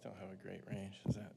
don't have a great range. Is that?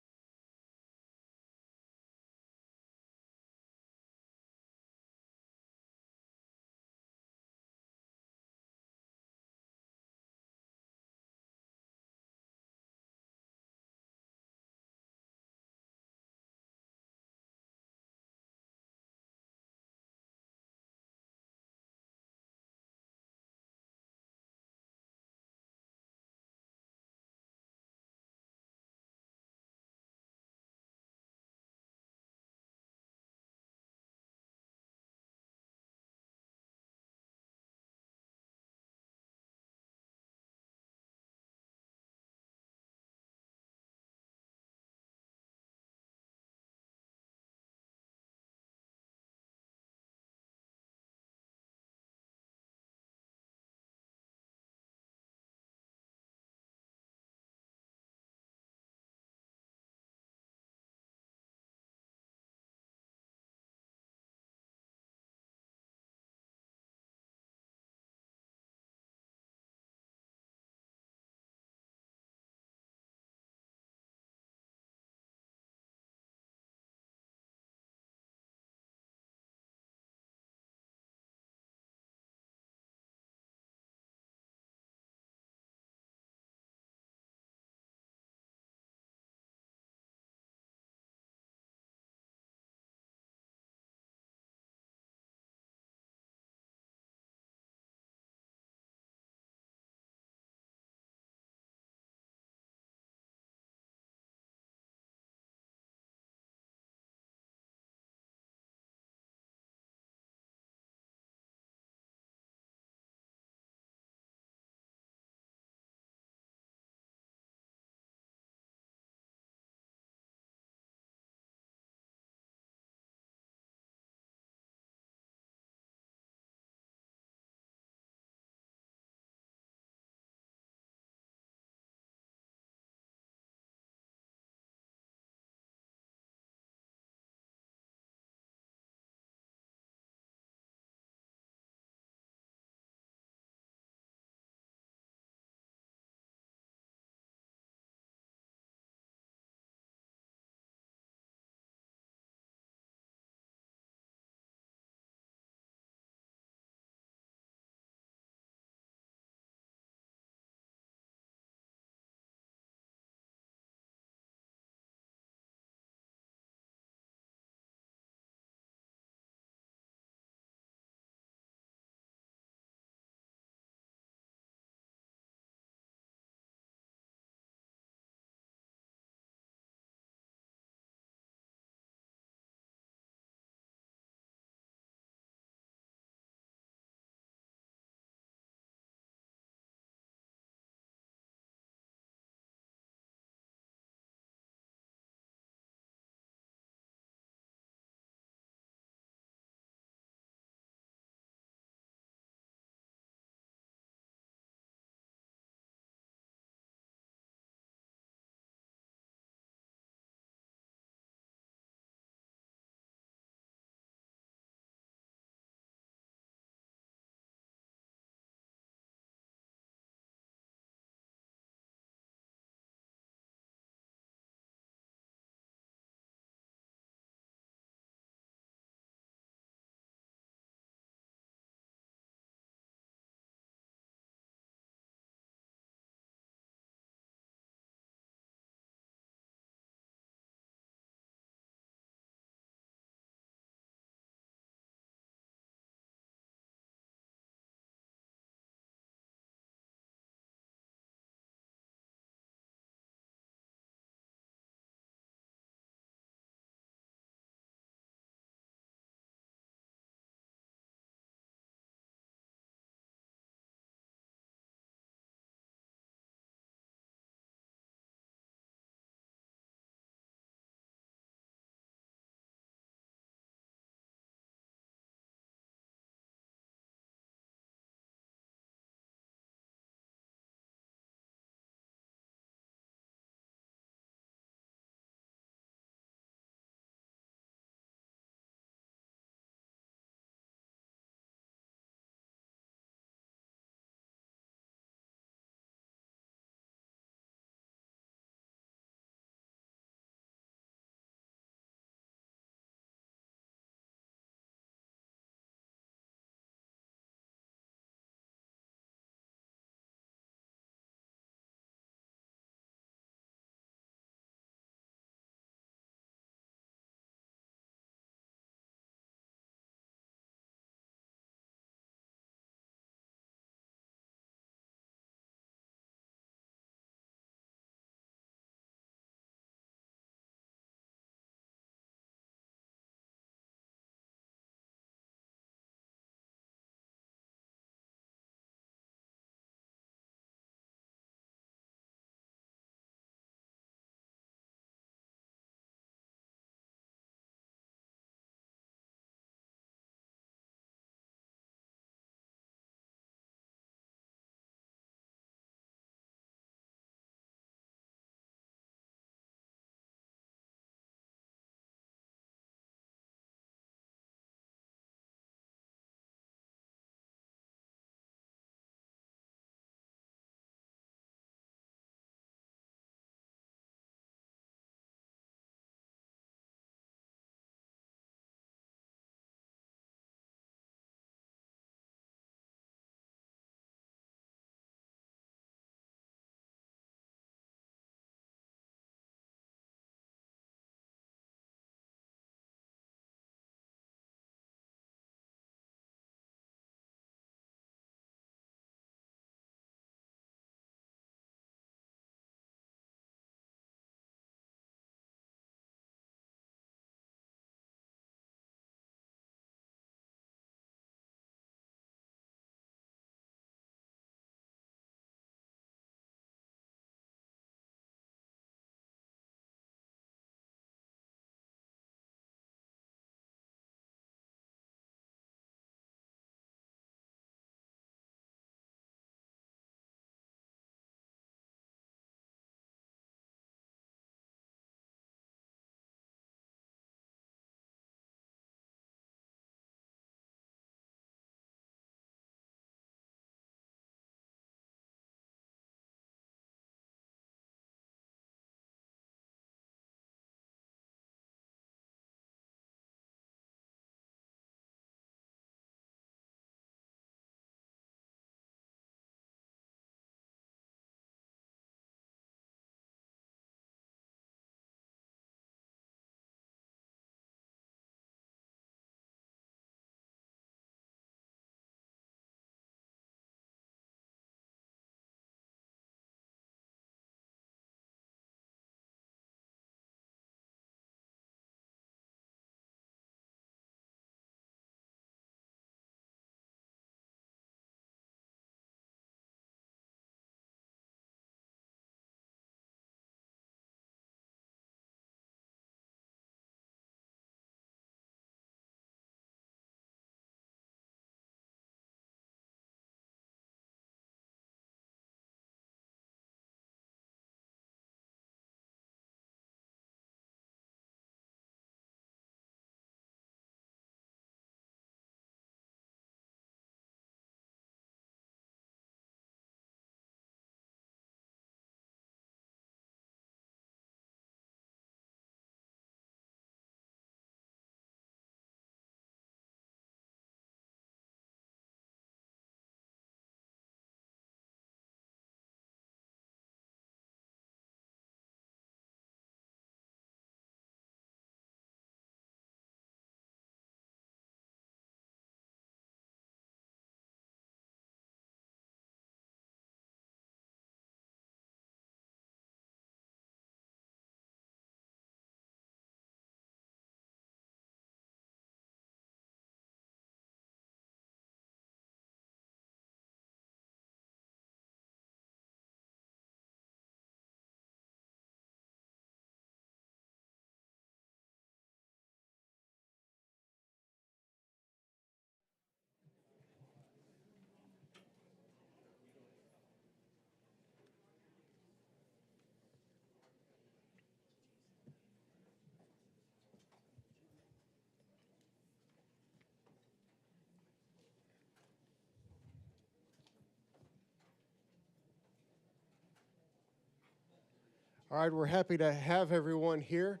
All right, we're happy to have everyone here.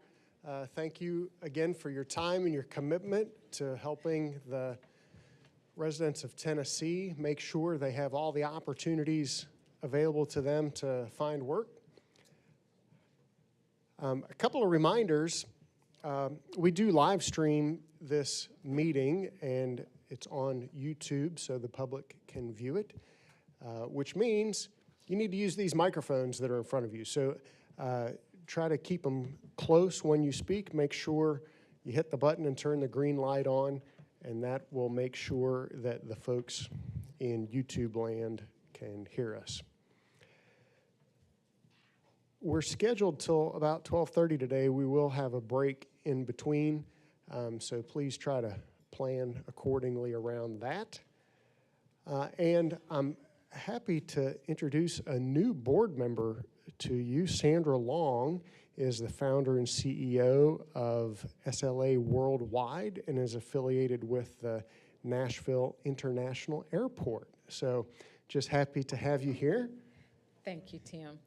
Thank you again for your time and your commitment to helping the residents of Tennessee make sure they have all the opportunities available to them to find work. A couple of reminders. We do live stream this meeting, and it's on YouTube so the public can view it, which means you need to use these microphones that are in front of you. So try to keep them close when you speak. Make sure you hit the button and turn the green light on, and that will make sure that the folks in YouTube land can hear us. We're scheduled till about 12:30 today. We will have a break in between, so please try to plan accordingly around that. And I'm happy to introduce a new board member to you. Sandra Long is the founder and CEO of SLA Worldwide and is affiliated with the Nashville International Airport. So just happy to have you here. Thank you, Tim.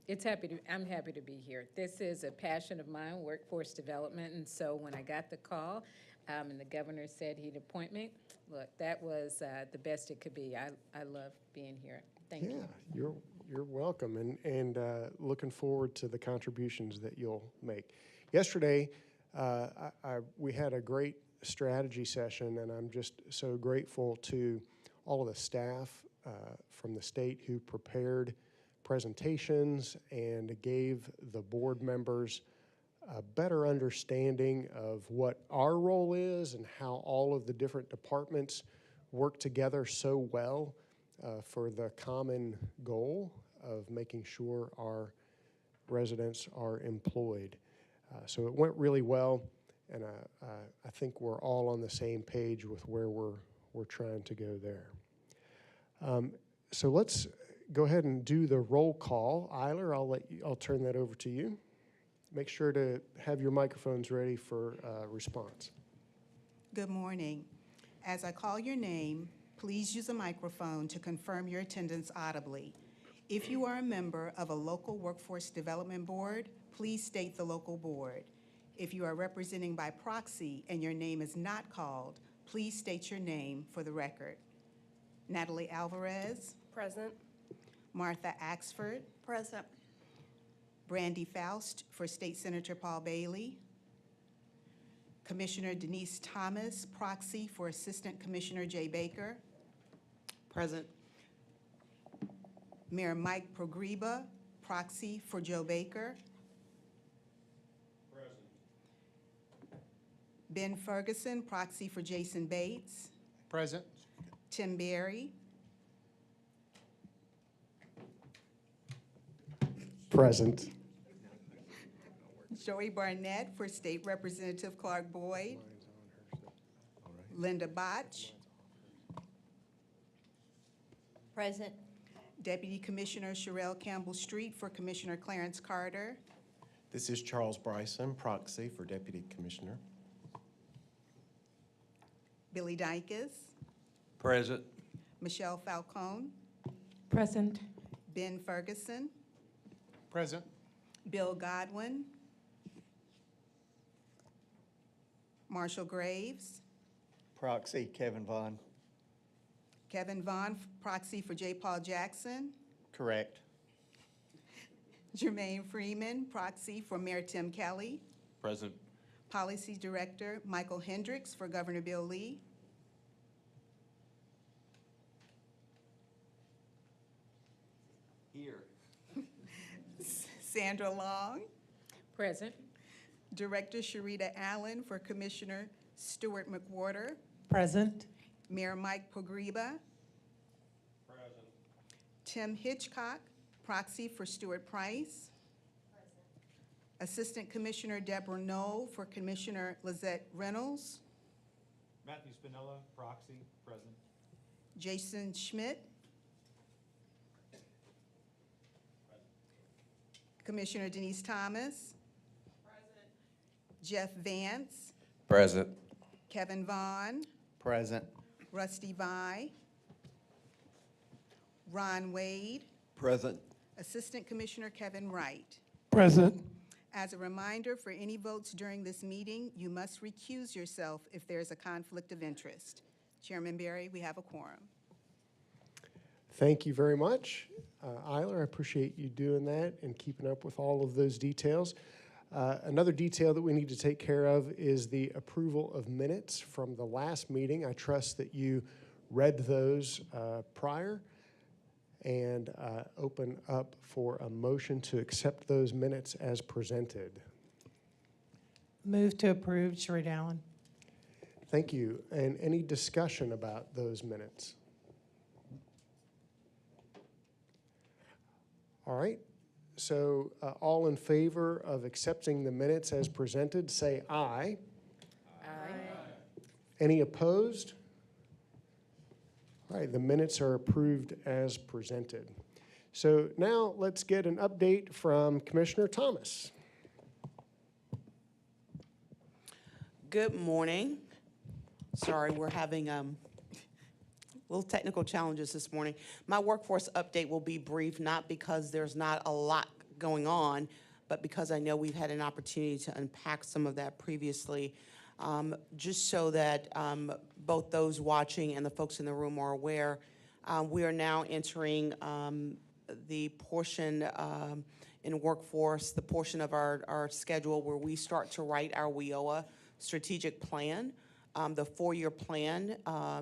I'm happy to be here. This is a passion of mine, workforce development, and so when I got the call and the governor said he'd appoint me, look, that was the best it could be. I love being here. Thank you. Yeah, you're welcome, and looking forward to the contributions that you'll make. Yesterday, we had a great strategy session, and I'm just so grateful to all of the staff from the state who prepared presentations and gave the board members a better understanding of what our role is and how all of the different departments work together so well for the common goal of making sure our residents are employed. So it went really well, and I think we're all on the same page with where we're trying to go there. So let's go ahead and do the roll call. Eiler, I'll turn that over to you. Make sure to have your microphones ready for response. Good morning. As I call your name, please use a microphone to confirm your attendance audibly. If you are a member of a local workforce development board, please state the local board. If you are representing by proxy and your name is not called, please state your name for the record. Natalie Alvarez. Present. Martha Axford. Present. Brandy Faust for State Senator Paul Bailey. Commissioner Denise Thomas, proxy for Assistant Commissioner Jay Baker. Present. Mayor Mike Progreba, proxy for Joe Baker. Present. Ben Ferguson, proxy for Jason Bates. Present. Tim Berry. Present. Joey Barnett for State Representative Clark Boyd. Linda Botch. Present. Deputy Commissioner Sherelle Campbell-Street for Commissioner Clarence Carter. This is Charles Bryson, proxy for Deputy Commissioner. Billy Dykes. Present. Michelle Falcone. Present. Ben Ferguson. Present. Bill Godwin. Marshall Graves. Proxy, Kevin Vaughn. Kevin Vaughn, proxy for J. Paul Jackson. Correct. Jermaine Freeman, proxy for Mayor Tim Kelly. Present. Policy Director Michael Hendricks for Governor Bill Lee. Here. Sandra Long. Present. Director Sharita Allen for Commissioner Stuart McWhorter. Present. Mayor Mike Pogreba. Present. Tim Hitchcock, proxy for Stuart Price. Present. Assistant Commissioner Deborah Knoll for Commissioner Lizette Reynolds. Matthew Spinella, proxy, present. Jason Schmidt. Commissioner Denise Thomas. Present. Jeff Vance. Present. Kevin Vaughn. Present. Rusty Vi. Ron Wade. Present. Assistant Commissioner Kevin Wright. Present. As a reminder, for any votes during this meeting, you must recuse yourself if there is a conflict of interest. Chairman Berry, we have a quorum. Thank you very much. Eiler, I appreciate you doing that and keeping up with all of those details. Another detail that we need to take care of is the approval of minutes from the last meeting. I trust that you read those prior, and open up for a motion to accept those minutes as presented. Move to approve, Sheree Allen. Thank you. And any discussion about those minutes? All right. So all in favor of accepting the minutes as presented, say aye. Aye. Any opposed? All right, the minutes are approved as presented. So now let's get an update from Commissioner Thomas. Good morning. Sorry, we're having little technical challenges this morning. My workforce update will be brief, not because there's not a lot going on, but because I know we've had an opportunity to unpack some of that previously. Just so that both those watching and the folks in the room are aware, we are now entering the portion in workforce, the portion of our schedule where we start to write our WIOA strategic plan. The 4-year plan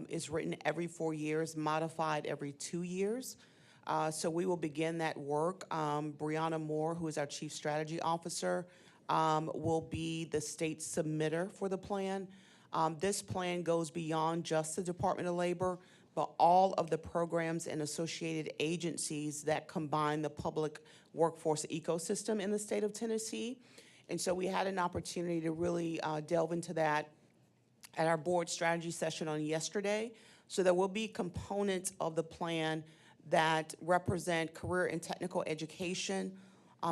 is written every 4 years, modified every 2 years. So we will begin that work. Brianna Moore, who is our Chief Strategy Officer, will be the state submitter for the plan. This plan goes beyond just the Department of Labor, but all of the programs and associated agencies that combine the public workforce ecosystem in the state of Tennessee. And so we had an opportunity to really delve into that at our board strategy session on yesterday. So there will be components of the plan that represent career and technical education,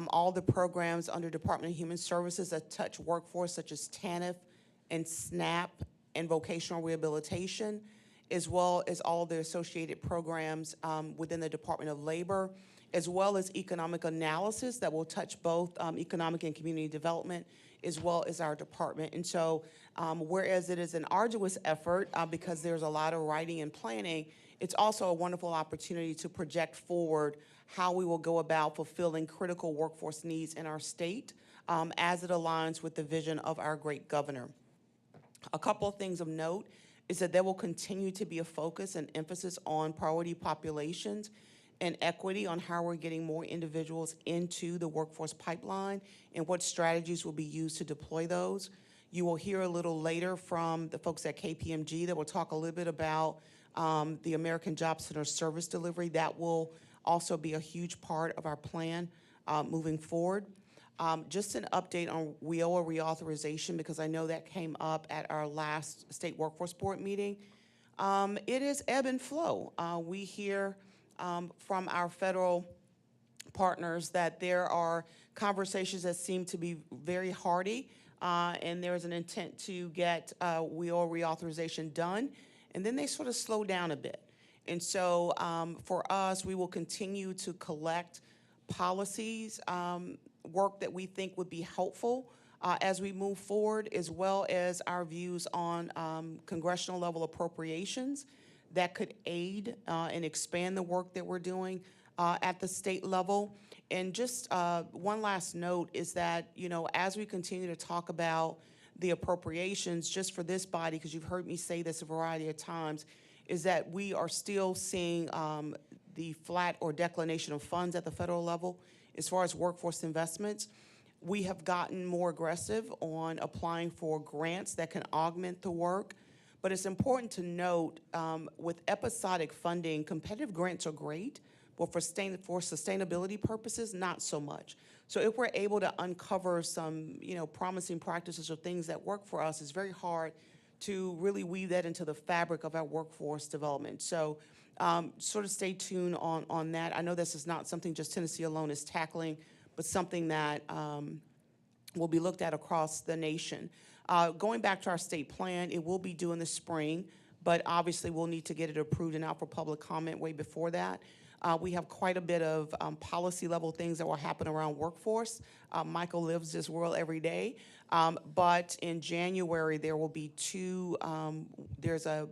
all the programs under Department of Human Services that touch workforce, such as TANF and SNAP and vocational rehabilitation, as well as all the associated programs within the Department of Labor, as well as economic analysis that will touch both economic and community development, as well as our department. And so, whereas it is an arduous effort because there's a lot of writing and planning, it's also a wonderful opportunity to project forward how we will go about fulfilling critical workforce needs in our state as it aligns with the vision of our great governor. A couple of things of note is that there will continue to be a focus and emphasis on priority populations and equity on how we're getting more individuals into the workforce pipeline and what strategies will be used to deploy those. You will hear a little later from the folks at KPMG that will talk a little bit about the American Job Center service delivery. That will also be a huge part of our plan moving forward. Just an update on WIOA reauthorization, because I know that came up at our last State Workforce Board meeting. It is ebb and flow. We hear from our federal partners that there are conversations that seem to be very hearty, and there's an intent to get WIOA reauthorization done, and then they sort of slow down a bit. And so for us, we will continue to collect policies, work that we think would be helpful as we move forward, as well as our views on congressional level appropriations that could aid and expand the work that we're doing at the state level. And just one last note is that, you know, as we continue to talk about the appropriations, just for this body, because you've heard me say this a variety of times, is that we are still seeing the flat or declination of funds at the federal level as far as workforce investments. We have gotten more aggressive on applying for grants that can augment the work. But it's important to note, with episodic funding, competitive grants are great, but for sustainability purposes, not so much. So if we're able to uncover some, you know, promising practices or things that work for us, it's very hard to really weave that into the fabric of our workforce development. So sort of stay tuned on that. I know this is not something just Tennessee alone is tackling, but something that will be looked at across the nation. Going back to our state plan, it will be due in the spring, but obviously we'll need to get it approved and out for public comment way before that. We have quite a bit of policy level things that will happen around workforce. Michael lives this world every day. But in January, there will be there's a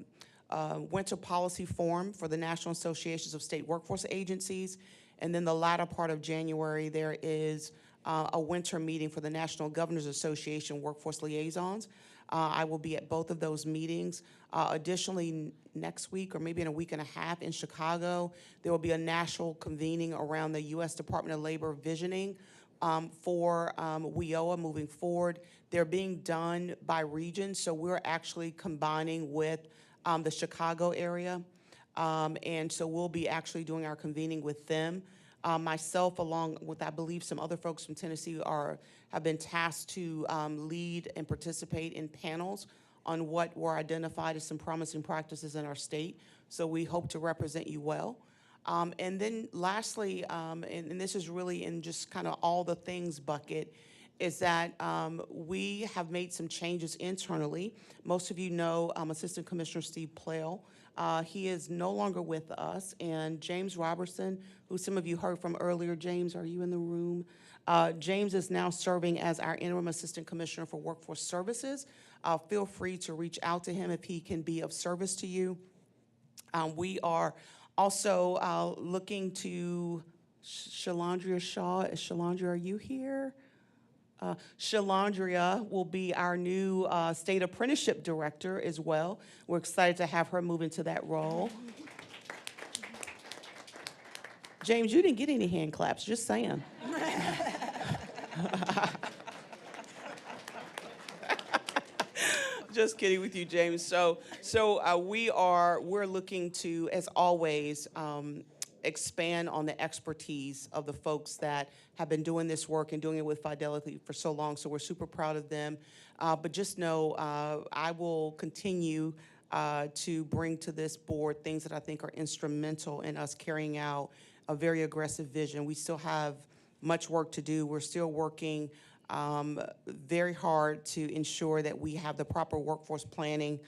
winter policy forum for the National Associations of State Workforce Agencies. And then the latter part of January, there is a winter meeting for the National Governors Association Workforce Liaisons. I will be at both of those meetings. Additionally, next week or maybe in a week and a half in Chicago, there will be a national convening around the U.S. Department of Labor visioning for WIOA moving forward. They're being done by region, so we're actually combining with the Chicago area. And so we'll be actually doing our convening with them. Myself, along with, I believe, some other folks from Tennessee have been tasked to lead and participate in panels on what were identified as some promising practices in our state. So we hope to represent you well. And then lastly, and this is really in just kind of all the things bucket, is that we have made some changes internally. Most of you know Assistant Commissioner Steve Plale. He is no longer with us, and James Robertson, who some of you heard from earlier. James, are you in the room? James is now serving as our Interim Assistant Commissioner for Workforce Services. Feel free to reach out to him if he can be of service to you. We are also looking to Shalandria Shaw. Shalandria, are you here? Shalandria will be our new State Apprenticeship Director as well. We're excited to have her move into that role. James, you didn't get any hand claps, just saying. Just kidding with you, James. So we're looking to, as always, expand on the expertise of the folks that have been doing this work and doing it with fidelity for so long. So we're super proud of them. But just know I will continue to bring to this board things that I think are instrumental in us carrying out a very aggressive vision. We still have much work to do. We're still working very hard to ensure that we have the proper workforce planning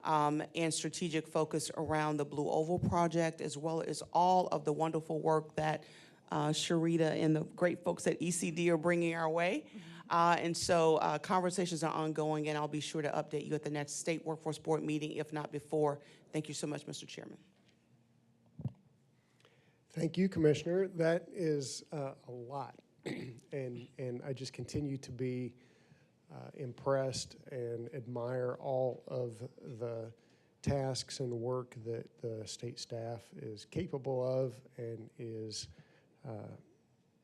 and strategic focus around the Blue Oval Project, as well as all of the wonderful work that Sharita and the great folks at ECD are bringing our way. And so conversations are ongoing, and I'll be sure to update you at the next State Workforce Board meeting, if not before. Thank you so much, Mr. Chairman. Thank you, Commissioner. That is a lot. and I just continue to be impressed and admire all of the tasks and work that the state staff is capable of and is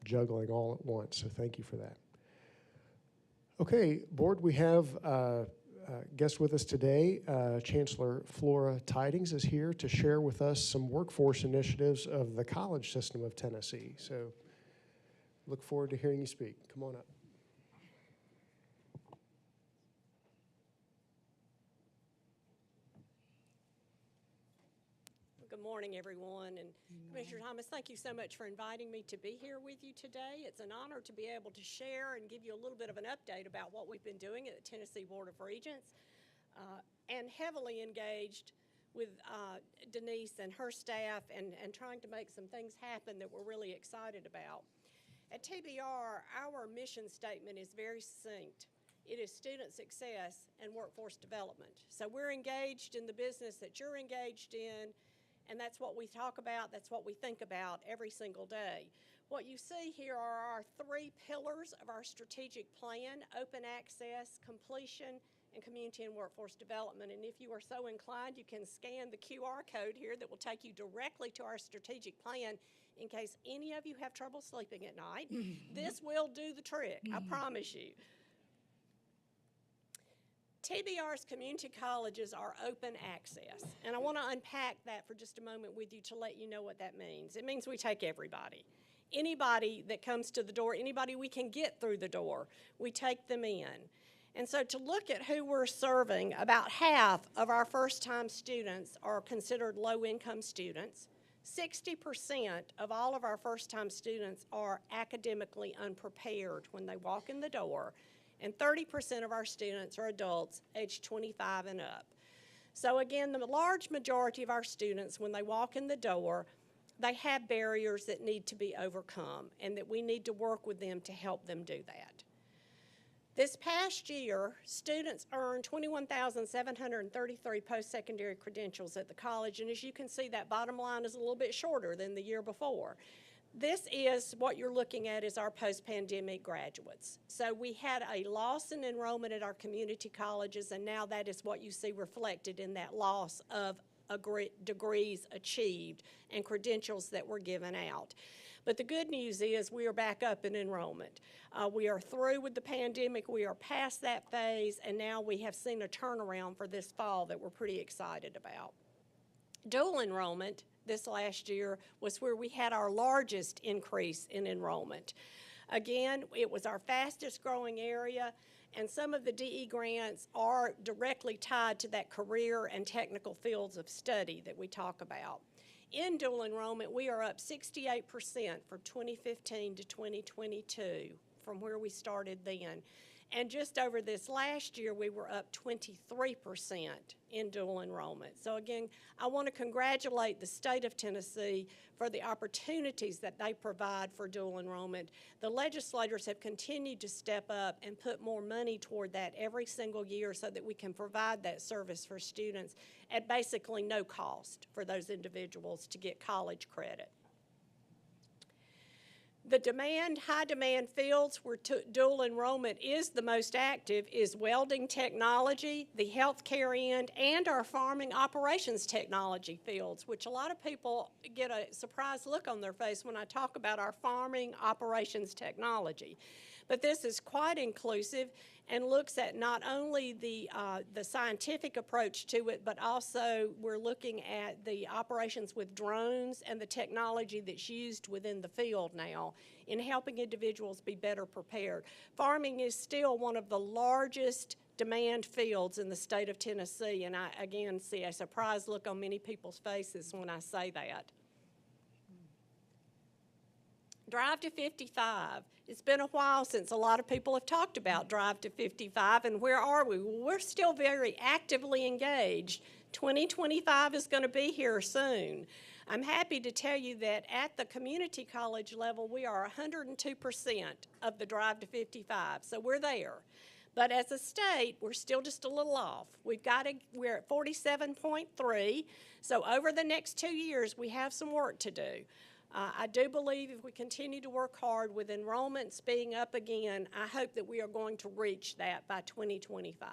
juggling all at once. So thank you for that. Okay, board, we have guest with us today. Chancellor Flora Tidings is here to share with us some workforce initiatives of the college system of Tennessee. So look forward to hearing you speak. Come on up. Good morning, everyone. And Commissioner Thomas, thank you so much for inviting me to be here with you today. It's an honor to be able to share and give you a little bit of an update about what we've been doing at the Tennessee Board of Regents, and heavily engaged with Denise and her staff and trying to make some things happen that we're really excited about. At TBR, our mission statement is very succinct. It is student success and workforce development. So we're engaged in the business that you're engaged in, and that's what we talk about, that's what we think about every single day. What you see here are our 3 pillars of our strategic plan: open access, completion, and community and workforce development. And if you are so inclined, you can scan the QR code here that will take you directly to our strategic plan in case any of you have trouble sleeping at night. This will do the trick, I promise you. TBR's community colleges are open access, and I want to unpack that for just a moment with you to let you know what that means. It means we take everybody. Anybody that comes to the door, anybody we can get through the door, we take them in. And so to look at who we're serving, about half of our first-time students are considered low-income students. 60% of all of our first-time students are academically unprepared when they walk in the door. And 30% of our students are adults aged 25 and up. So again, the large majority of our students, when they walk in the door, they have barriers that need to be overcome and that we need to work with them to help them do that. This past year, students earned 21,733 post-secondary credentials at the college, and as you can see, that bottom line is a little bit shorter than the year before. This is what you're looking at is our post-pandemic graduates. So we had a loss in enrollment at our community colleges, and now that is what you see reflected in that loss of degrees achieved and credentials that were given out. But the good news is we are back up in enrollment. We are through with the pandemic, we are past that phase, and now we have seen a turnaround for this fall that we're pretty excited about. Dual enrollment this last year was where we had our largest increase in enrollment. Again, it was our fastest growing area, and some of the DE grants are directly tied to that career and technical fields of study that we talk about. In dual enrollment, we are up 68% from 2015 to 2022 from where we started then. And just over this last year, we were up 23% in dual enrollment. So again, I want to congratulate the state of Tennessee for the opportunities that they provide for dual enrollment. The legislators have continued to step up and put more money toward that every single year so that we can provide that service for students at basically no cost for those individuals to get college credit. The high demand fields where dual enrollment is the most active is welding technology, the healthcare end, and our farming operations technology fields, which a lot of people get a surprised look on their face when I talk about our farming operations technology. But this is quite inclusive and looks at not only the scientific approach to it, but also we're looking at the operations with drones and the technology that's used within the field now in helping individuals be better prepared. Farming is still one of the largest demand fields in the state of Tennessee, and I again see a surprised look on many people's faces when I say that. Drive to 55. It's been a while since a lot of people have talked about Drive to 55, and where are we? Well, we're still very actively engaged. 2025 is going to be here soon. I'm happy to tell you that at the community college level, we are 102% of the Drive to 55, so we're there. But as a state, we're still just a little off. We're at 47.3, so over the next 2 years, we have some work to do. I do believe if we continue to work hard with enrollments being up again, I hope that we are going to reach that by 2025.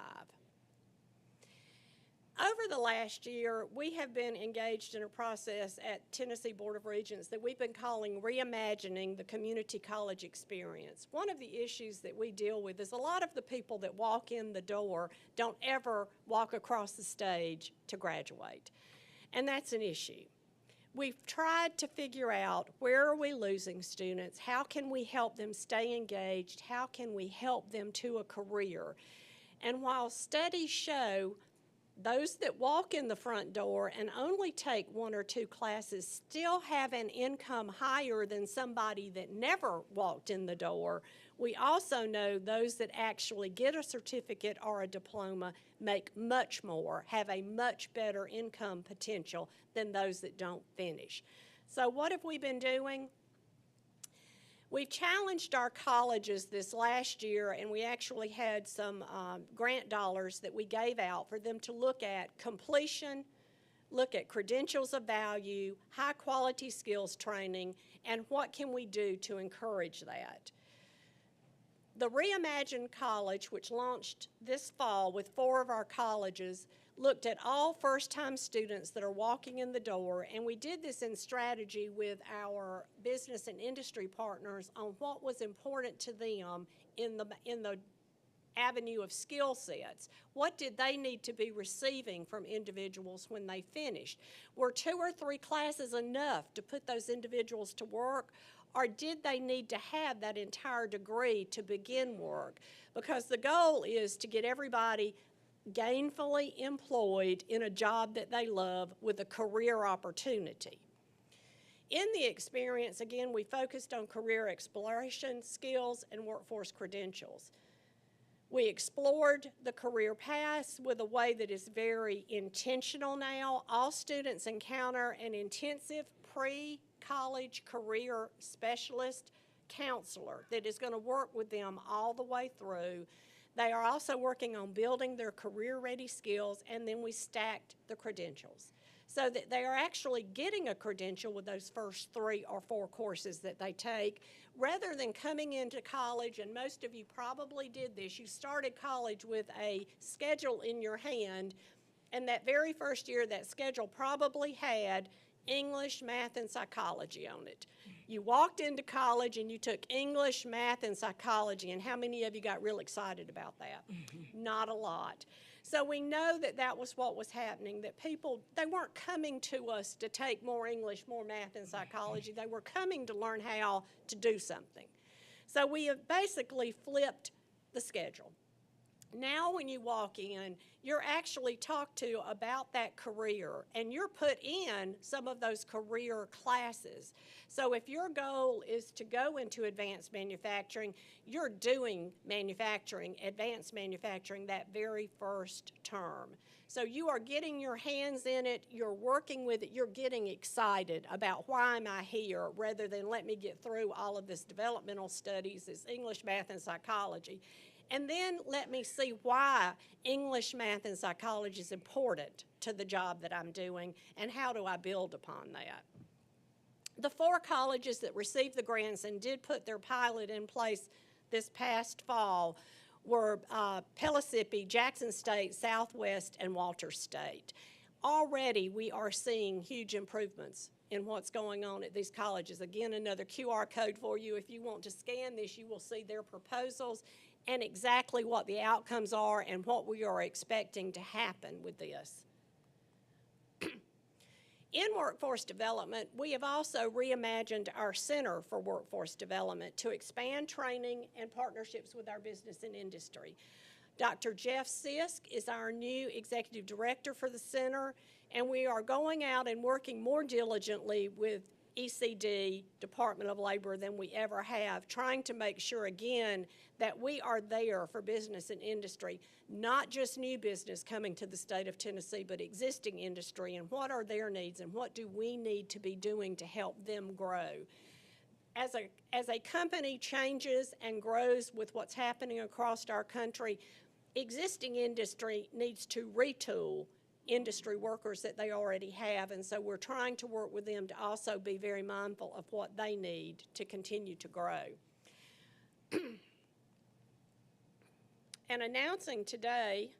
Over the last year, we have been engaged in a process at Tennessee Board of Regents that we've been calling Reimagining the Community College Experience. One of the issues that we deal with is a lot of the people that walk in the door don't ever walk across the stage to graduate, and that's an issue. We've tried to figure out where are we losing students, how can we help them stay engaged, how can we help them to a career. And while studies show those that walk in the front door and only take 1 or 2 classes still have an income higher than somebody that never walked in the door, we also know those that actually get a certificate or a diploma make much more, have a much better income potential than those that don't finish. So what have we been doing? We've challenged our colleges this last year, and we actually had some grant dollars that we gave out for them to look at completion, look at credentials of value, high quality skills training, and what can we do to encourage that. The Reimagined College, which launched this fall with 4 of our colleges, looked at all first-time students that are walking in the door, and we did this in strategy with our business and industry partners on what was important to them in the avenue of skill sets. What did they need to be receiving from individuals when they finished? Were 2 or 3 classes enough to put those individuals to work? Or did they need to have that entire degree to begin work? Because the goal is to get everybody gainfully employed in a job that they love with a career opportunity. In the experience, again, we focused on career exploration, skills, and workforce credentials. We explored the career paths with a way that is very intentional now. All students encounter an intensive college career specialist counselor that is going to work with them all the way through. They are also working on building their career-ready skills, and then we stacked the credentials so that they are actually getting a credential with those first 3 or 4 courses that they take, rather than coming into college, and most of you probably did this, you started college with a schedule in your hand, and that very first year, that schedule probably had English, math, and psychology on it. You walked into college and you took English, math, and psychology, and how many of you got real excited about that? Not a lot. So we know that that was what was happening, that people, they weren't coming to us to take more English, more math, and psychology. They were coming to learn how to do something. So we have basically flipped the schedule. Now when you walk in, you're actually talked to about that career, and you're put in some of those career classes. So if your goal is to go into advanced manufacturing, you're doing manufacturing, advanced manufacturing, that very first term. So you are getting your hands in it, you're working with it, you're getting excited about why am I here, rather than let me get through all of this developmental studies, this English, math, and psychology. And then let me see why English, math, and psychology is important to the job that I'm doing, and how do I build upon that. The 4 colleges that received the grants and did put their pilot in place this past fall were Pellissippi, Jackson State, Southwest, and Walters State. Already we are seeing huge improvements in what's going on at these colleges. Again, another QR code for you. If you want to scan this, you will see their proposals and exactly what the outcomes are and what we are expecting to happen with this. In workforce development, we have also reimagined our Center for Workforce Development to expand training and partnerships with our business and industry. Dr. Jeff Sisk is our new executive director for the center, and we are going out and working more diligently with ECD, Department of Labor, than we ever have, trying to make sure, again, that we are there for business and industry, not just new business coming to the state of Tennessee, but existing industry, and what are their needs and what do we need to be doing to help them grow. As a company changes and grows with what's happening across our country, existing industry needs to retool industry workers that they already have, and so we're trying to work with them to also be very mindful of what they need to continue to grow. And announcing today,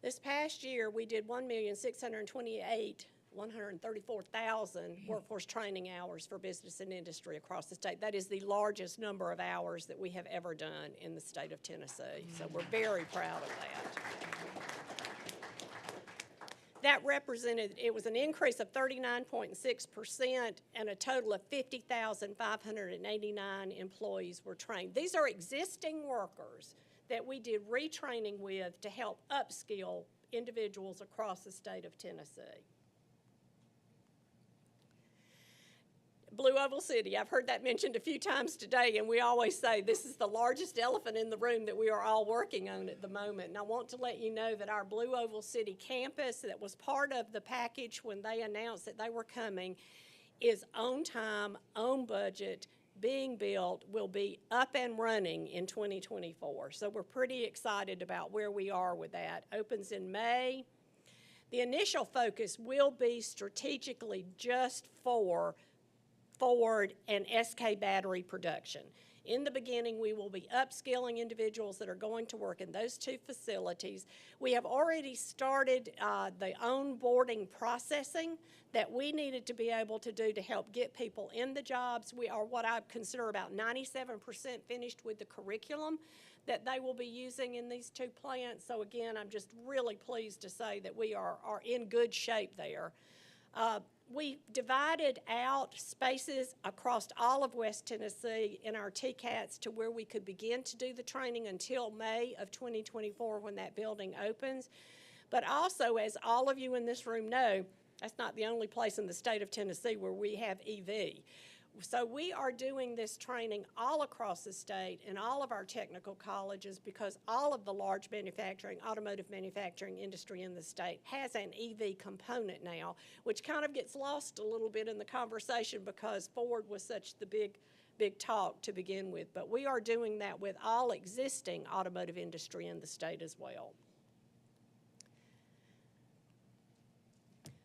this past year we did 134,000 workforce training hours for business and industry across the state. That is the largest number of hours that we have ever done in the state of Tennessee, so we're very proud of that. That represented, it was an increase of 39.6%, and a total of 50,589 employees were trained. These are existing workers that we did retraining with to help upskill individuals across the state of Tennessee. Blue Oval City, I've heard that mentioned a few times today, and we always say this is the largest elephant in the room that we are all working on at the moment. And I want to let you know that our Blue Oval City campus that was part of the package when they announced that they were coming is on time, on budget, being built, will be up and running in 2024. So we're pretty excited about where we are with that. Opens in May. The initial focus will be strategically just for Ford and SK battery production. In the beginning, we will be upskilling individuals that are going to work in those 2 facilities. We have already started the onboarding processing that we needed to be able to do to help get people in the jobs. We are what I consider about 97% finished with the curriculum that they will be using in these 2 plants. So again, I'm just really pleased to say that we are in good shape there. We divided out spaces across all of West Tennessee in our TCATs to where we could begin to do the training until May of 2024 when that building opens. But also, as all of you in this room know, that's not the only place in the state of Tennessee where we have EV. So we are doing this training all across the state in all of our technical colleges because all of the large automotive manufacturing industry in the state has an EV component now, which kind of gets lost a little bit in the conversation because Ford was such the big talk to begin with. But we are doing that with all existing automotive industry in the state as well.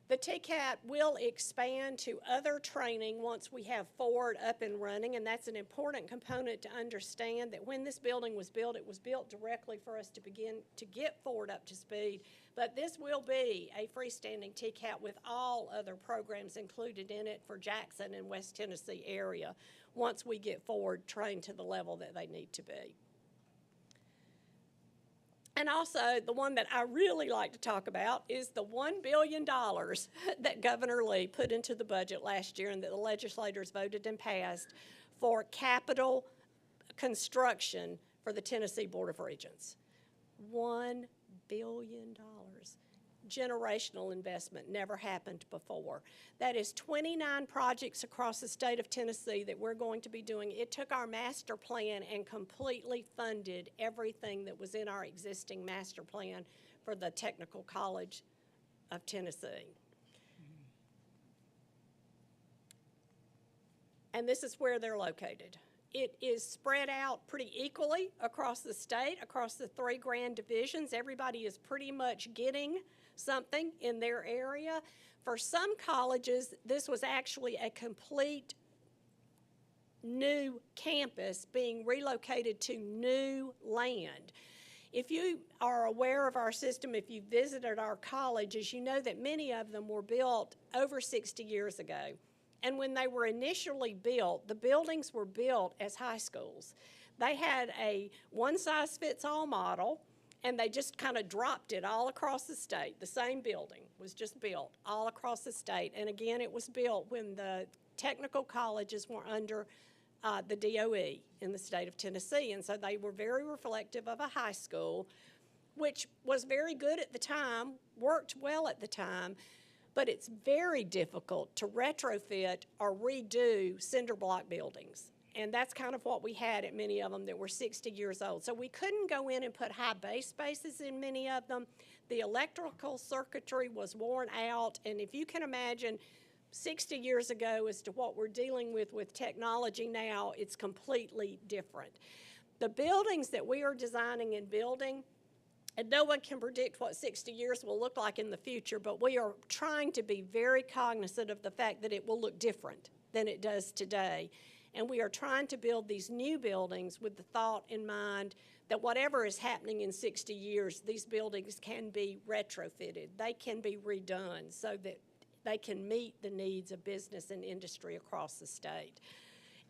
The TCAT will expand to other training once we have Ford up and running, and that's an important component to understand that when this building was built, it was built directly for us to begin to get Ford up to speed, but this will be a freestanding TCAT with all other programs included in it for Jackson and West Tennessee area once we get Ford trained to the level that they need to be. And also, the one that I really like to talk about is the $1 billion that Governor Lee put into the budget last year and that the legislators voted and passed for capital construction for the Tennessee Board of Regents. $1 billion. Generational investment, never happened before. That is 29 projects across the state of Tennessee that we're going to be doing. It took our master plan and completely funded everything that was in our existing master plan for the Technical College of Tennessee. And this is where they're located. It is spread out pretty equally across the state, across the 3 grand divisions. Everybody is pretty much getting something in their area. For some colleges, this was actually a complete new campus being relocated to new land. If you are aware of our system, if you visited our colleges, you know that many of them were built over 60 years ago. And when they were initially built, the buildings were built as high schools. They had a one-size-fits-all model, and they just kind of dropped it all across the state. The same building was just built all across the state. And again, it was built when the technical colleges were under the DOE in the state of Tennessee. And so they were very reflective of a high school, which was very good at the time, worked well at the time, but it's very difficult to retrofit or redo cinder block buildings. And that's kind of what we had at many of them that were 60 years old. So we couldn't go in and put high base spaces in many of them. The electrical circuitry was worn out. And if you can imagine 60 years ago as to what we're dealing with technology now, it's completely different. The buildings that we are designing and building, and no one can predict what 60 years will look like in the future, but we are trying to be very cognizant of the fact that it will look different than it does today. And we are trying to build these new buildings with the thought in mind that whatever is happening in 60 years, these buildings can be retrofitted. They can be redone so that they can meet the needs of business and industry across the state.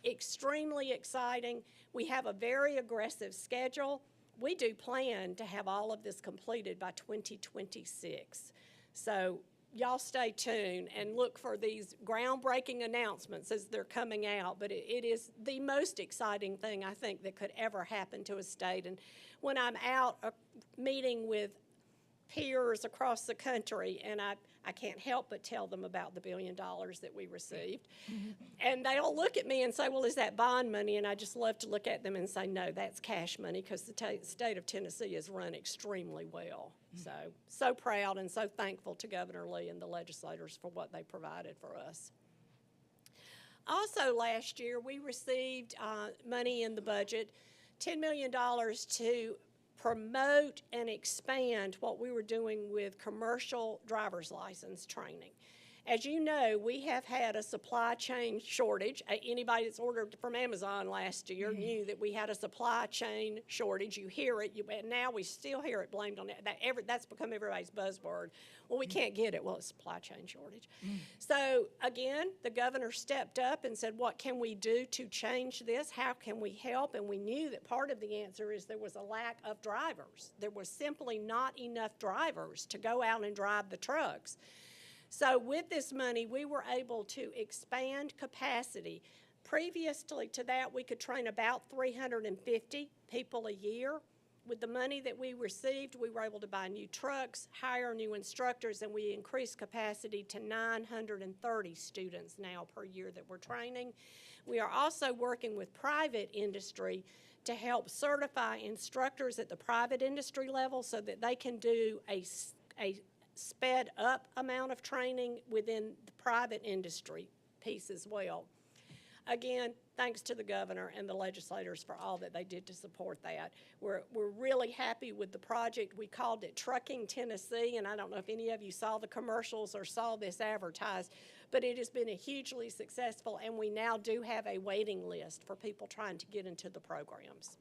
Extremely exciting. We have a very aggressive schedule. We do plan to have all of this completed by 2026. So y'all stay tuned and look for these groundbreaking announcements as they're coming out. But it is the most exciting thing, I think, that could ever happen to a state. And when I'm out meeting with peers across the country, and I can't help but tell them about the $1 billion that we received. And they'll look at me and say, well, is that bond money? And I just love to look at them and say, no, that's cash money, because the state of Tennessee is run extremely well. So proud and so thankful to Governor Lee and the legislators for what they provided for us. Also last year, we received money in the budget, $10 million to promote and expand what we were doing with commercial driver's license training. As you know, we have had a supply chain shortage. Anybody that's ordered from Amazon last year knew that we had a supply chain shortage. You hear it, and now we still hear it blamed on that. That's become everybody's buzzword. Well, we can't get it. Well, it's supply chain shortage. So again, the governor stepped up and said, what can we do to change this? How can we help? And we knew that part of the answer is there was a lack of drivers. There was simply not enough drivers to go out and drive the trucks. So with this money, we were able to expand capacity. Previously to that, we could train about 350 people a year. with the money that we received, we were able to buy new trucks, hire new instructors, and we increased capacity to 930 students now per year that we're training. We are also working with private industry to help certify instructors at the private industry level so that they can do a sped up amount of training within the private industry piece as well. Again, thanks to the governor and the legislators for all that they did to support that. We're really happy with the project. We called it Trucking Tennessee, and I don't know if any of you saw the commercials or saw this advertised, but it has been a hugely successful, and we now do have a waiting list for people trying to get into the programs.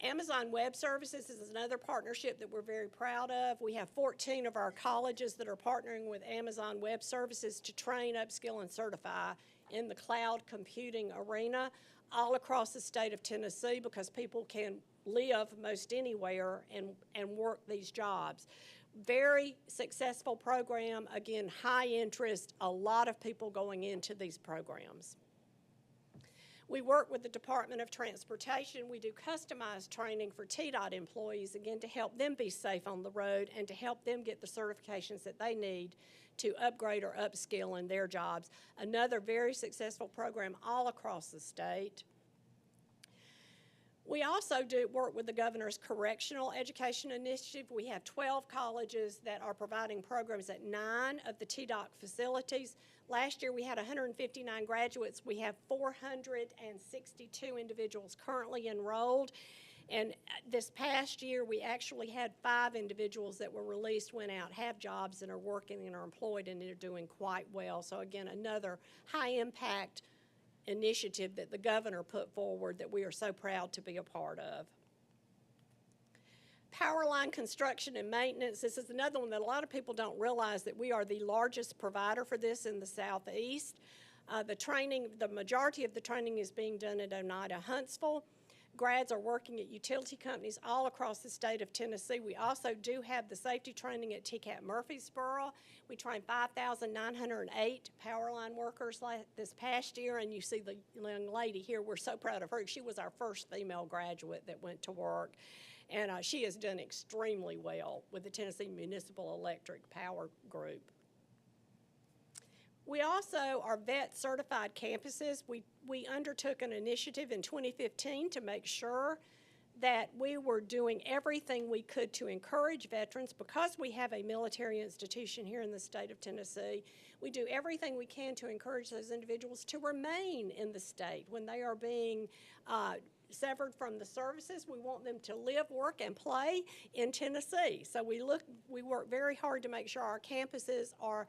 Amazon Web Services is another partnership that we're very proud of. We have 14 of our colleges that are partnering with Amazon Web Services to train, upskill, and certify in the cloud computing arena all across the state of Tennessee, because people can live most anywhere and work these jobs. Very successful program. Again, high interest, a lot of people going into these programs. We work with the Department of Transportation. We do customized training for TDOT employees, again, to help them be safe on the road and to help them get the certifications that they need to upgrade or upskill in their jobs. Another very successful program all across the state. We also do work with the governor's correctional education initiative. We have 12 colleges that are providing programs at 9 of the TDOC facilities. Last year we had 159 graduates. We have 462 individuals currently enrolled. And this past year we actually had 5 individuals that were released, went out, have jobs, and are working and are employed, and they're doing quite well. So again, another high impact initiative that the governor put forward that we are so proud to be a part of. Power line construction and maintenance. This is another one that a lot of people don't realize, that we are the largest provider for this in the Southeast. The majority of the training is being done at Oneida Huntsville. Grads are working at utility companies all across the state of Tennessee. We also do have the safety training at TCAP Murfreesboro. We trained 5,908 power line workers this past year, and you see the young lady here. We're so proud of her. She was our first female graduate that went to work, and she has done extremely well with the Tennessee Municipal Electric Power Group. We also are VET certified campuses. We undertook an initiative in 2015 to make sure that we were doing everything we could to encourage veterans. Because we have a military institution here in the state of Tennessee, we do everything we can to encourage those individuals to remain in the state when they are being severed from the services. We want them to live, work, and play in Tennessee. So we work very hard to make sure our campuses are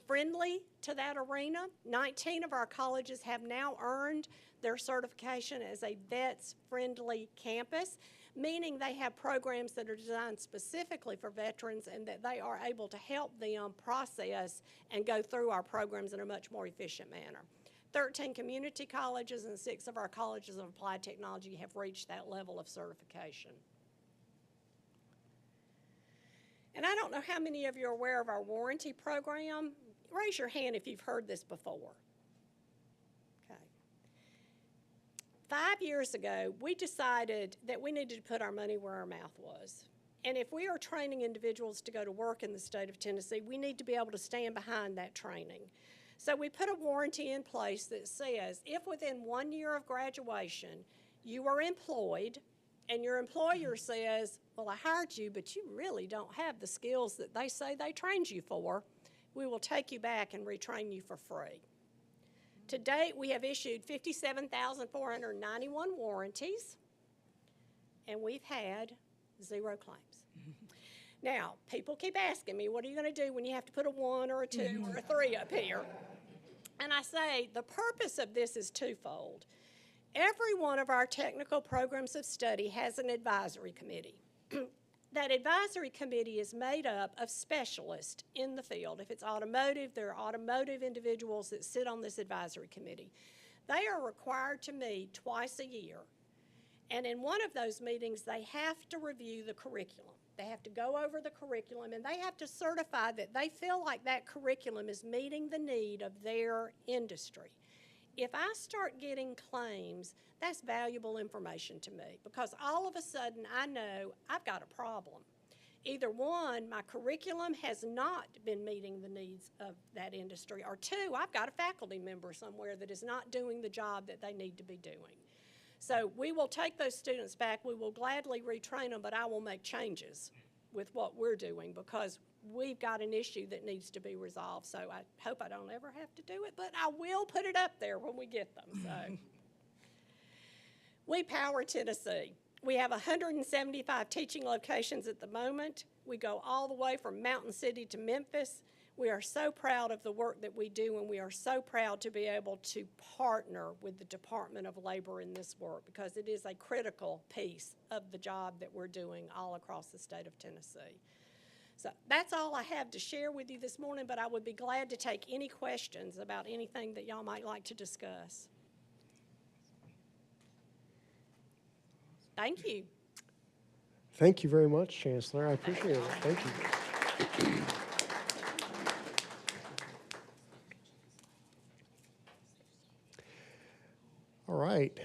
friendly to that arena. 19 of our colleges have now earned their certification as a VETS-friendly campus, meaning they have programs that are designed specifically for veterans and that they are able to help them process and go through our programs in a much more efficient manner. 13 community colleges and 6 of our colleges of applied technology have reached that level of certification. And I don't know how many of you are aware of our warranty program. Raise your hand if you've heard this before. Okay. 5 years ago, we decided that we needed to put our money where our mouth was. And if we are training individuals to go to work in the state of Tennessee, we need to be able to stand behind that training. So we put a warranty in place that says if within 1 year of graduation you are employed and your employer says, well, I hired you, but you really don't have the skills that they say they trained you for, we will take you back and retrain you for free. To date, we have issued 57,491 warranties, and we've had 0 claims. Now, people keep asking me, what are you going to do when you have to put a 1 or a 2 or a 3 up here? And I say the purpose of this is twofold. Every one of our technical programs of study has an advisory committee. That advisory committee is made up of specialists in the field. If it's automotive, there are automotive individuals that sit on this advisory committee. They are required to meet twice a year. And in one of those meetings, they have to review the curriculum. They have to go over the curriculum, and they have to certify that they feel like that curriculum is meeting the need of their industry. if I start getting claims, that's valuable information to me because all of a sudden I know I've got a problem. Either one, my curriculum has not been meeting the needs of that industry, or two, I've got a faculty member somewhere that is not doing the job that they need to be doing. So we will take those students back. We will gladly retrain them, but I will make changes with what we're doing because we've got an issue that needs to be resolved. So I hope I don't ever have to do it, but I will put it up there when we get them. So we power Tennessee. We have 175 teaching locations at the moment. We go all the way from Mountain City to Memphis. We are so proud of the work that we do, and we are so proud to be able to partner with the Department of Labor in this work because it is a critical piece of the job that we're doing all across the state of Tennessee. So that's all I have to share with you this morning, but I would be glad to take any questions about anything that y'all might like to discuss. Thank you. Thank you very much, Chancellor. I appreciate it. Thank you. All right.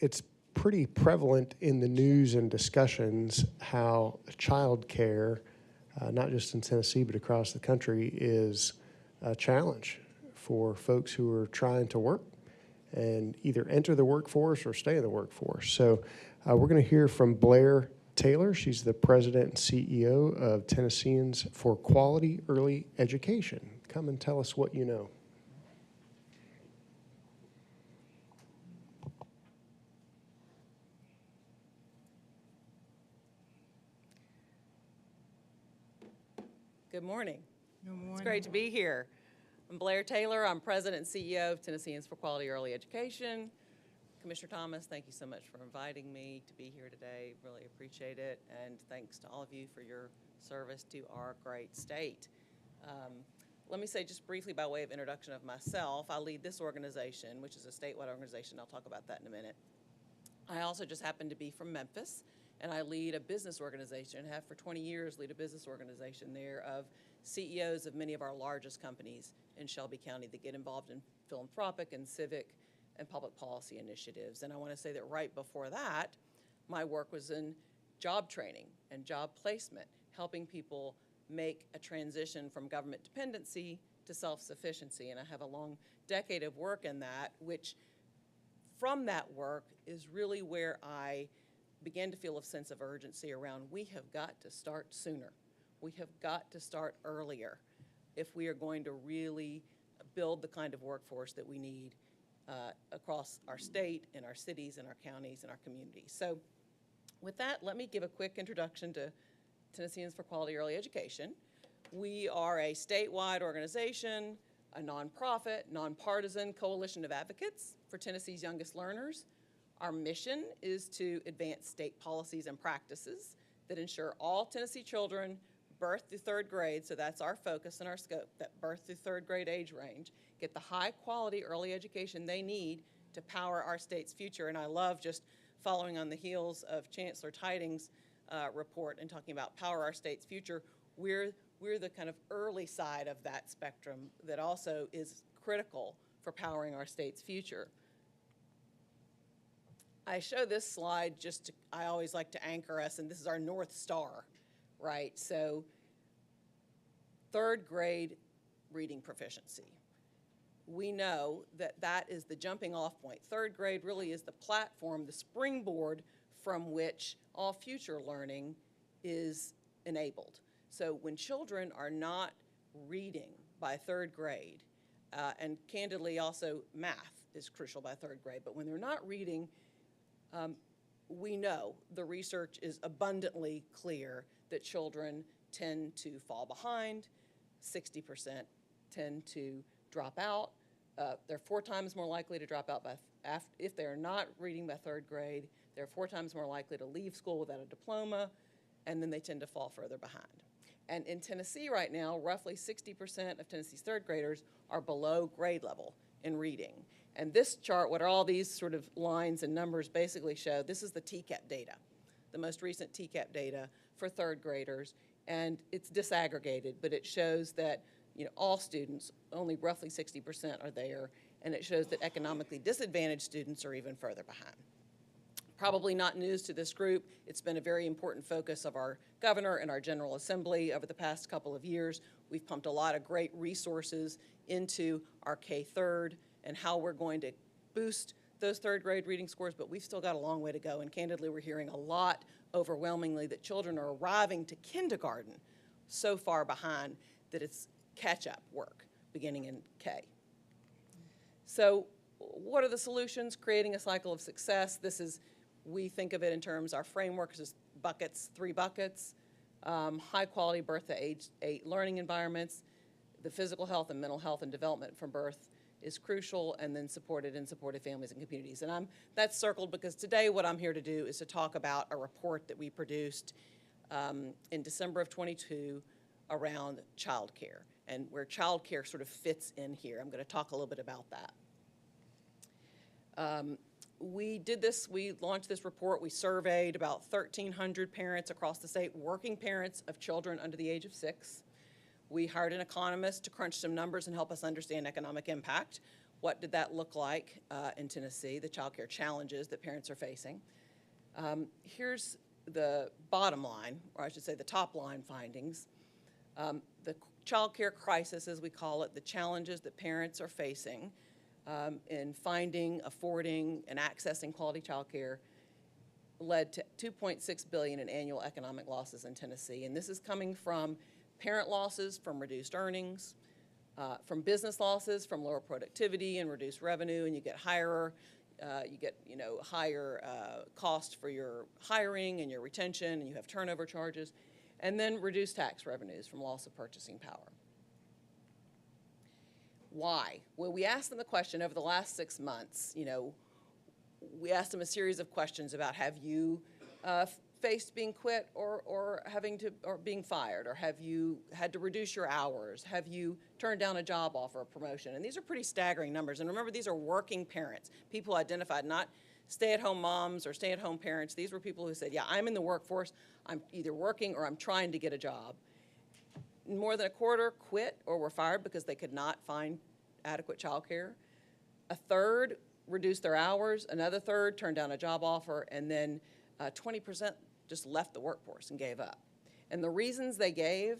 It's pretty prevalent in the news and discussions how child care, not just in Tennessee but across the country, is a challenge for folks who are trying to work and either enter the workforce or stay in the workforce. So we're going to hear from Blair Taylor. She's the president and CEO of Tennesseans for Quality Early Education. Come and tell us what you know. Good morning. Good morning. It's great to be here. I'm Blair Taylor. I'm President and CEO of Tennesseans for Quality Early Education. Commissioner Thomas, thank you so much for inviting me to be here today. Really appreciate it. And thanks to all of you for your service to our great state. Let me say just briefly by way of introduction of myself, I lead this organization, which is a statewide organization. I'll talk about that in a minute. I also just happen to be from Memphis, and I lead a business organization, have for 20 years lead a business organization there of CEOs of many of our largest companies in Shelby County that get involved in philanthropic and civic and public policy initiatives. And I want to say that right before that, my work was in job training and job placement, helping people make a transition from government dependency to self-sufficiency. And I have a long decade of work in that, which from that work is really where I began to feel a sense of urgency around we have got to start sooner. We have got to start earlier if we are going to really build the kind of workforce that we need across our state, in our cities, in our counties, in our communities. So with that, let me give a quick introduction to Tennesseans for Quality Early Education. We are a statewide organization, a nonprofit, nonpartisan coalition of advocates for Tennessee's youngest learners. Our mission is to advance state policies and practices that ensure all Tennessee children birth through third grade, so that's our focus and our scope, that birth through third grade age range, get the high quality early education they need to power our state's future. And I love just following on the heels of Chancellor Tiding's report and talking about power our state's future. We're the kind of early side of that spectrum that also is critical for powering our state's future. I show this slide I always like to anchor us, and this is our North Star, right? So third grade reading proficiency. We know that that is the jumping off point. Third grade really is the platform, the springboard from which all future learning is enabled. So when children are not reading by third grade, and candidly also math is crucial by third grade, but when they're not reading, we know the research is abundantly clear that children tend to fall behind, 60% tend to drop out. They're 4 times more likely to drop out if they're not reading by third grade. They're 4 times more likely to leave school without a diploma, and then they tend to fall further behind. And in Tennessee right now, roughly 60% of Tennessee's third graders are below grade level in reading. And this chart, what are all these sort of lines and numbers basically show, this is the TCAP data, the most recent TCAP data for third graders. And it's disaggregated, but it shows that all students, only roughly 60% are there, and it shows that economically disadvantaged students are even further behind. Probably not news to this group. It's been a very important focus of our governor and our General Assembly over the past couple of years. We've pumped a lot of great resources into our K-3 and how we're going to boost those third grade reading scores, but we've still got a long way to go. And candidly, we're hearing a lot, overwhelmingly, that children are arriving to kindergarten so far behind that it's catch-up work beginning in K. So what are the solutions? Creating a cycle of success. This is, we think of it in terms, our framework is buckets, 3 buckets. High quality birth to age 8 learning environments, the physical health and mental health and development from birth is crucial, and then supported and supportive families and communities. And that's circled because today what I'm here to do is to talk about a report that we produced in December of 22 around childcare and where childcare sort of fits in here. I'm going to talk a little bit about that. We did this, we launched this report, we surveyed about 1,300 parents across the state, working parents of children under the age of 6. We hired an economist to crunch some numbers and help us understand economic impact. What did that look like in Tennessee, the child care challenges that parents are facing? Here's the bottom line, or I should say the top line findings. The child care crisis, as we call it, the challenges that parents are facing in finding, affording, and accessing quality child care led to $2.6 billion in annual economic losses in Tennessee. And this is coming from parent losses from reduced earnings, from business losses from lower productivity and reduced revenue, and you get higher cost for your hiring and your retention, and you have turnover charges, and then reduced tax revenues from loss of purchasing power. Why? Well, we asked them the question over the last 6 months. We asked them a series of questions about, have you faced being quit or being fired, or have you had to reduce your hours? Have you turned down a job offer or promotion? And these are pretty staggering numbers. And remember, these are working parents, people identified, not stay-at-home moms or stay-at-home parents. These were people who said, yeah, I'm in the workforce, I'm either working or I'm trying to get a job. More than a quarter quit or were fired because they could not find adequate child care. A third reduced their hours, another third turned down a job offer, and then 20% just left the workforce and gave up. And the reasons they gave,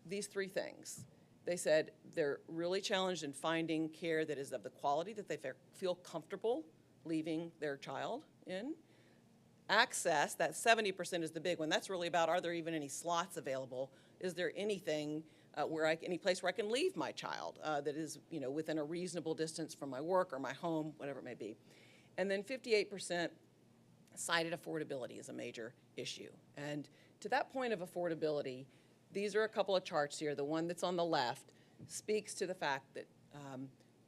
these 3 things. They said they're really challenged in finding care that is of the quality that they feel comfortable leaving their child in. Access, that 70% is the big one. That's really about, are there even any slots available? Is there anything any place where I can leave my child that is, within a reasonable distance from my work or my home, whatever it may be. And then 58% cited affordability as a major issue. And to that point of affordability, these are a couple of charts here. The one that's on the left speaks to the fact that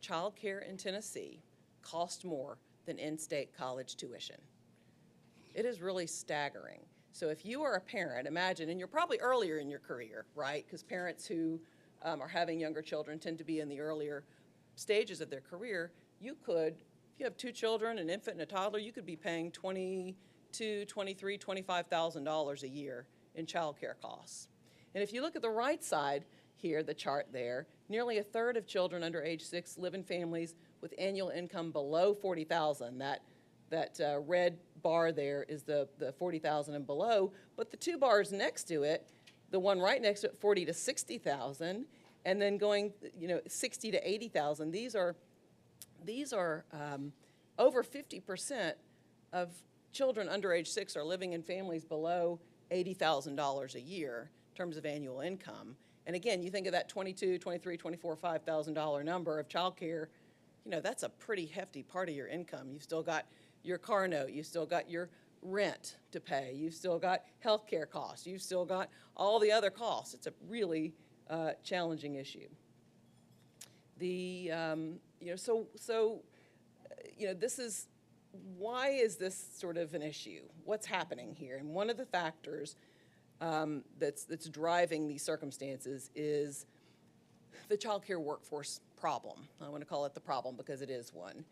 child care in Tennessee costs more than in-state college tuition. It is really staggering. So if you are a parent, imagine, and you're probably earlier in your career, right? Because parents who are having younger children tend to be in the earlier stages of their career. You could, if you have 2 children, an infant and a toddler, you could be paying $22,000, $23,000, $25,000 a year in child care costs. And if you look at the right side here, the chart there, nearly a third of children under age 6 live in families with annual income below $40,000. That red bar there is the $40,000 and below, but the 2 bars next to it, the one right next to it, $40,000 to $60,000, and then going, $60,000 to $80,000. These are over 50% of children under age 6 are living in families below $80,000 a year in terms of annual income. And again, you think of that $22,000, $23,000, $24,000, $5,000 number of child care, that's a pretty hefty part of your income. You've still got your car note, you've still got your rent to pay, you've still got health care costs, you've still got all the other costs. It's a really challenging issue. This is, why is this sort of an issue? What's happening here? And one of the factors that's driving these circumstances is the child care workforce problem. I want to call it the problem because it is one.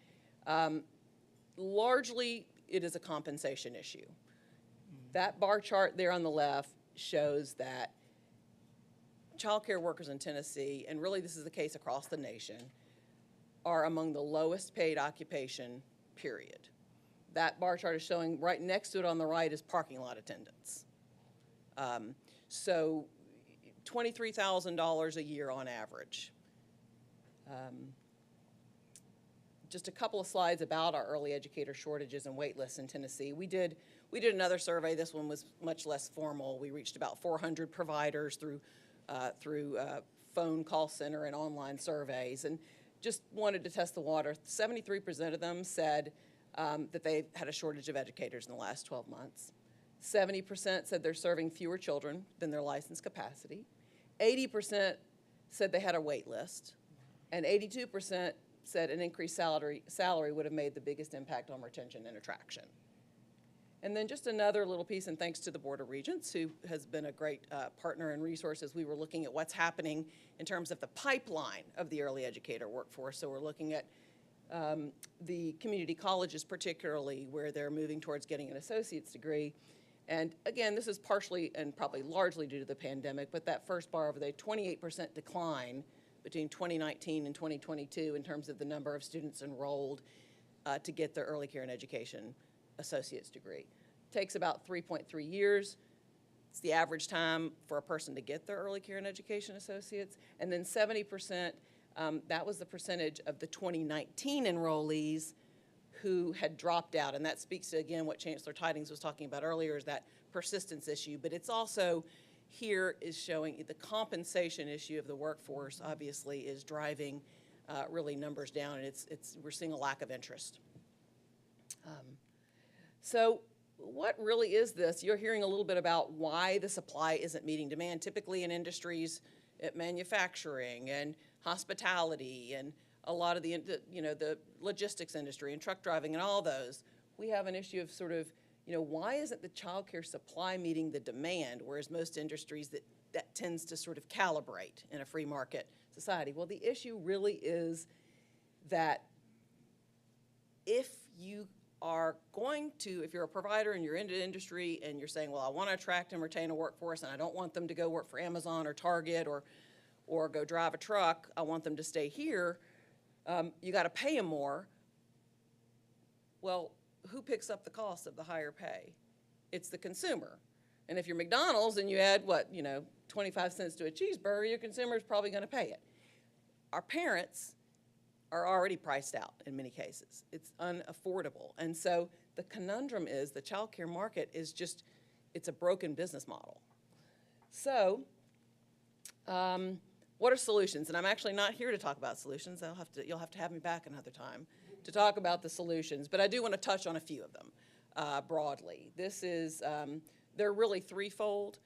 Largely, it is a compensation issue. That bar chart there on the left shows that childcare workers in Tennessee, and really this is the case across the nation, are among the lowest paid occupation, period. That bar chart is showing right next to it on the right is parking lot attendants. So $23,000 a year on average. Just a couple of slides about our early educator shortages and wait lists in Tennessee. We did another survey. This one was much less formal. We reached about 400 providers through phone call center and online surveys, and just wanted to test the water. 73% of them said that they had a shortage of educators in the last 12 months. 70% said they're serving fewer children than their licensed capacity. 80% said they had a wait list, and 82% said an increased salary would have made the biggest impact on retention and attraction. And then just another little piece, and thanks to the Board of Regents, who has been a great partner and resource as we were looking at what's happening in terms of the pipeline of the early educator workforce. So we're looking at the community colleges particularly, where they're moving towards getting an associate's degree. And again, this is partially and probably largely due to the pandemic, but that first bar over there, 28% decline between 2019 and 2022 in terms of the number of students enrolled to get their early care and education associate's degree. Takes about 3.3 years. It's the average time for a person to get their early care and education associates. And then 70%, that was the percentage of the 2019 enrollees who had dropped out. And that speaks to, again, what Chancellor Tidings was talking about earlier, is that persistence issue. But it's also, here is showing the compensation issue of the workforce, obviously, is driving really numbers down, and we're seeing a lack of interest. So what really is this? You're hearing a little bit about why the supply isn't meeting demand. Typically in industries, manufacturing and hospitality and a lot of the logistics industry and truck driving and all those, we have an issue of sort of, why isn't the child care supply meeting the demand, whereas most industries that tends to sort of calibrate in a free market society? Well, the issue really is that if you're a provider and you're into industry and you're saying, well, I want to attract and retain a workforce and I don't want them to go work for Amazon or Target or go drive a truck, I want them to stay here, you got to pay them more. Well, who picks up the cost of the higher pay? It's the consumer. And if you're McDonald's and you add, 25 cents to a cheeseburger, your consumer is probably going to pay it. Our parents are already priced out in many cases. It's unaffordable. And so the conundrum is the child care market is just, it's a broken business model. So what are solutions? And I'm actually not here to talk about solutions. You'll have to have me back another time to talk about the solutions. But I do want to touch on a few of them broadly. They're really threefold.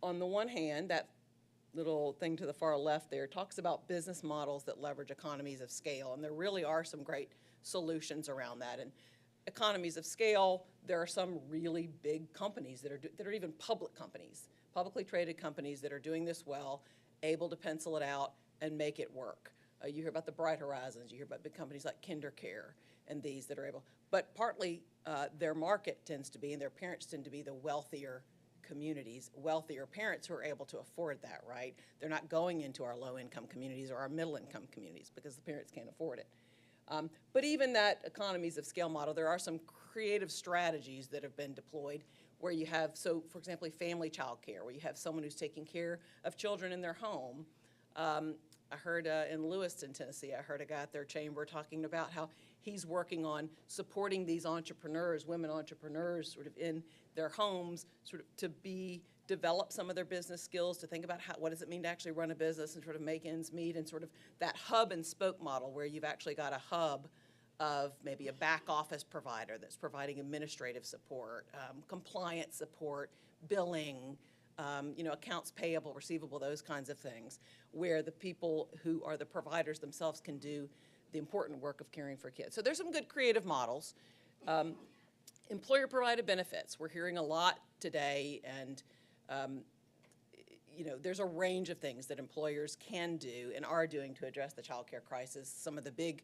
On the one hand, that little thing to the far left there talks about business models that leverage economies of scale, and there really are some great solutions around that. And economies of scale, there are some really big companies that are even public companies, publicly traded companies that are doing this well, able to pencil it out and make it work. You hear about the Bright Horizons, you hear about big companies like KinderCare and these that are able, but partly their market tends to be, and their parents tend to be the wealthier communities, wealthier parents who are able to afford that, right? They're not going into our low-income communities or our middle-income communities because the parents can't afford it. But even that economies of scale model, there are some creative strategies that have been deployed where you have, so for example, family child care, where you have someone who's taking care of children in their home. I heard in Lewiston, Tennessee, I heard a guy at their chamber talking about how he's working on supporting these entrepreneurs, women entrepreneurs, sort of in their homes, sort of to develop some of their business skills, to think about what does it mean to actually run a business and sort of make ends meet, and sort of that hub and spoke model where you've actually got a hub of maybe a back office provider that's providing administrative support, compliance support, billing, accounts payable, receivable, those kinds of things, where the people who are the providers themselves can do the important work of caring for kids. So there's some good creative models. Employer-provided benefits, we're hearing a lot today, and there's a range of things that employers can do and are doing to address the child care crisis. Some of the big,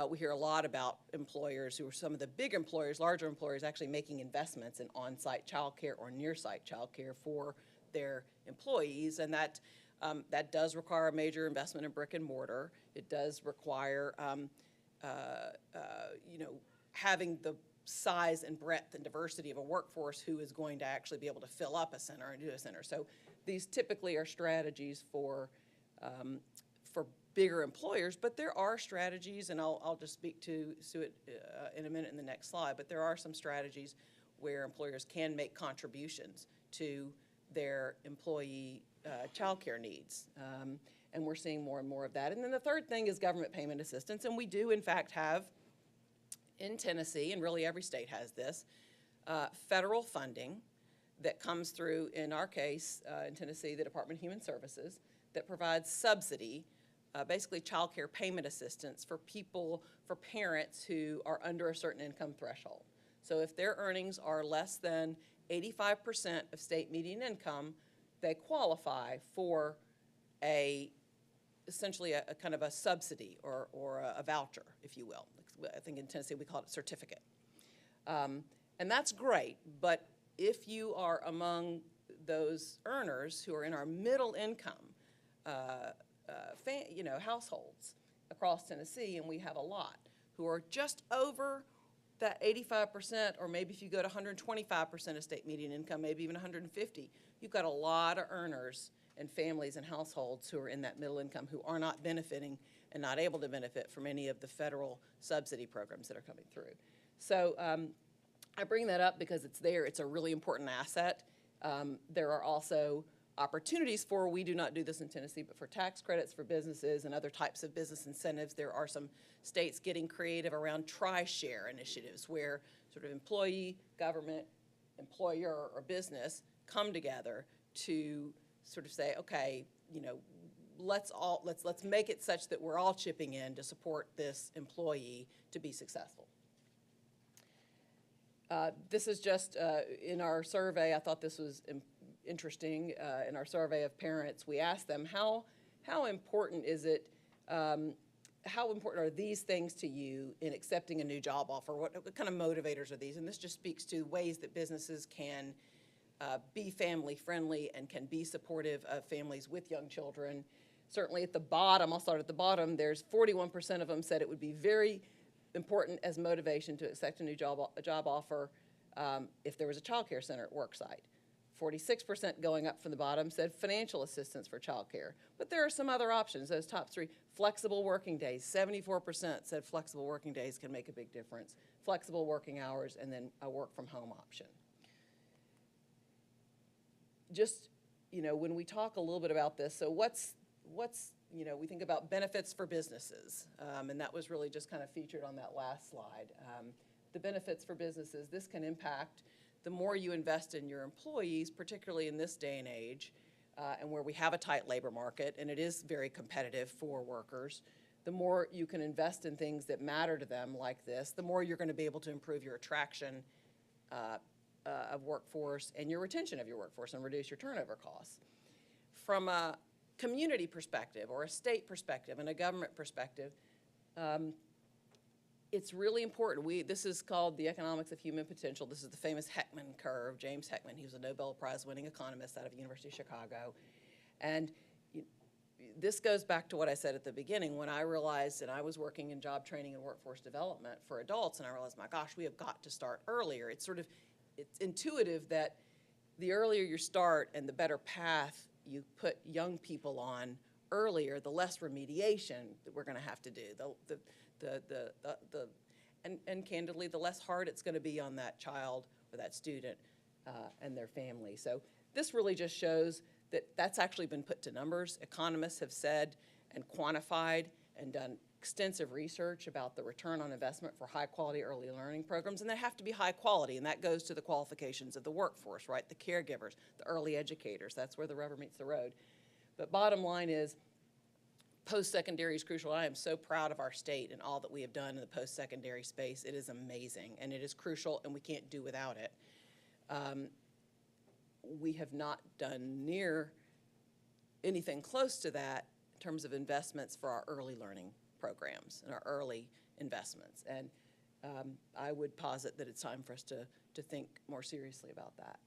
we hear a lot about employers who are some of the big employers, larger employers, actually making investments in on-site child care or near-site child care for their employees, and that does require a major investment in brick and mortar. It does require, having the size and breadth and diversity of a workforce who is going to actually be able to fill up a center and do a center. So these typically are strategies for bigger employers, but there are strategies, and I'll just speak to it in a minute in the next slide, but there are some strategies where employers can make contributions to their employee child care needs. And we're seeing more and more of that. And then the third thing is government payment assistance, and we do in fact have in Tennessee, and really every state has this, federal funding that comes through, in our case, in Tennessee, the Department of Human Services, that provides subsidy, basically child care payment assistance for parents who are under a certain income threshold. So if their earnings are less than 85% of state median income, they qualify for essentially a kind of a subsidy or a voucher, if you will. I think in Tennessee we call it a certificate. And that's great, but if you are among those earners who are in our middle income households across Tennessee, and we have a lot, who are just over that 85%, or maybe if you go to 125% of state median income, maybe even 150, you've got a lot of earners and families and households who are in that middle income who are not benefiting and not able to benefit from any of the federal subsidy programs that are coming through. So I bring that up because it's there. It's a really important asset. There are also opportunities for, we do not do this in Tennessee, but for tax credits for businesses and other types of business incentives. There are some states getting creative around tri-share initiatives where sort of employee, government, employer, or business come together to sort of say, okay, let's make it such that we're all chipping in to support this employee to be successful. This is just in our survey. I thought this was interesting. In our survey of parents, we asked them how important is it, how important are these things to you in accepting a new job offer? What kind of motivators are these? And this just speaks to ways that businesses can be family friendly and can be supportive of families with young children. Certainly at the bottom, I'll start at the bottom, there's 41% of them said it would be very important as motivation to accept a new job offer if there was a child care center at work site. 46% going up from the bottom said financial assistance for child care. But there are some other options, those top three. Flexible working days, 74% said flexible working days can make a big difference. Flexible working hours, and then a work from home option. Just, when we talk a little bit about this, so what's we think about benefits for businesses, and that was really just kind of featured on that last slide. The benefits for businesses, this can impact the more you invest in your employees, particularly in this day and age, and where we have a tight labor market, and it is very competitive for workers, the more you can invest in things that matter to them like this, the more you're going to be able to improve your attraction of workforce and your retention of your workforce and reduce your turnover costs. From a community perspective or a state perspective and a government perspective, it's really important. This is called the economics of human potential. This is the famous Heckman curve. James Heckman, he was a Nobel Prize winning economist out of the University of Chicago. And this goes back to what I said at the beginning when I realized, and I was working in job training and workforce development for adults, and I realized, my gosh, we have got to start earlier. It's intuitive that the earlier you start and the better path you put young people on earlier, the less remediation that we're going to have to do. And candidly, the less hard it's going to be on that child or that student and their family. So this really just shows that that's actually been put to numbers. Economists have said and quantified and done extensive research about the return on investment for high-quality early learning programs, and they have to be high quality, and that goes to the qualifications of the workforce, right? The caregivers, the early educators, that's where the rubber meets the road. But bottom line is, post-secondary is crucial. I am so proud of our state and all that we have done in the post-secondary space. It is amazing, and it is crucial, and we can't do without it. We have not done near anything close to that in terms of investments for our early learning programs and our early investments. And I would posit that it's time for us to think more seriously about that.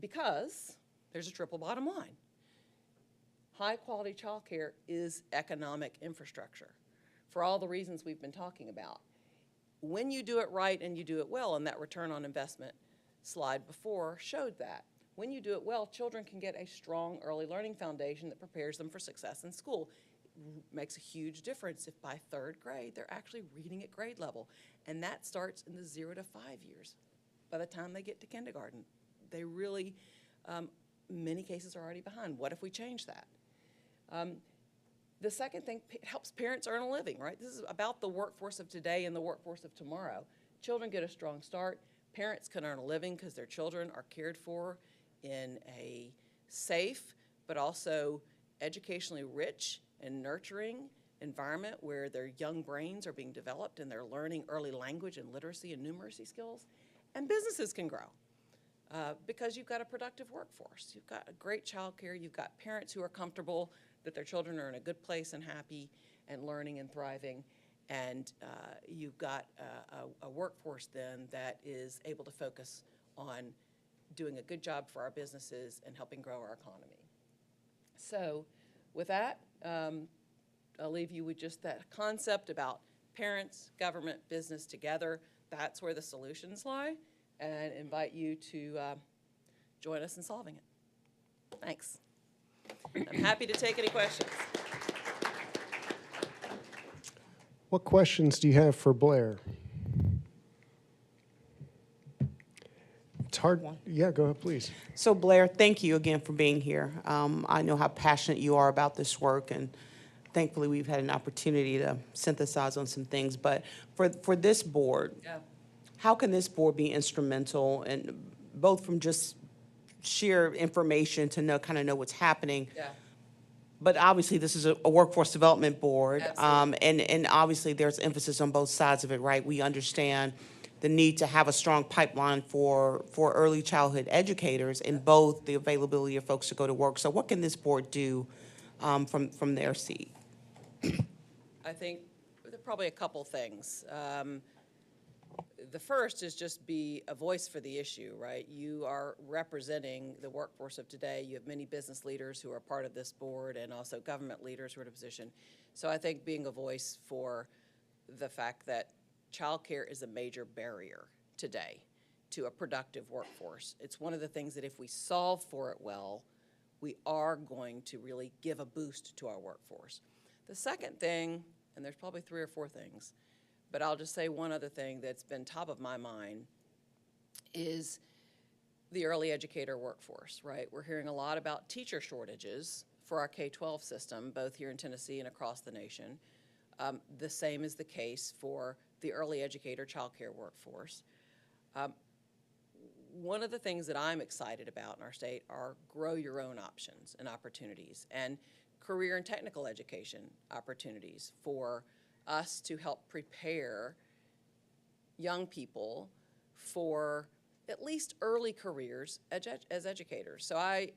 because there's a triple bottom line. High-quality childcare is economic infrastructure for all the reasons we've been talking about. When you do it right and you do it well, and that return on investment slide before showed that, when you do it well, children can get a strong early learning foundation that prepares them for success in school. It makes a huge difference if by third grade they're actually reading at grade level, and that starts in the 0 to 5 years. By the time they get to kindergarten, they really, many cases are already behind. What if we change that? The second thing, it helps parents earn a living, right? This is about the workforce of today and the workforce of tomorrow. Children get a strong start. Parents can earn a living because their children are cared for in a safe but also educationally rich and nurturing environment where their young brains are being developed and they're learning early language and literacy and numeracy skills. And businesses can grow because you've got a productive workforce. You've got a great child care. You've got parents who are comfortable that their children are in a good place and happy and learning and thriving. And you've got a workforce then that is able to focus on doing a good job for our businesses and helping grow our economy. So with that, I'll leave you with just that concept about parents, government, business together. That's where the solutions lie, and invite you to join us in solving it. Thanks. I'm happy to take any questions. What questions do you have for Blair? It's hard. Yeah, go ahead, please. So Blair, thank you again for being here. I know how passionate you are about this work, and thankfully we've had an opportunity to synthesize on some things. But for this board, Yeah. how can this board be instrumental, and both from just sheer information to kind of know what's happening? Yeah. But obviously, this is a workforce development board, Absolutely. and obviously there's emphasis on both sides of it, right? We understand the need to have a strong pipeline for early childhood educators and both the availability of folks to go to work. So what can this board do from their seat? I think there are probably a couple things. The first is just be a voice for the issue, right? You are representing the workforce of today. You have many business leaders who are part of this board and also government leaders who are in a position. So I think being a voice for the fact that childcare is a major barrier today to a productive workforce. It's one of the things that if we solve for it well, we are going to really give a boost to our workforce. The second thing, and there's probably 3 or 4 things, but I'll just say one other thing that's been top of my mind is the early educator workforce, right? We're hearing a lot about teacher shortages for our K-12 system, both here in Tennessee and across the nation. The same is the case for the early educator child care workforce. One of the things that I'm excited about in our state are grow your own options and opportunities and career and technical education opportunities for us to help prepare young people for at least early careers as educators. So I,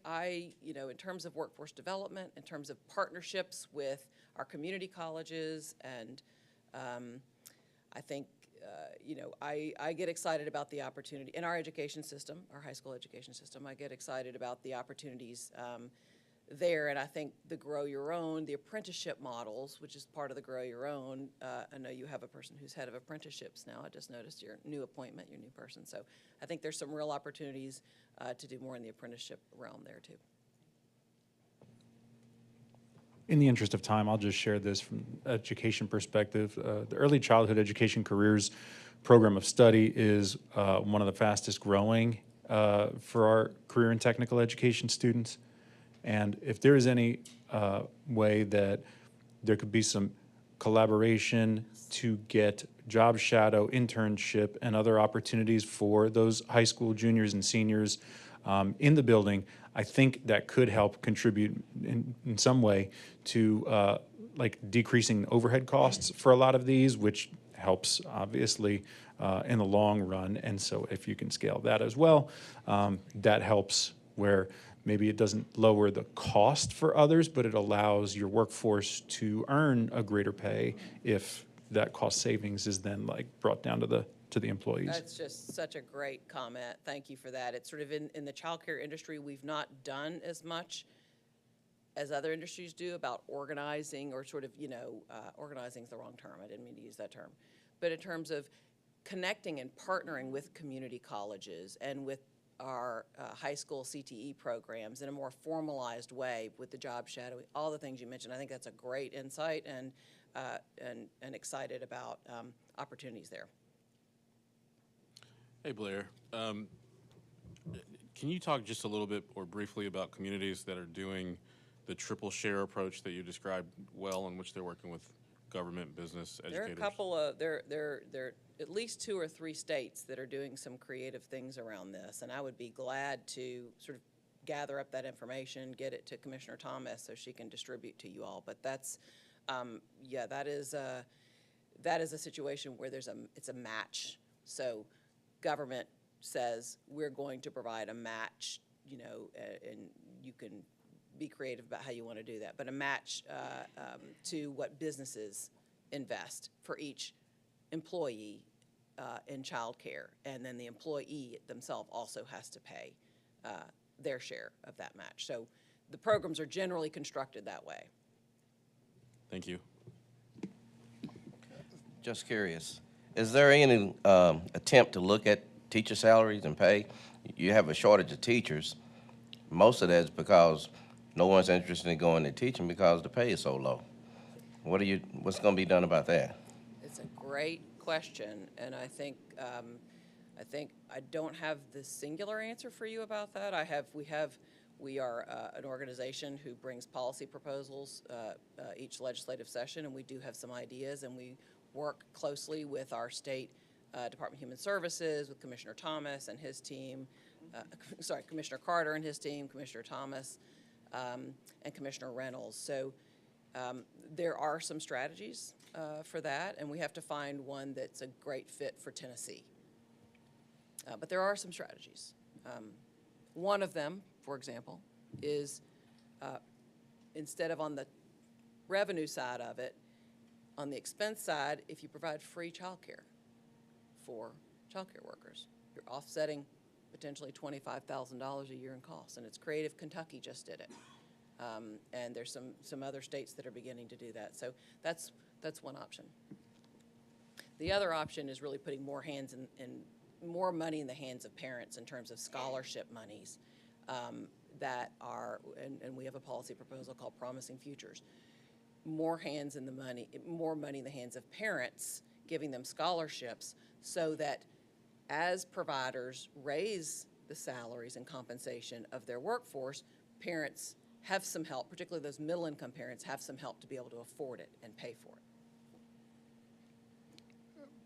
in terms of workforce development, in terms of partnerships with our community colleges, and I think, I get excited about the opportunity in our education system, our high school education system. I get excited about the opportunities there, and I think the Grow Your Own, the apprenticeship models, which is part of the Grow Your Own. I know you have a person who's head of apprenticeships now. I just noticed your new appointment, your new person. So I think there's some real opportunities to do more in the apprenticeship realm there too. In the interest of time, I'll just share this from education perspective. The Early Childhood Education Careers Program of Study is one of the fastest growing for our career and technical education students. And if there is any way that there could be some collaboration to get job shadow, internship, and other opportunities for those high school juniors and seniors in the building, I think that could help contribute in some way to like decreasing overhead costs for a lot of these, which helps obviously in the long run. And so if you can scale that as well, that helps where maybe it doesn't lower the cost for others, but it allows your workforce to earn a greater pay if that cost savings is then like brought down to to the employees. That's just such a great comment. Thank you for that. It's sort of in the childcare industry, we've not done as much as other industries do about organizing or sort of, organizing is the wrong term. I didn't mean to use that term. But in terms of connecting and partnering with community colleges and with our high school CTE programs in a more formalized way with the job shadowing, all the things you mentioned. I think that's a great insight and excited about opportunities there. Hey, Blair. Can you talk just a little bit or briefly about communities that are doing the triple share approach that you described well, in which they're working with government, business, educators? There are a couple of, there are at least 2 or 3 states that are doing some creative things around this, and I would be glad to sort of gather up that information, get it to Commissioner Thomas so she can distribute to you all. But that's, yeah, that is a situation where it's a match. So government says we're going to provide a match, and you can be creative about how you want to do that, but a match to what businesses invest for each employee in child care, and then the employee themselves also has to pay their share of that match. So the programs are generally constructed that way. Thank you. Just curious, is there any attempt to look at teacher salaries and pay? You have a shortage of teachers. Most of that is because no one's interested in going to teaching because the pay is so low. What's going to be done about that? It's a great question, and I think I don't have the singular answer for you about that. We are an organization who brings policy proposals each legislative session, and we do have some ideas, and we work closely with our state Department of Human Services, with Commissioner Thomas and his team, Commissioner Carter and his team, Commissioner Thomas, and Commissioner Reynolds. So there are some strategies for that, and we have to find one that's a great fit for Tennessee. But there are some strategies. One of them, for example, is instead of on the revenue side of it, on the expense side, if you provide free childcare for childcare workers, you're offsetting potentially $25,000 a year in costs, and it's Creative Kentucky just did it, and there's some other states that are beginning to do that. So that's one option. The other option is really putting more more money in the hands of parents in terms of scholarship monies that are, and we have a policy proposal called Promising Futures. More money in the hands of parents, giving them scholarships so that as providers raise the salaries and compensation of their workforce, parents have some help, particularly those middle-income parents, have some help to be able to afford it and pay for it.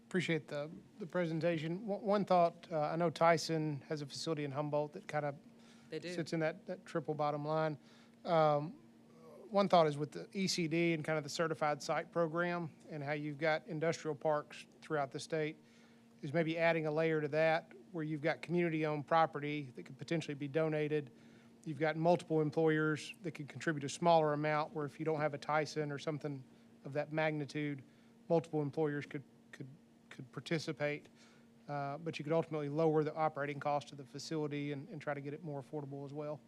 Appreciate the presentation. One thought, I know Tyson has a facility in Humboldt that kind of sits in that triple bottom line. One thought is with the ECD and kind of the certified site program and how you've got industrial parks throughout the state, is maybe adding a layer to that where you've got community-owned property that could potentially be donated. You've got multiple employers that could contribute a smaller amount, where if you don't have a Tyson or something of that magnitude, multiple employers could participate, but you could ultimately lower the operating cost of the facility and try to get it more affordable as well.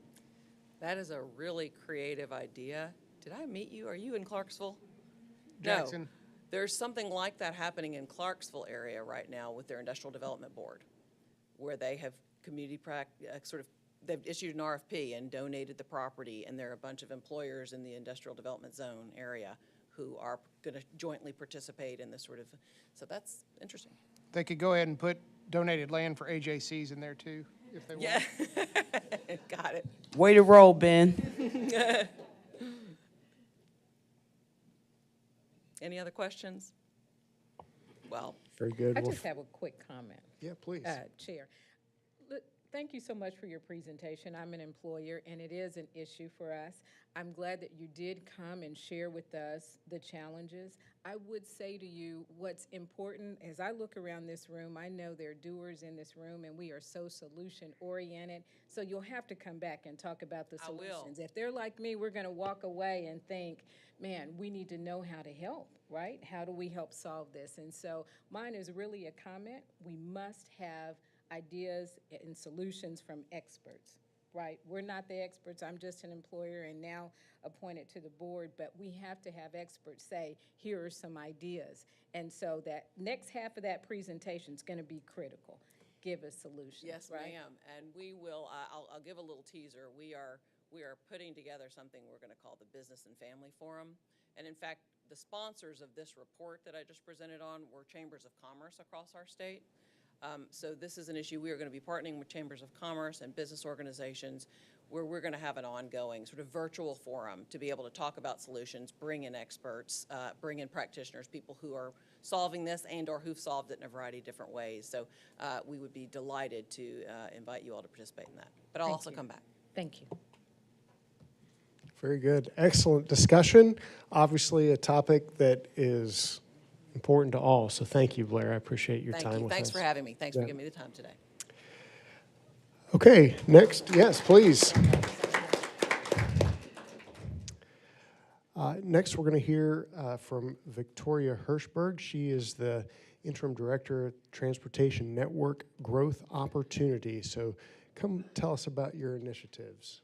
That is a really creative idea. Did I meet you? Are you in Clarksville? Jackson. No. There's something like that happening in Clarksville area right now with their Industrial Development Board, where they have they've issued an RFP and donated the property, and there are a bunch of employers in the Industrial Development Zone area who are going to jointly participate in this so that's interesting. They could go ahead and put donated land for AJCs in there too, if they want. Yeah, got it. Way to roll, Ben. Any other questions? Well, Very good. I Well, just have a quick comment. yeah, please. Chair. Look, Thank you so much for your presentation. I'm an employer, and it is an issue for us. I'm glad that you did come and share with us the challenges. I would say to you, what's important, as I look around this room, I know there are doers in this room, and we are so solution-oriented, so you'll have to come back and talk about the I will. solutions. If they're like me, we're going to walk away and think, man, we need to know how to help, right? How do we help solve this? And so mine is really a comment. We must have ideas and solutions from experts, right? We're not the experts. I'm just an employer and now appointed to the board, but we have to have experts say, here are some ideas. And so that next half of that presentation is going to be critical. Give us solutions, Yes, right? ma'am. And we will, I'll give a little teaser. We are putting together something we're going to call the Business and Family Forum. And in fact, the sponsors of this report that I just presented on were chambers of commerce across our state. So this is an issue we are going to be partnering with chambers of commerce and business organizations where we're going to have an ongoing sort of virtual forum to be able to talk about solutions, bring in experts, bring in practitioners, people who are solving this and or who've solved it in a variety of different ways. So we would be delighted to invite you all to participate in that. But I'll Thank also you. come back. Thank you. Very good. Excellent discussion. Obviously, a topic that is important to all. So thank you, Blair. I appreciate your Thank time you. with Thanks us. for having me. Thanks for Yeah. giving me the time today. Okay, next. Yes, please. Next, we're going to hear from Victoria Hirschberg. She is the Interim Director of Transportation Network Growth Opportunity. So come tell us about your initiatives.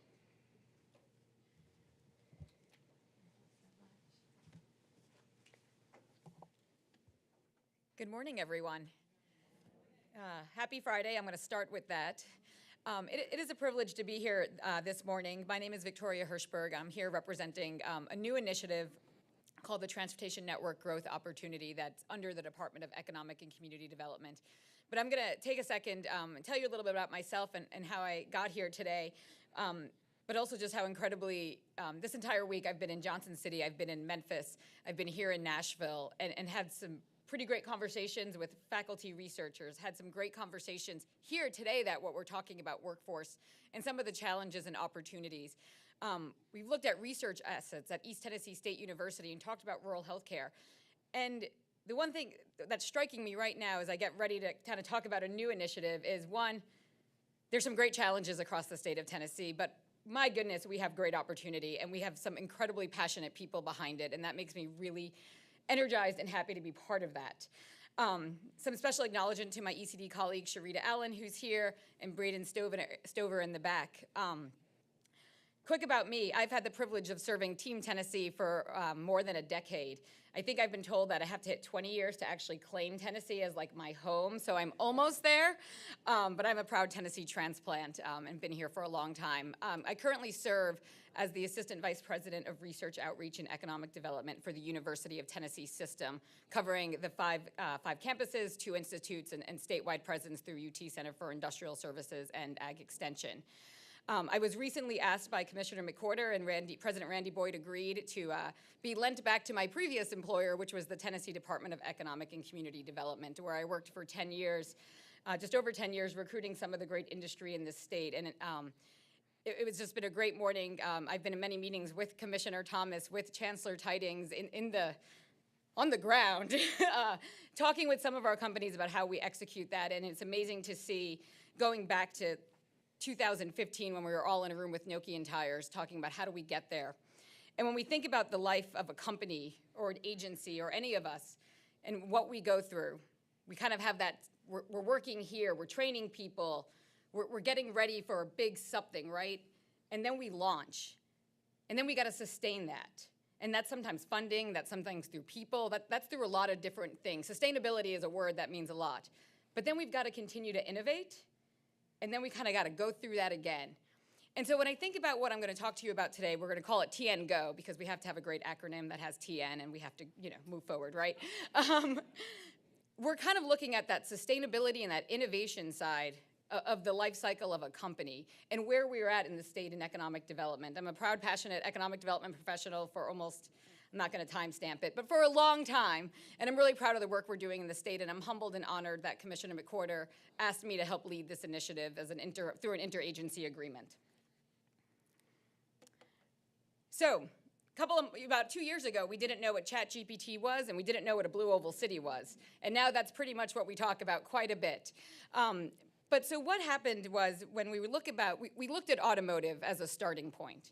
Good morning, everyone. Happy Friday. I'm going to start with that. It is a privilege to be here this morning. My name is Victoria Hirschberg. I'm here representing a new initiative called the Transportation Network Growth Opportunity that's under the Department of Economic and Community Development. But I'm going to take a second and tell you a little bit about myself and how I got here today, but also just how incredibly, this entire week I've been in Johnson City, I've been in Memphis, I've been here in Nashville, and had some pretty great conversations with faculty researchers, had some great conversations here today that what we're talking about workforce and some of the challenges and opportunities. We've looked at research assets at East Tennessee State University and talked about rural healthcare. And the one thing that's striking me right now as I get ready to kind of talk about a new initiative is, one, there's some great challenges across the state of Tennessee, but my goodness, we have great opportunity and we have some incredibly passionate people behind it, and that makes me really energized and happy to be part of that. Some special acknowledgement to my ECD colleague, Sharita Allen, who's here, and Braden Stover in the back. Quick about me, I've had the privilege of serving Team Tennessee for more than a decade. I think I've been told that I have to hit 20 years to actually claim Tennessee as like my home, so I'm almost there, but I'm a proud Tennessee transplant and been here for a long time. I currently serve as the Assistant Vice President of Research Outreach and Economic Development for the University of Tennessee system, covering the five campuses, 2 institutes, and statewide presence through UT Center for Industrial Services and Ag Extension. I was recently asked by Commissioner McWhorter, and President Randy Boyd agreed to be lent back to my previous employer, which was the Tennessee Department of Economic and Community Development, where I worked for 10 years, just over 10 years, recruiting some of the great industry in this state. And it was just been a great morning. I've been in many meetings with Commissioner Thomas, with Chancellor Tidings on the ground, talking with some of our companies about how we execute that. And it's amazing to see, going back to 2015 when we were all in a room with Nokian tires talking about how do we get there. And when we think about the life of a company or an agency or any of us and what we go through, we kind of have that, we're working here, we're training people, we're getting ready for a big something, right? And then we launch. And then we got to sustain that. And that's sometimes funding, that's sometimes through people, that's through a lot of different things. Sustainability is a word that means a lot. But then we've got to continue to innovate, and then we kind of got to go through that again. And so when I think about what I'm going to talk to you about today, we're going to call it TN Go, because we have to have a great acronym that has TN, and we have to, move forward, right? We're kind of looking at that sustainability and that innovation side of the life cycle of a company and where we're at in the state in economic development. I'm a proud, passionate economic development professional for almost I'm not going to timestamp it, but for a long time. And I'm really proud of the work we're doing in the state, and I'm humbled and honored that Commissioner McWhorter asked me to help lead this initiative as through an interagency agreement. So, about 2 years ago, we didn't know what ChatGPT was, and we didn't know what a blue oval city was. And now that's pretty much what we talk about quite a bit. But so what happened was when we looked at automotive as a starting point.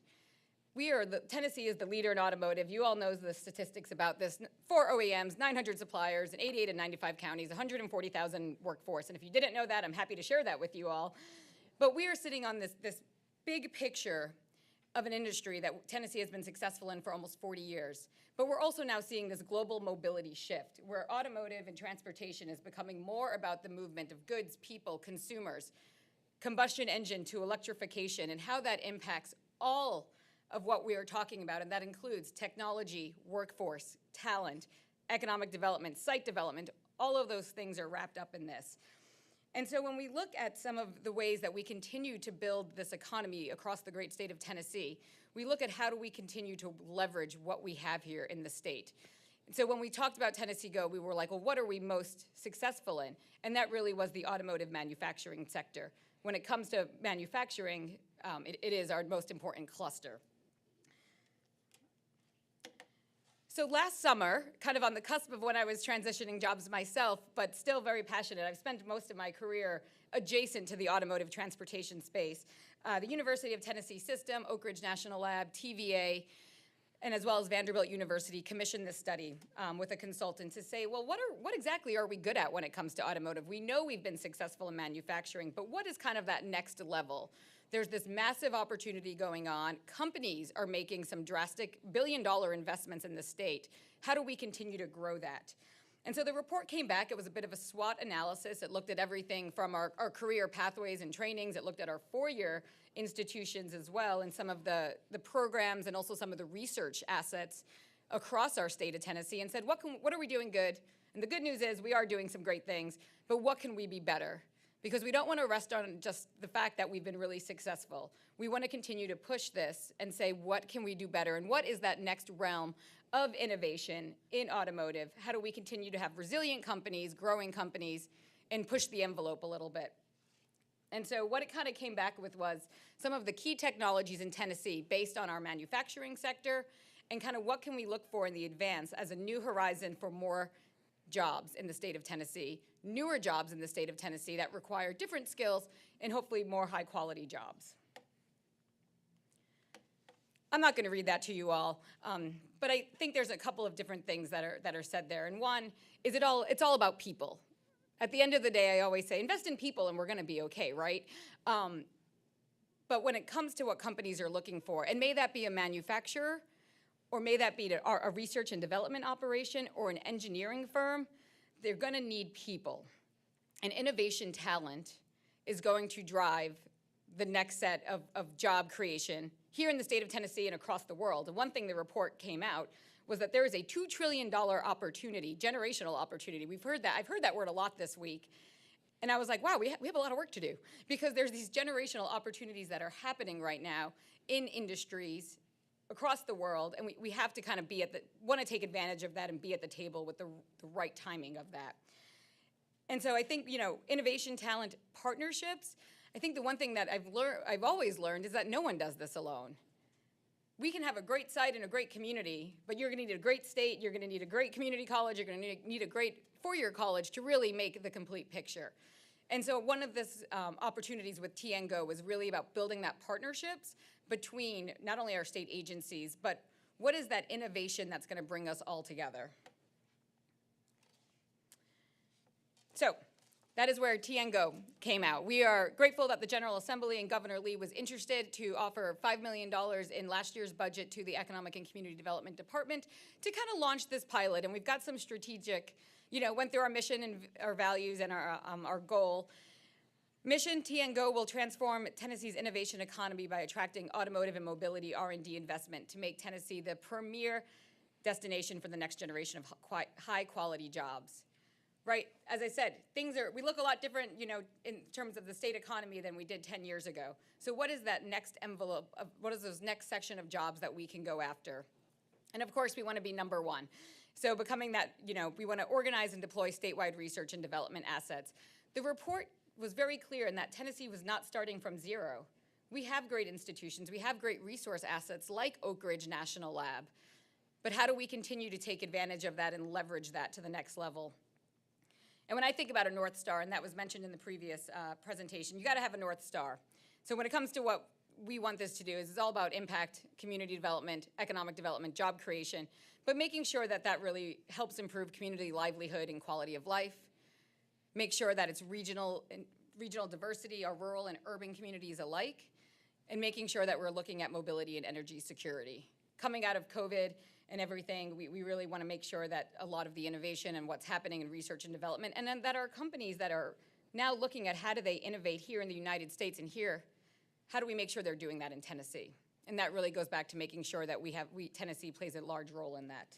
Tennessee is the leader in automotive. You all know the statistics about this. 4 OEMs, 900 suppliers, in 88 and 95 counties, 140,000 workforce. And if you didn't know that, I'm happy to share that with you all. But we are sitting on this big picture of an industry that Tennessee has been successful in for almost 40 years. But we're also now seeing this global mobility shift where automotive and transportation is becoming more about the movement of goods, people, consumers, combustion engine to electrification, and how that impacts all of what we are talking about. And that includes technology, workforce, talent, economic development, site development. All of those things are wrapped up in this. And so when we look at some of the ways that we continue to build this economy across the great state of Tennessee, we look at how do we continue to leverage what we have here in the state. And so when we talked about Tennessee Go, we were like, well, what are we most successful in? And that really was the automotive manufacturing sector. When it comes to manufacturing, it is our most important cluster. So last summer, kind of on the cusp of when I was transitioning jobs myself, but still very passionate, I've spent most of my career adjacent to the automotive transportation space. The University of Tennessee System, Oak Ridge National Lab, TVA, and as well as Vanderbilt University commissioned this study with a consultant to say, well, what exactly are we good at when it comes to automotive? We know we've been successful in manufacturing, but what is kind of that next level? There's this massive opportunity going on. Companies are making some drastic billion-dollar investments in the state. How do we continue to grow that? And so the report came back. It was a bit of a SWOT analysis. It looked at everything from our career pathways and trainings. It looked at our four-year institutions as well, and some of the programs and also some of the research assets across our state of Tennessee, and said, what are we doing good? And the good news is we are doing some great things, but what can we be better? Because we don't want to rest on just the fact that we've been really successful. We want to continue to push this and say, what can we do better? And what is that next realm of innovation in automotive? How do we continue to have resilient companies, growing companies, and push the envelope a little bit? And so what it kind of came back with was some of the key technologies in Tennessee based on our manufacturing sector, and kind of what can we look for in the advance as a new horizon for more jobs in the state of Tennessee, newer jobs in the state of Tennessee that require different skills and hopefully more high quality jobs. I'm not going to read that to you all, but I think there's a couple of different things that are said there. And one is it's all about people. At the end of the day, I always say, invest in people and we're going to be okay, right? But when it comes to what companies are looking for, and may that be a manufacturer, or may that be a research and development operation or an engineering firm, they're going to need people. And innovation talent is going to drive the next set of job creation here in the state of Tennessee and across the world. And one thing the report came out was that there is a $2 trillion opportunity, generational opportunity. I've heard that word a lot this week. And I was like, wow, we have a lot of work to do, because there's these generational opportunities that are happening right now in industries across the world, and we have to kind of want to take advantage of that and be at the table with the right timing of that. And so I think, innovation, talent, partnerships, I think the one thing that I've always learned is that no one does this alone. We can have a great site and a great community, but you're going to need a great state, you're going to need a great community college, you're going to need a great four-year college to really make the complete picture. And so one of the opportunities with TNGO was really about building that partnerships between not only our state agencies, but what is that innovation that's going to bring us all together? So that is where TNGO came out. We are grateful that the General Assembly and Governor Lee was interested to offer $5 million in last year's budget to the Economic and Community Development Department to kind of launch this pilot. And we've got some strategic, went through our mission and our values and our goal. Mission, TNGO will transform Tennessee's innovation economy by attracting automotive and mobility R&D investment to make Tennessee the premier destination for the next generation of high-quality jobs. Right, as I said, we look a lot different, in terms of the state economy than we did 10 years ago. So what is that next envelope, what is those next section of jobs that we can go after? And of course, we want to be number one. So becoming that, we want to organize and deploy statewide research and development assets. The report was very clear in that Tennessee was not starting from zero. We have great institutions. We have great resource assets like Oak Ridge National Lab. But how do we continue to take advantage of that and leverage that to the next level? And when I think about a North Star, and that was mentioned in the previous presentation, you got to have a North Star. So when it comes to what we want this to do, is it's all about impact, community development, economic development, job creation, but making sure that that really helps improve community livelihood and quality of life, make sure that it's regional diversity, our rural and urban communities alike, and making sure that we're looking at mobility and energy security. Coming out of COVID and everything, we really want to make sure that a lot of the innovation and what's happening in research and development, and then that our companies that are now looking at how do they innovate here in the United States and here, how do we make sure they're doing that in Tennessee? And that really goes back to making sure that Tennessee plays a large role in that.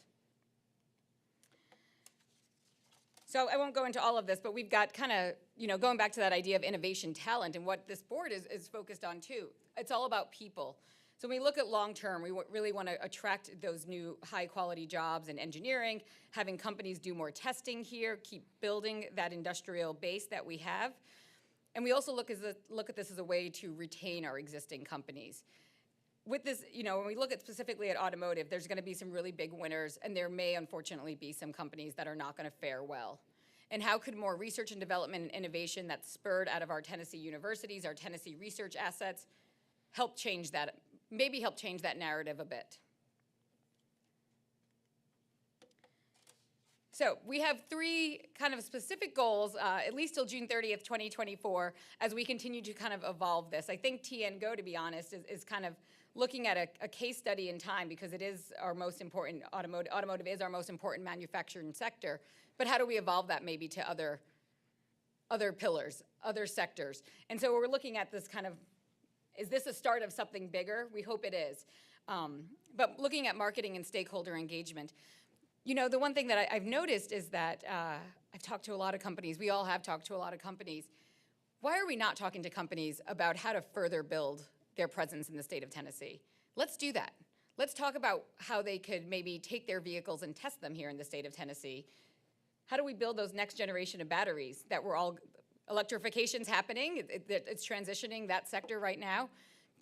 So I won't go into all of this, but we've got kind of, going back to that idea of innovation talent and what this board is focused on too. It's all about people. So when we look at long term, we really want to attract those new high quality jobs in engineering, having companies do more testing here, keep building that industrial base that we have. And we also look at this as a way to retain our existing companies. With this, when we look at specifically at automotive, there's going to be some really big winners, and there may unfortunately be some companies that are not going to fare well. And how could more research and development and innovation that's spurred out of our Tennessee universities, our Tennessee research assets, help change that, maybe help change that narrative a bit? So we have 3 kind of specific goals, at least till June 30th, 2024, as we continue to kind of evolve this. I think TN-GO, to be honest, is kind of looking at a case study in time, because it is our most important, automotive is our most important manufacturing sector. But how do we evolve that maybe to other pillars, other sectors? And so we're looking at this kind of, is this a start of something bigger? We hope it is. But looking at marketing and stakeholder engagement, the one thing that I've noticed is that I've talked to a lot of companies. We all have talked to a lot of companies. Why are we not talking to companies about how to further build their presence in the state of Tennessee? Let's do that. Let's talk about how they could maybe take their vehicles and test them here in the state of Tennessee. How do we build those next generation of batteries that we're all, electrification's happening, it's transitioning that sector right now.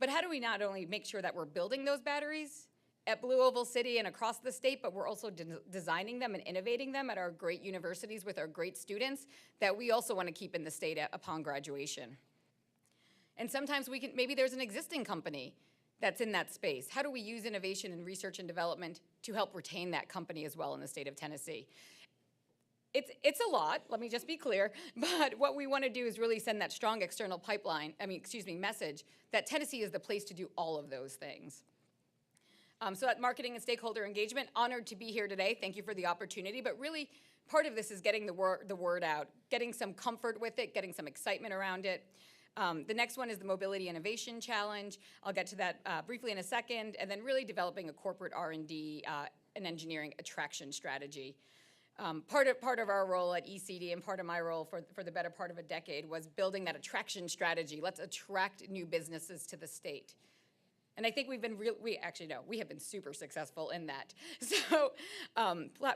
But how do we not only make sure that we're building those batteries at Blue Oval City and across the state, but we're also designing them and innovating them at our great universities with our great students that we also want to keep in the state upon graduation. And sometimes maybe there's an existing company that's in that space. How do we use innovation and research and development to help retain that company as well in the state of Tennessee? It's a lot, let me just be clear, but what we want to do is really send that strong external message that Tennessee is the place to do all of those things. So that marketing and stakeholder engagement, honored to be here today. Thank you for the opportunity, but really part of this is getting the word out, getting some comfort with it, getting some excitement around it. The next one is the Mobility Innovation Challenge. I'll get to that briefly in a second, and then really developing a corporate R&D and engineering attraction strategy. Part of our role at ECD and part of my role for the better part of a decade was building that attraction strategy. Let's attract new businesses to the state. And I think we have been super successful in that. So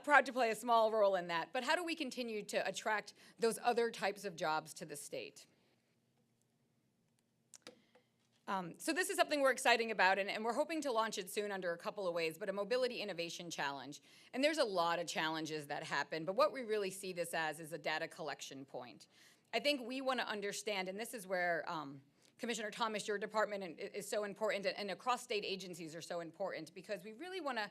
proud to play a small role in that. But how do we continue to attract those other types of jobs to the state? So this is something we're excited about, and we're hoping to launch it soon under a couple of ways, but a Mobility Innovation Challenge. And there's a lot of challenges that happen, but what we really see this as is a data collection point. I think we want to understand, and this is where Commissioner Thomas, your department is so important, and across state agencies are so important, because we really want to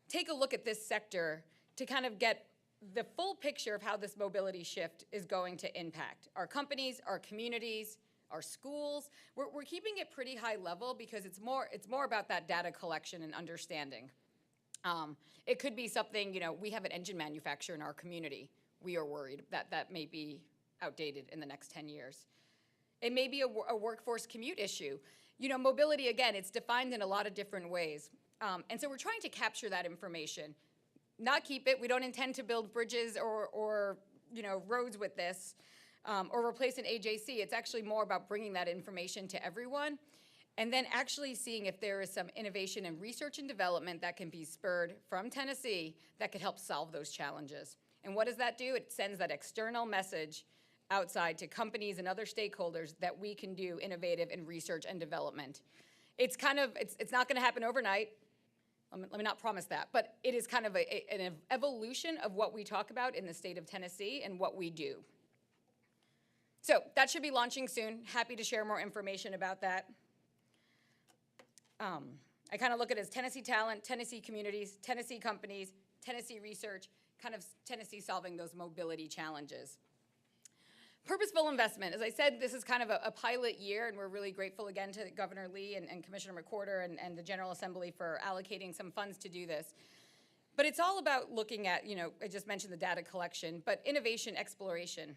take a look at this sector to kind of get the full picture of how this mobility shift is going to impact our companies, our communities, our schools. We're keeping it pretty high level because it's more about that data collection and understanding. It could be something, we have an engine manufacturer in our community. We are worried that that may be outdated in the next 10 years. It may be a workforce commute issue. Mobility, again, it's defined in a lot of different ways. And so we're trying to capture that information, not keep it. We don't intend to build bridges or roads with this. Or replace an AJC. It's actually more about bringing that information to everyone and then actually seeing if there is some innovation in research and development that can be spurred from Tennessee that could help solve those challenges. And what does that do? It sends that external message outside to companies and other stakeholders that we can do innovative in research and development. It's not going to happen overnight. Let me not promise that, but it is kind of an evolution of what we talk about in the state of Tennessee and what we do. So that should be launching soon. Happy to share more information about that. I kind of look at it as Tennessee talent, Tennessee communities, Tennessee companies, Tennessee research, kind of Tennessee solving those mobility challenges. Purposeful investment. As I said, this is kind of a pilot year, and we're really grateful again to Governor Lee and Commissioner McWhorter and the General Assembly for allocating some funds to do this. But it's all about looking at, I just mentioned the data collection, but innovation exploration.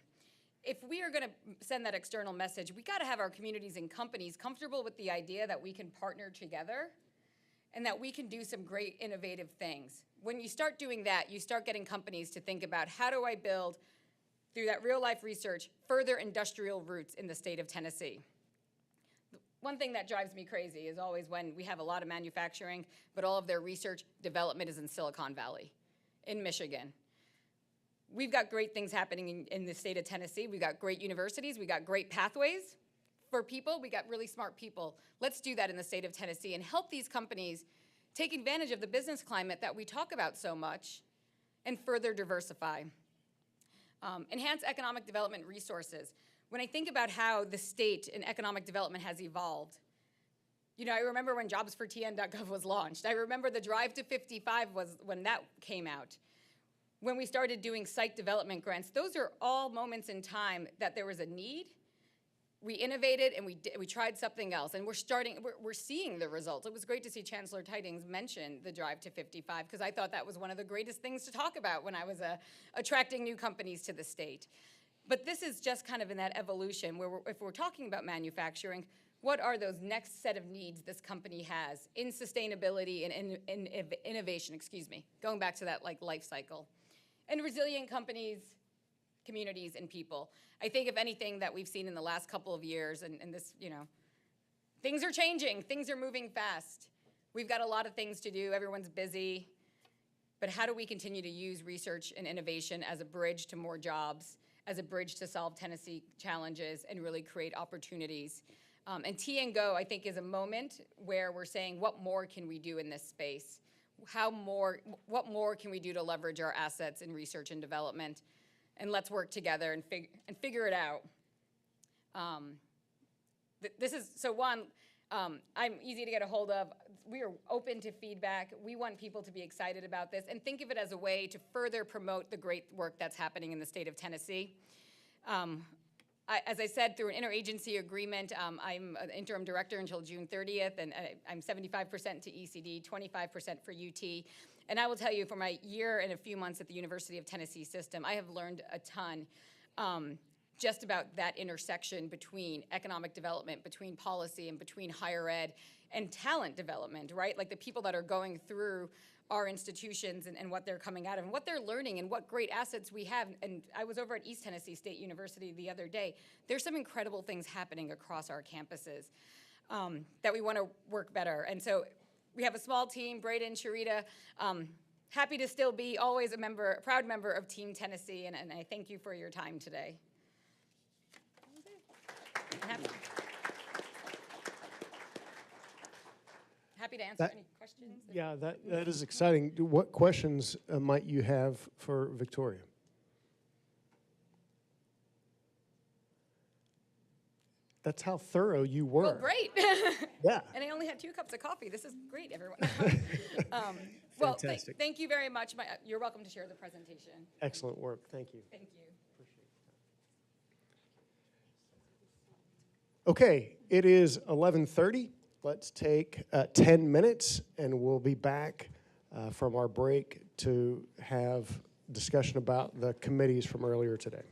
If we are going to send that external message, we got to have our communities and companies comfortable with the idea that we can partner together and that we can do some great innovative things. When you start doing that, you start getting companies to think about, how do I build, through that real-life research, further industrial roots in the state of Tennessee? One thing that drives me crazy is always when we have a lot of manufacturing, but all of their research development is in Silicon Valley, in Michigan. We've got great things happening in the state of Tennessee. We've got great universities. We've got great pathways for people. We got really smart people. Let's do that in the state of Tennessee and help these companies take advantage of the business climate that we talk about so much and further diversify. Enhance economic development resources. When I think about how the state in economic development has evolved, I remember when jobsfortn.gov was launched. I remember the Drive to 55 was when that came out. When we started doing site development grants, those are all moments in time that there was a need. We innovated and we tried something else, and we're seeing the results. It was great to see Chancellor Tydings mention the Drive to 55, because I thought that was one of the greatest things to talk about when I was attracting new companies to the state. But this is just kind of in that evolution where if we're talking about manufacturing, what are those next set of needs this company has in sustainability and in innovation, going back to that life cycle. And resilient companies, communities, and people. I think if anything that we've seen in the last couple of years, and this, things are changing, things are moving fast. We've got a lot of things to do, everyone's busy, but how do we continue to use research and innovation as a bridge to more jobs, as a bridge to solve Tennessee challenges and really create opportunities? And T and Go, I think, is a moment where we're saying, what more can we do in this space? What more can we do to leverage our assets in research and development? And let's work together and figure it out. I'm easy to get a hold of. We are open to feedback. We want people to be excited about this and think of it as a way to further promote the great work that's happening in the state of Tennessee. As I said, through an interagency agreement, I'm an interim director until June 30th, and I'm 75% to ECD, 25% for UT. And I will tell you, for my year and a few months at the University of Tennessee system, I have learned a ton just about that intersection between economic development, between policy, and between higher ed and talent development, right? Like the people that are going through our institutions and what they're coming out of and what they're learning and what great assets we have. And I was over at East Tennessee State University the other day. There's some incredible things happening across our campuses that we want to work better. And so we have a small team, Braden, Sharita, happy to still be always a proud member of Team Tennessee, and I thank you for your time today. Happy to answer any questions. Yeah, that is exciting. What questions might you have for Victoria? That's how thorough you were. Well, great. Yeah. And I only had 2 cups of coffee. This is great, everyone. Well, thank you very much. You're welcome to share the presentation. Excellent work. Thank you. Thank you. Okay, it is 11:30. Let's take 10 minutes, and we'll be back from our break to have discussion about the committees from earlier today.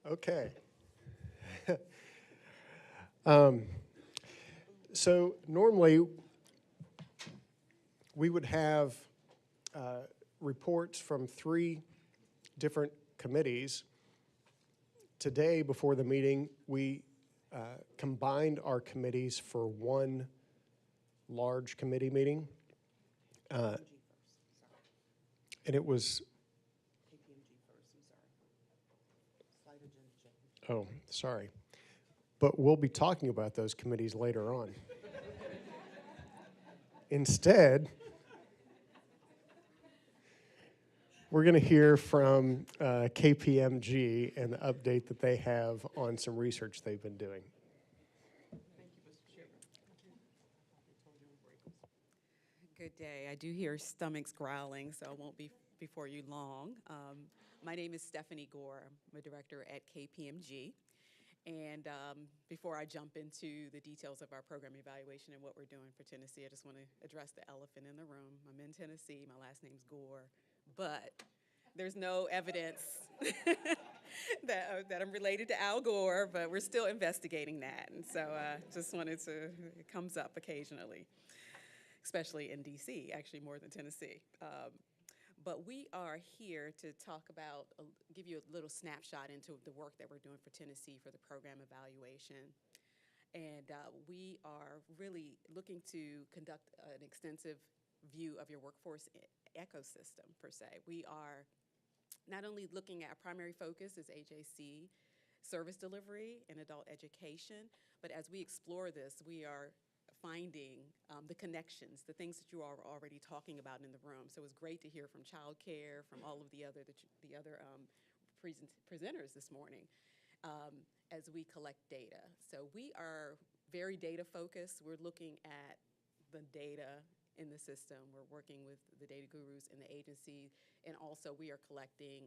Okay. So normally, we would have reports from 3 different committees. Today, before the meeting, we combined our committees for one large committee meeting. And it was, oh, sorry. But we'll be talking about those committees later on. Instead, we're going to hear from KPMG and the update that they have on some research they've been doing. Good day. I do hear stomachs growling, so I won't be before you long. My name is Stephanie Gore. I'm a director at KPMG. And before I jump into the details of our program evaluation and what we're doing for Tennessee, I just want to address the elephant in the room. I'm in Tennessee. My last name's Gore, but there's no evidence that I'm related to Al Gore, but we're still investigating that. And so just wanted to, it comes up occasionally, especially in DC, actually more than Tennessee. But we are here to talk about, give you a little snapshot into the work that we're doing for Tennessee for the program evaluation. And we are really looking to conduct an extensive view of your workforce ecosystem, per se. We are not only looking at our primary focus is AJC, service delivery and adult education, but as we explore this, we are finding the connections, the things that you are already talking about in the room. So it was great to hear from childcare, from all of the other presenters this morning as we collect data. So we are very data focused. We're looking at the data in the system. We're working with the data gurus in the agency, and also we are collecting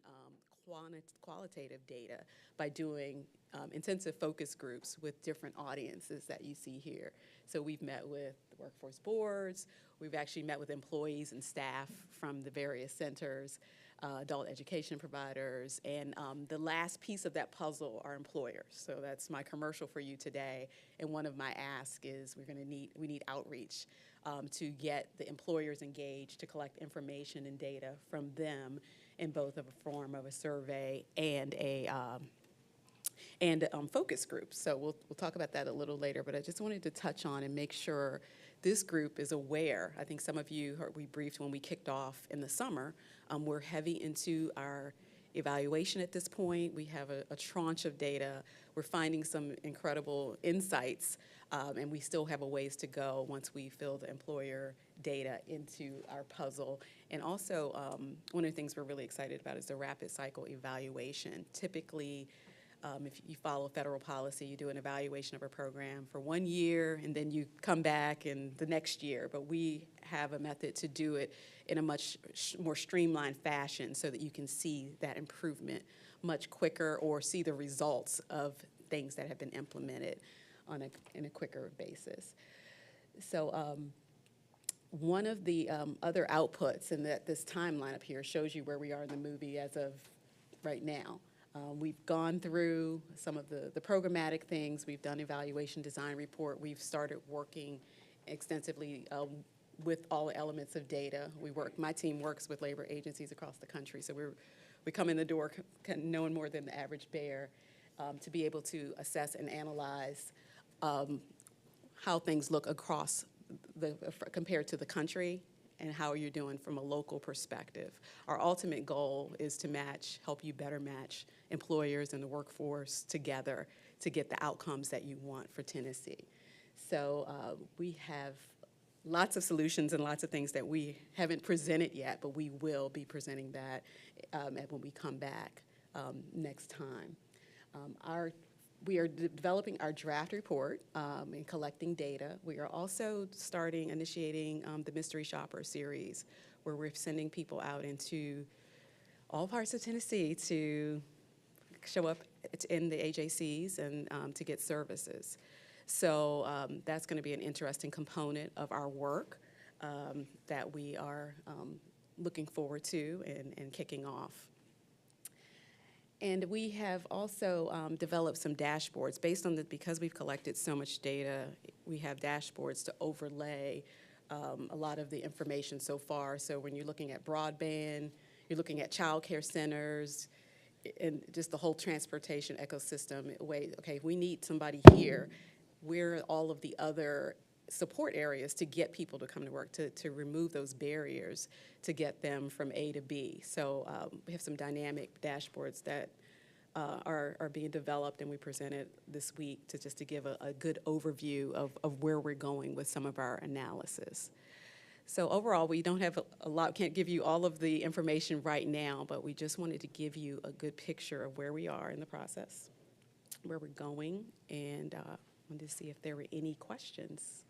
qualitative data by doing intensive focus groups with different audiences that you see here. So we've met with the workforce boards, we've actually met with employees and staff from the various centers, adult education providers, and the last piece of that puzzle are employers. So that's my commercial for you today, and one of my asks is we need outreach to get the employers engaged to collect information and data from them in both of a form of a survey and a focus groups. So we'll talk about that a little later, but I just wanted to touch on and make sure this group is aware. I think some of you heard we briefed when we kicked off in the summer. We're heavy into our evaluation at this point. We have a tranche of data. We're finding some incredible insights, and we still have a ways to go once we fill the employer data into our puzzle. And also, one of the things we're really excited about is the rapid cycle evaluation. Typically, if you follow federal policy, you do an evaluation of a program for 1 year, and then you come back in the next year. But we have a method to do it in a much more streamlined fashion so that you can see that improvement much quicker or see the results of things that have been implemented in a quicker basis. So one of the other outputs, and that this timeline up here shows you where we are in the movie as of right now. We've gone through some of the programmatic things. We've done evaluation design report. We've started working extensively with all elements of data. My team works with labor agencies across the country, so we come in the door knowing more than the average bear to be able to assess and analyze how things look across compared to the country and how you're doing from a local perspective. Our ultimate goal is to help you better match employers and the workforce together to get the outcomes that you want for Tennessee. So we have lots of solutions and lots of things that we haven't presented yet, but we will be presenting that when we come back next time. We are developing our draft report and collecting data. We are also initiating the Mystery Shopper series, where we're sending people out into all parts of Tennessee to show up in the AJCs and to get services. So that's going to be an interesting component of our work that we are looking forward to and kicking off. And we have also developed some dashboards based on because we've collected so much data, we have dashboards to overlay a lot of the information so far. So when you're looking at broadband, you're looking at child care centers, and just the whole transportation ecosystem. Okay, we need somebody here. Where are all of the other support areas to get people to come to work, to remove those barriers, to get them from A to B. So we have some dynamic dashboards that are being developed, and we presented this week to give a good overview of where we're going with some of our analysis. So overall, we don't have a lot, can't give you all of the information right now, but we just wanted to give you a good picture of where we are in the process, where we're going, and wanted to see if there were any questions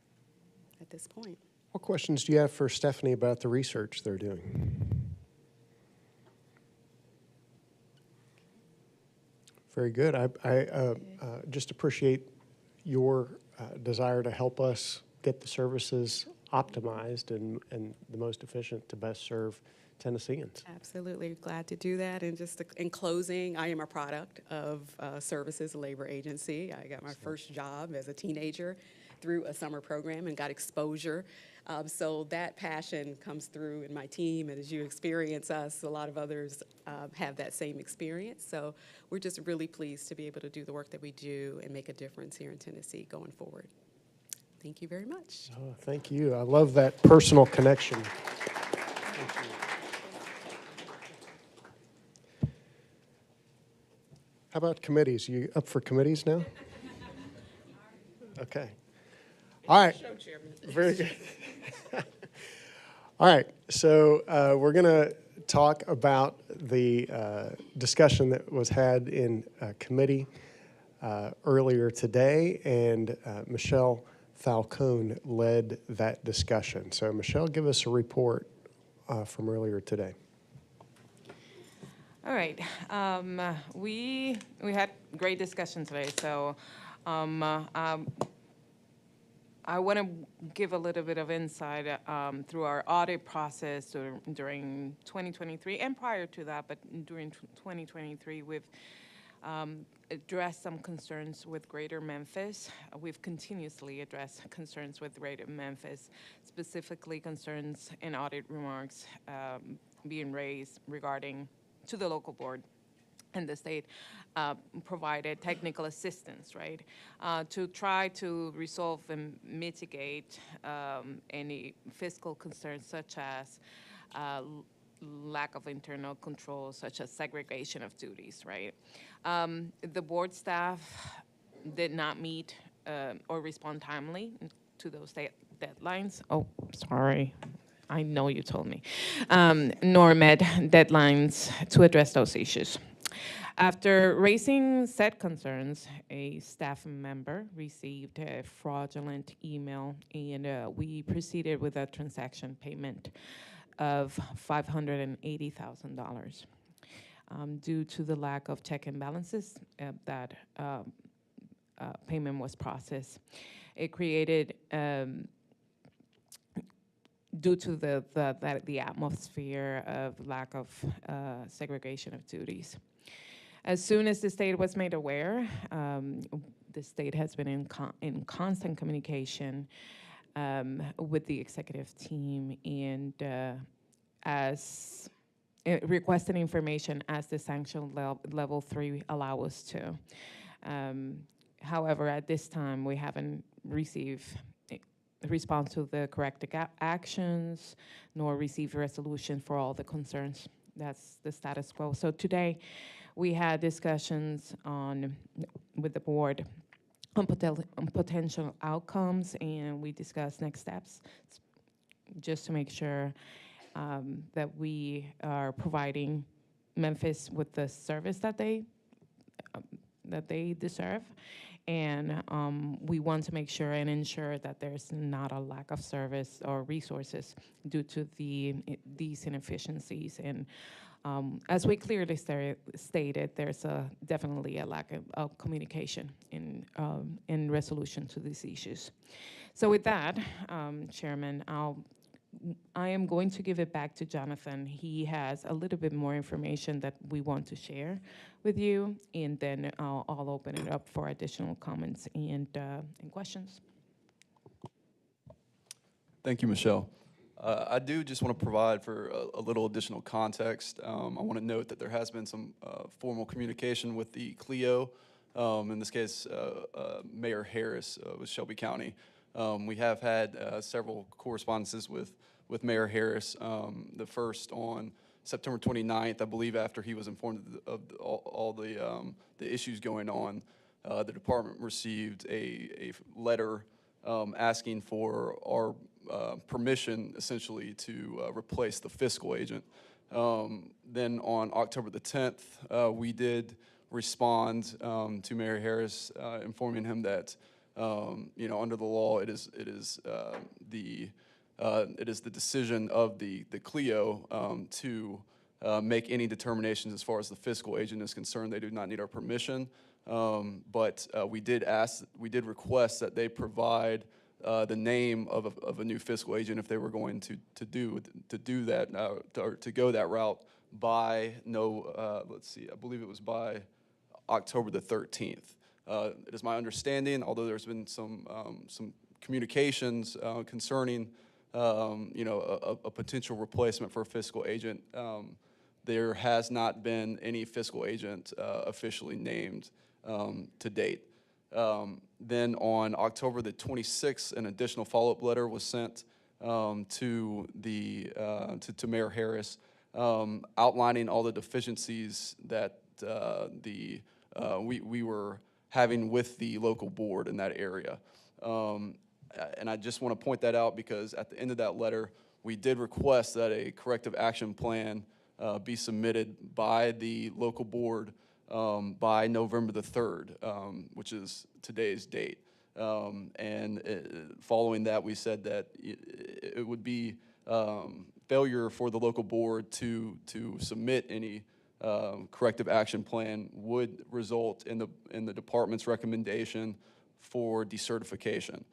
at this point. What questions do you have for Stephanie about the research they're doing? Very good. I just appreciate your desire to help us get the services optimized and the most efficient to best serve Tennesseans. Absolutely, glad to do that. And just in closing, I am a product of Services Labor Agency. I got my first job as a teenager through a summer program and got exposure. So that passion comes through in my team, and as you experience us, a lot of others have that same experience. So we're just really pleased to be able to do the work that we do and make a difference here in Tennessee going forward. Thank you very much. Oh, thank you. I love that personal connection. Thank you. How about committees? You up for committees now? Okay. All right. Very good. All right. So we're going to talk about the discussion that was had in committee earlier today, and Michelle Falcone led that discussion. So Michelle, give us a report from earlier today. All right. We had great discussion today. So I want to give a little bit of insight through our audit process during 2023 and prior to that, but during 2023, we've addressed some concerns with Greater Memphis. We've continuously addressed concerns with Greater Memphis, specifically concerns in audit remarks being raised regarding to the local board. And the state provided technical assistance, right, to try to resolve and mitigate any fiscal concerns such as lack of internal control, such as segregation of duties, right? The board staff did not meet or respond timely to those deadlines. Oh, sorry. I know you told me. Nor met deadlines to address those issues. After raising said concerns, a staff member received a fraudulent email, and we proceeded with a transaction payment of $580,000. Due to the lack of check and balances, that payment was processed. It created, due to the atmosphere of lack of segregation of duties. As soon as the state was made aware, the state has been in constant communication with the executive team and as requesting information as the sanction level 3 allow us to. However, at this time, we haven't received a response to the corrective actions, nor received a resolution for all the concerns. That's the status quo. So today, we had discussions with the board on potential outcomes, and we discussed next steps just to make sure that we are providing Memphis with the service that they deserve. And we want to make sure and ensure that there's not a lack of service or resources due to these inefficiencies. And as we clearly stated, there's definitely a lack of communication in resolution to these issues. So with that, Chairman, I'll I am going to give it back to Jonathan. He has a little bit more information that we want to share with you, and then I'll open it up for additional comments and questions. Thank you, Michelle. I do just want to provide for a little additional context. I want to note that there has been some formal communication with the CLEO, in this case, Mayor Harris with Shelby County. We have had several correspondences with Mayor Harris, the first on September 29th, I believe, after he was informed of all the issues going on. The department received a letter asking for our permission, essentially, to replace the fiscal agent. Then on October the 10th, we did respond to Mayor Harris, informing him that under the law, it is the decision of the CLEO to make any determinations as far as the fiscal agent is concerned. They do not need our permission, but we did request that they provide the name of a new fiscal agent if they were going to do that or to go that route by I believe it was by October the 13th. It is my understanding, although there's been some communications concerning a potential replacement for a fiscal agent, there has not been any fiscal agent officially named to date. Then on October the 26th, an additional follow-up letter was sent to Mayor Harris, outlining all the deficiencies that we were having with the local board in that area. And I just want to point that out because at the end of that letter, we did request that a corrective action plan be submitted by the local board by November the 3rd, which is today's date. Following that, we said that it would be failure for the local board to submit any corrective action plan would result in the department's recommendation for decertification.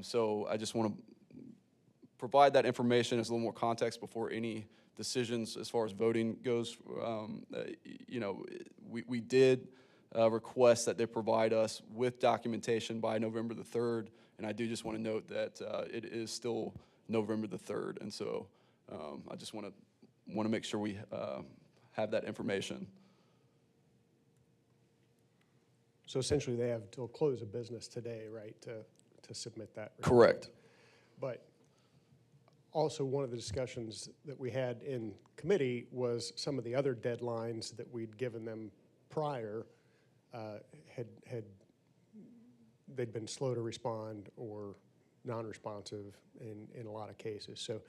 So I just want to provide that information as a little more context before any decisions as far as voting goes. We did request that they provide us with documentation by November the 3rd, and I do just want to note that it is still November the 3rd, and so I just want to make sure we have that information. So essentially, they have till close of business today, right, to submit that report. Correct. But also, one of the discussions that we had in committee was some of the other deadlines that we'd given them prior they'd been slow to respond or non-responsive in a lot of cases. So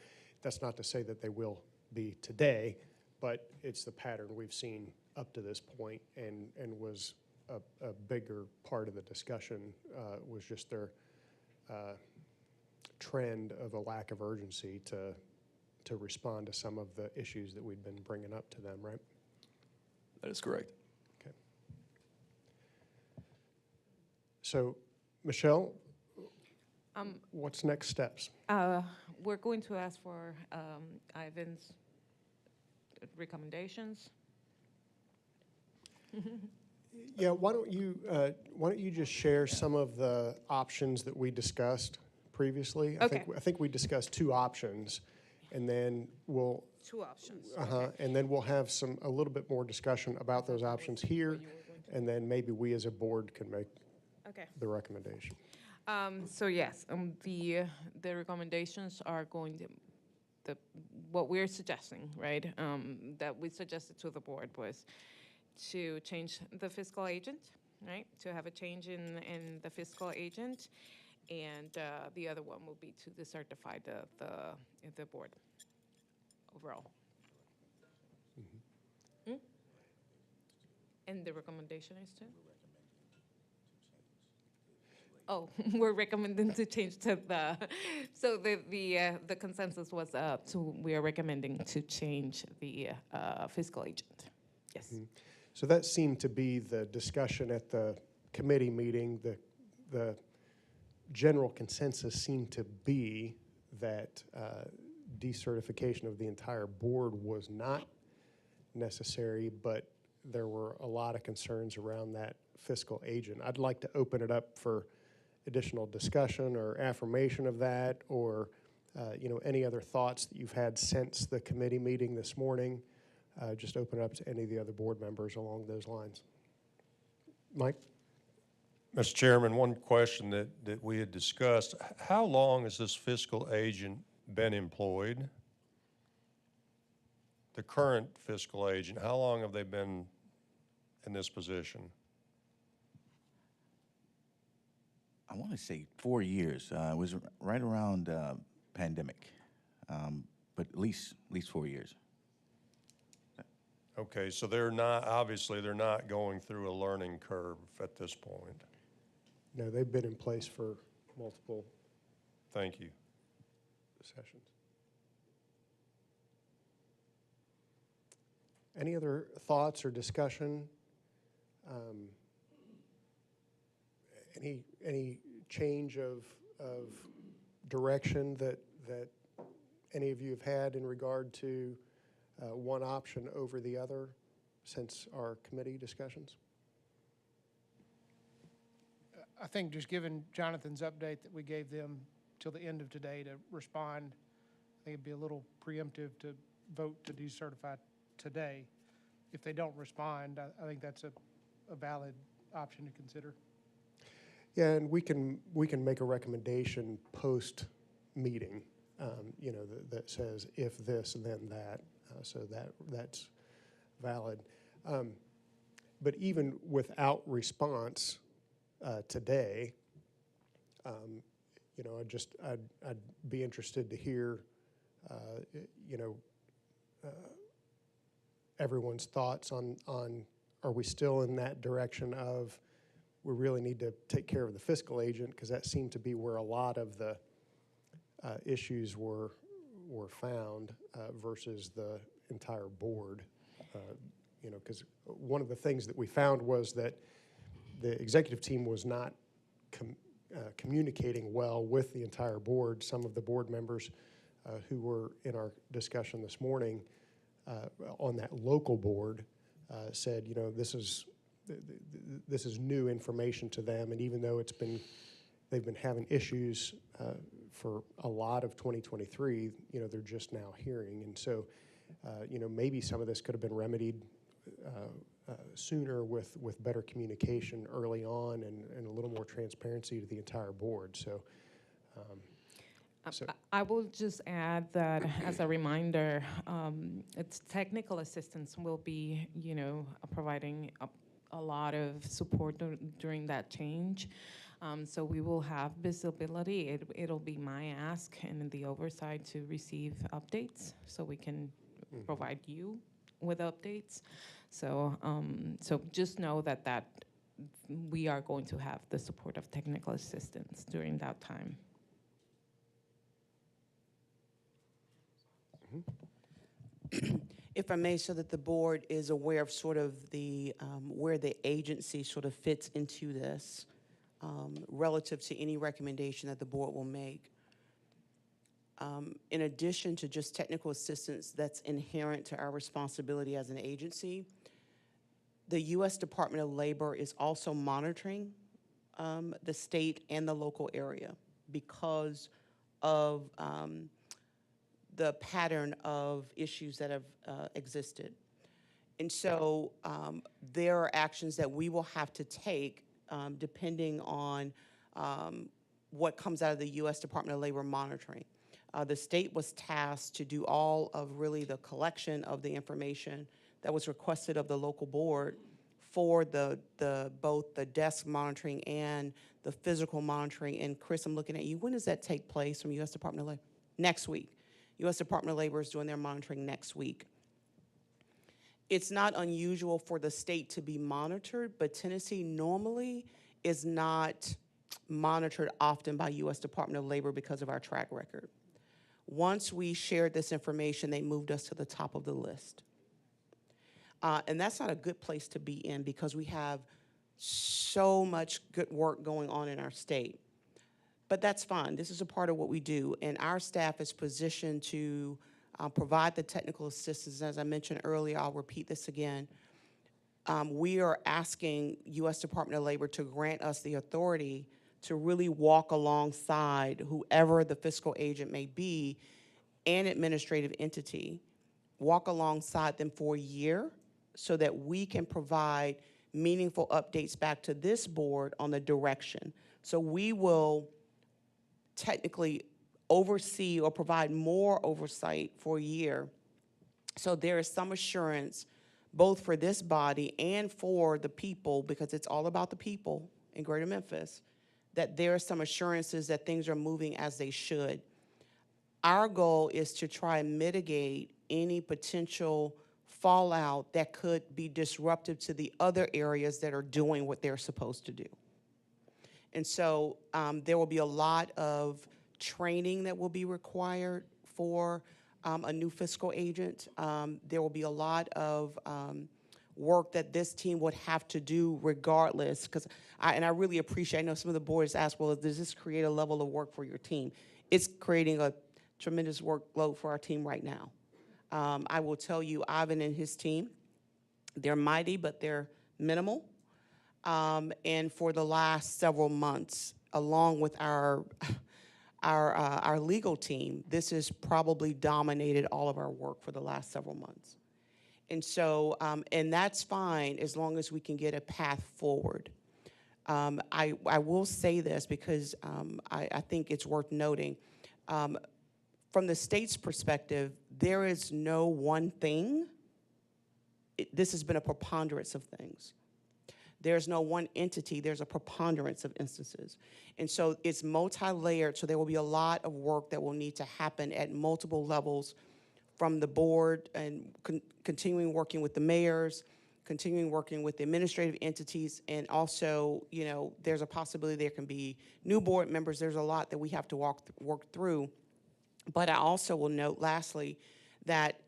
that's not to say that they will be today, but it's the pattern we've seen up to this point, and was a bigger part of the discussion was just their trend of a lack of urgency to respond to some of the issues that we'd been bringing up to them, right? That is correct. Okay. So, Michelle, what's next steps? We're going to ask for Ivan's recommendations. Yeah, why don't you just share some of the options that we discussed previously? Okay. I think we discussed two options, and then we'll. Two options. Okay. And then we'll have a little bit more discussion about those options here, and then maybe we as a board can make the recommendation. So yes, the recommendations are going to, what we're suggesting, right, that we suggested to the board was to change the fiscal agent, right, to have a change in the fiscal agent, and the other one will be to decertify the board overall. Mm-hmm. And the recommendation is to? Oh, we're recommending to change to so the consensus was we are recommending to change the fiscal agent. Yes. Mm-hmm. So that seemed to be the discussion at the committee meeting. The general consensus seemed to be that decertification of the entire board was not necessary, but there were a lot of concerns around that fiscal agent. I'd like to open it up for additional discussion or affirmation of that, or any other thoughts that you've had since the committee meeting this morning. Just open it up to any of the other board members along those lines. Mike? Mr. Chairman, one question that we had discussed, how long has this fiscal agent been employed? The current fiscal agent, how long have they been in this position? I want to say 4 years. It was right around pandemic, but at least 4 years. Okay, so they're not, obviously, they're not going through a learning curve at this point. No, they've been in place for multiple Thank you. sessions. Any other thoughts or discussion? Any change of direction that any of you have had in regard to one option over the other since our committee discussions? I think just given Jonathan's update that we gave them till the end of today to respond, I think it'd be a little preemptive to vote to decertify today. If they don't respond, I think that's a valid option to consider. Yeah, and we can make a recommendation post-meeting, that says if this, then that, so that's valid. But even without response today, I'd be interested to hear, everyone's thoughts on are we still in that direction of we really need to take care of the fiscal agent, because that seemed to be where a lot of the issues were found versus the entire board. Because one of the things that we found was that the executive team was not communicating well with the entire board. Some of the board members who were in our discussion this morning on that local board said, this is new information to them, and even though they've been having issues for a lot of 2023, they're just now hearing, and so maybe some of this could have been remedied sooner with better communication early on and a little more transparency to the entire board. So. I will just add that as a reminder, it's technical assistance will be, providing a lot of support during that change. So we will have visibility. It'll be my ask and the oversight to receive updates so we can provide you with updates. So, so just know that we are going to have the support of technical assistance during that time. If I may, so that the board is aware of sort of the, where the agency sort of fits into this relative to any recommendation that the board will make. In addition to just technical assistance that's inherent to our responsibility as an agency, the U.S. Department of Labor is also monitoring the state and the local area because of the pattern of issues that have existed. And so there are actions that we will have to take depending on what comes out of the U.S. Department of Labor monitoring. The state was tasked to do all of really the collection of the information that was requested of the local board for both the desk monitoring and the physical monitoring. And Chris, I'm looking at you. When does that take place from U.S. Department of Labor? Next week. U.S. Department of Labor is doing their monitoring next week. It's not unusual for the state to be monitored, but Tennessee normally is not monitored often by U.S. Department of Labor because of our track record. Once we shared this information, they moved us to the top of the list. And that's not a good place to be in because we have so much good work going on in our state. But that's fine. This is a part of what we do, and our staff is positioned to provide the technical assistance. As I mentioned earlier, I'll repeat this again. We are asking U.S. Department of Labor to grant us the authority to really walk alongside whoever the fiscal agent may be and administrative entity, walk alongside them for a year so that we can provide meaningful updates back to this board on the direction. So we will technically oversee or provide more oversight for a year. So there is some assurance both for this body and for the people, because it's all about the people in Greater Memphis, that there are some assurances that things are moving as they should. Our goal is to try and mitigate any potential fallout that could be disruptive to the other areas that are doing what they're supposed to do. And so there will be a lot of training that will be required for a new fiscal agent. There will be a lot of work that this team would have to do regardless, because I really appreciate, I know some of the boards ask, well, does this create a level of work for your team? It's creating a tremendous workload for our team right now. I will tell you, Ivan and his team, they're mighty, but they're minimal. And for the last several months, along with our legal team, this has probably dominated all of our work for the last several months. And so, and that's fine as long as we can get a path forward. I will say this because I think it's worth noting. From the state's perspective, there is no one thing. This has been a preponderance of things. There's no one entity, there's a preponderance of instances. And so it's multi-layered, so there will be a lot of work that will need to happen at multiple levels from the board and continuing working with the mayors, continuing working with the administrative entities, and also, you know, there's a possibility there can be new board members. There's a lot that we have to work through. But I also will note, lastly, that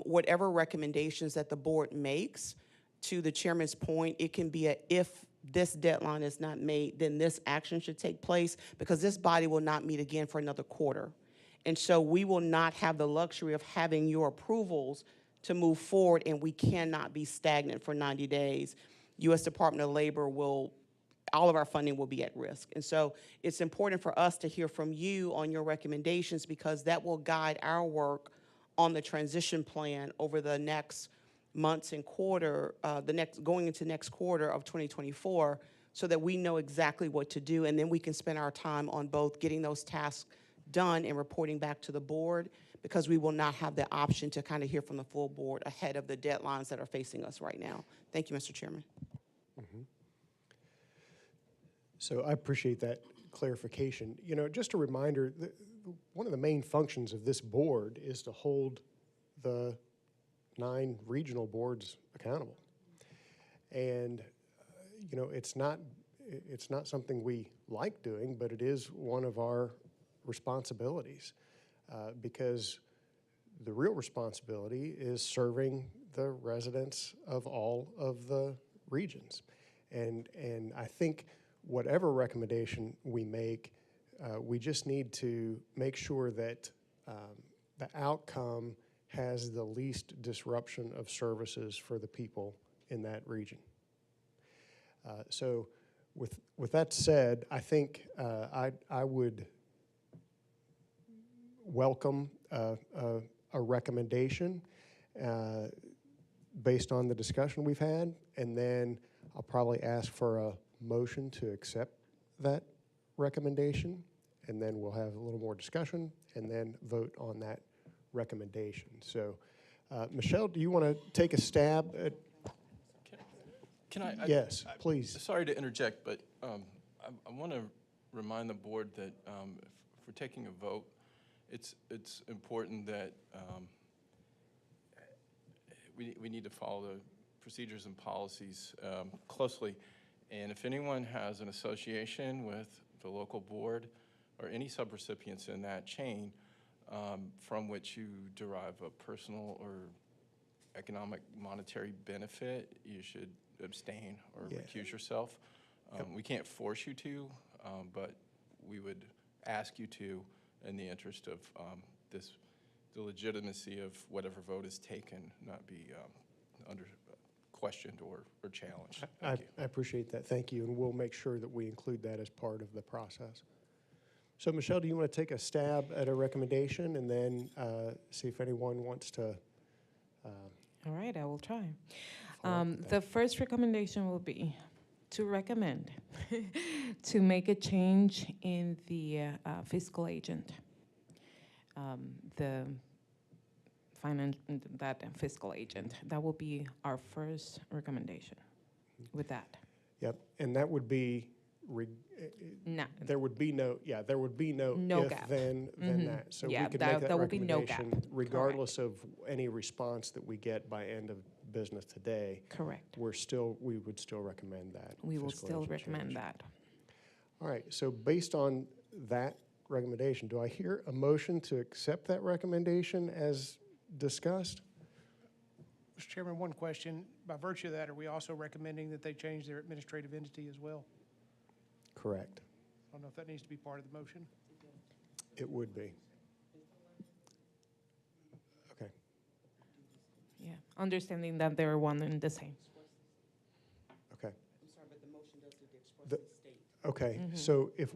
whatever recommendations that the board makes, to the chairman's point, it can be a if this deadline is not made, then this action should take place, because this body will not meet again for another quarter. And so we will not have the luxury of having your approvals to move forward, and we cannot be stagnant for 90 days. U.S. Department of Labor will, all of our funding will be at risk. And so it's important for us to hear from you on your recommendations, because that will guide our work on the transition plan over the next months and quarter, going into next quarter of 2024, so that we know exactly what to do, and then we can spend our time on both getting those tasks done and reporting back to the board, because we will not have the option to kind of hear from the full board ahead of the deadlines that are facing us right now. Thank you, Mr. Chairman. Mm-hmm. So I appreciate that clarification. You know, just a reminder, one of the main functions of this board is to hold the 9 regional boards accountable. And, you know, it's not something we like doing, but it is one of our responsibilities, because the real responsibility is serving the residents of all of the regions. And I think whatever recommendation we make, we just need to make sure that the outcome has the least disruption of services for the people in that region. So with that said, I think I would welcome a recommendation based on the discussion we've had, and then I'll probably ask for a motion to accept that recommendation, and then we'll have a little more discussion and then vote on that recommendation. So, Michelle, do you want to take a stab at? Can I? Yes, please. Sorry to interject, but I want to remind the board that if we're taking a vote, it's important that we need to follow the procedures and policies closely. And if anyone has an association with the local board or any subrecipients in that chain, from which you derive a personal or economic monetary benefit, you should abstain or recuse yourself. We can't force you to, but we would ask you to, in the interest of the legitimacy of whatever vote is taken, not be under questioned or challenged. Thank you. I appreciate that. Thank you. And we'll make sure that we include that as part of the process. So Michelle, do you want to take a stab at a recommendation and then see if anyone wants to? All right, I will try. The first recommendation will be to recommend to make a change in the fiscal agent. That fiscal agent. That will be our first recommendation with that. Yep, and that would be, there would be no if, gap. then that. So Yeah, we could that make that will be no gap. recommendation regardless of any response that we get by end of business today. Correct. We would still recommend that. We will fiscal still agent recommend change. that. All right, so based on that recommendation, do I hear a motion to accept that recommendation as discussed? Mr. Chairman, one question. By virtue of that, are we also recommending that they change their administrative entity as well? Correct. I don't know if that needs to be part of the motion. It would be. Okay. Yeah, understanding that they're one and the same. Okay. I'm sorry, but the motion doesn't expressly state. Okay, so if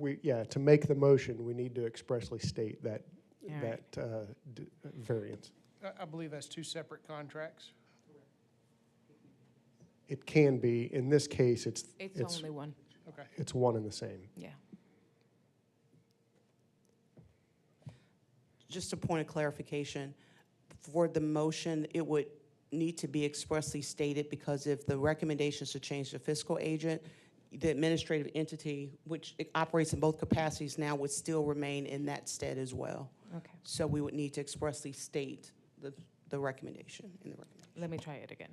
to make the motion, we need to expressly state that, All right. variance. I believe that's two separate contracts. It can be, in this case, it's Only one. Okay. it's one and the same. Yeah. Just a point of clarification, for the motion, it would need to be expressly stated, because if the recommendation is to change the fiscal agent, the administrative entity, which it operates in both capacities now, would still remain in that stead as well. Okay. So we would need to expressly state the recommendation in the recommendation. Let me try it again.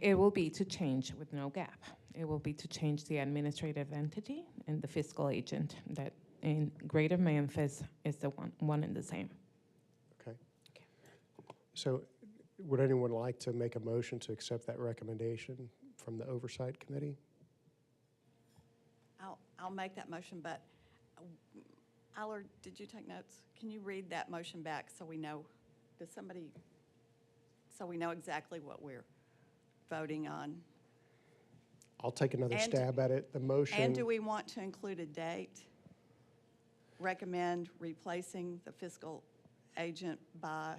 It will be to change with no gap. It will be to change the administrative entity and the fiscal agent that in Greater Memphis is the one and the same. Okay. So would anyone like to make a motion to accept that recommendation from the Oversight Committee? I'll make that motion, but Allard, did you take notes? Can you read that motion back so we know, so we know exactly what we're voting on? I'll take another And- stab at it. The motion. And do we want to include a date? Recommend replacing the fiscal agent by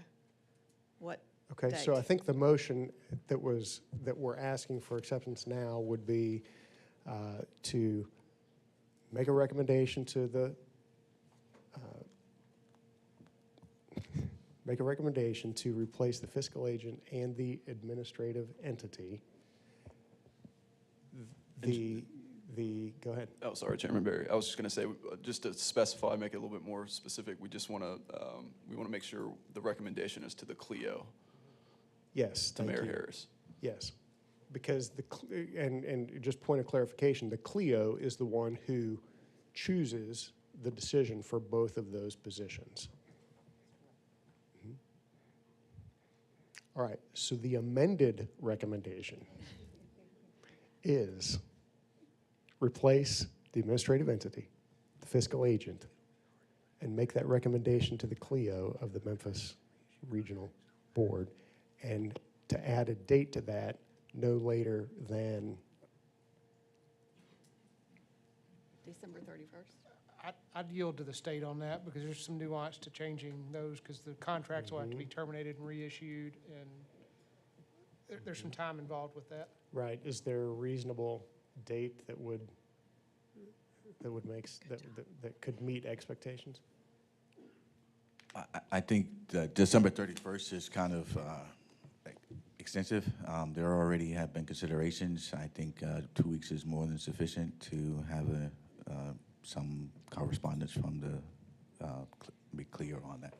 what Okay, date? so I think the motion that we're asking for acceptance now would be to make a recommendation to the, to replace the fiscal agent and the administrative entity. Go ahead. Oh, sorry, Chairman Barry. I was just going to say, just to specify, make it a little bit more specific, we just want to, make sure the recommendation is to the CLEO. Yes, To thank Mayor you. Harris. Yes, because and just point of clarification, the CLEO is the one who chooses the decision for both of those positions. Mhm. All right, so the amended recommendation is replace the administrative entity, the fiscal agent, and make that recommendation to the CLEO of the Memphis Regional Board, and to add a date to that no later than, December 31st? I'd yield to the state on that, because there's some nuance to changing those, because the contracts will have to be terminated and reissued, and there's some time involved with that. right, is there a reasonable date that could meet expectations? I think December 31st is kind of extensive. There already have been considerations. I think 2 weeks is more than sufficient to have some correspondence from be clear on that.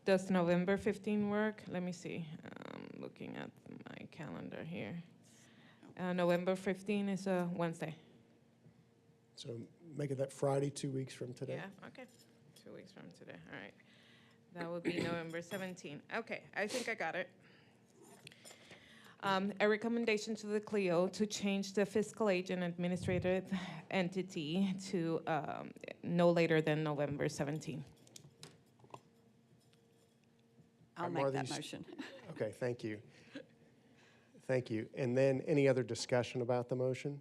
Does November 15 work? Let me see. I'm looking at my calendar here. November 15 is a Wednesday. So make it that Friday, 2 weeks from today? Yeah, okay. 2 weeks from today, all right. That would be November 17. Okay, I think I got it. A recommendation to the CLEO to change the fiscal agent administrative entity to no later than November 17. I'll Are make that these- motion. Okay, thank you. Thank you. And then any other discussion about the motion?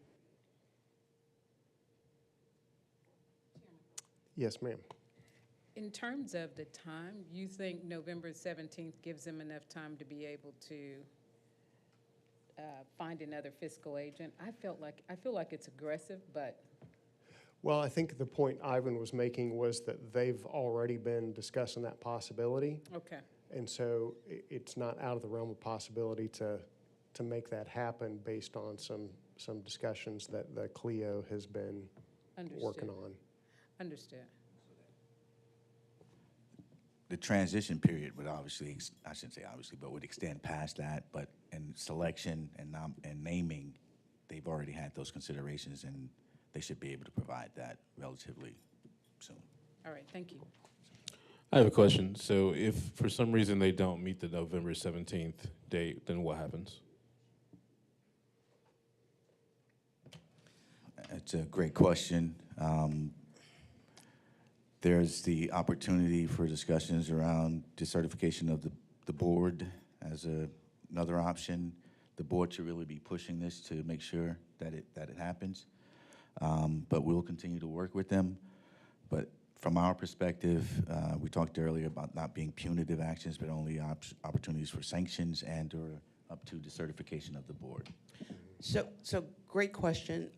Yes, ma'am. In terms of the time, you think November 17th gives them enough time to be able to find another fiscal agent? I feel like it's aggressive, but Well, I think the point Ivan was making was that they've already been discussing that possibility. okay. And so it's not out of the realm of possibility to make that happen based on some discussions that the CLEO has been working Understood. on. Understood. The transition period would obviously, I shouldn't say obviously, but would extend past that. But in selection and naming, they've already had those considerations, and they should be able to provide that relatively soon. All right, thank you. I have a question. So if for some reason they don't meet the November 17th date, then what happens? It's a great question. There's the opportunity for discussions around decertification of the board as another option. The board should really be pushing this to make sure that it happens. But we'll continue to work with them. But from our perspective, we talked earlier about not being punitive actions, but only opportunities for sanctions and/or up to decertification of the board. So great question.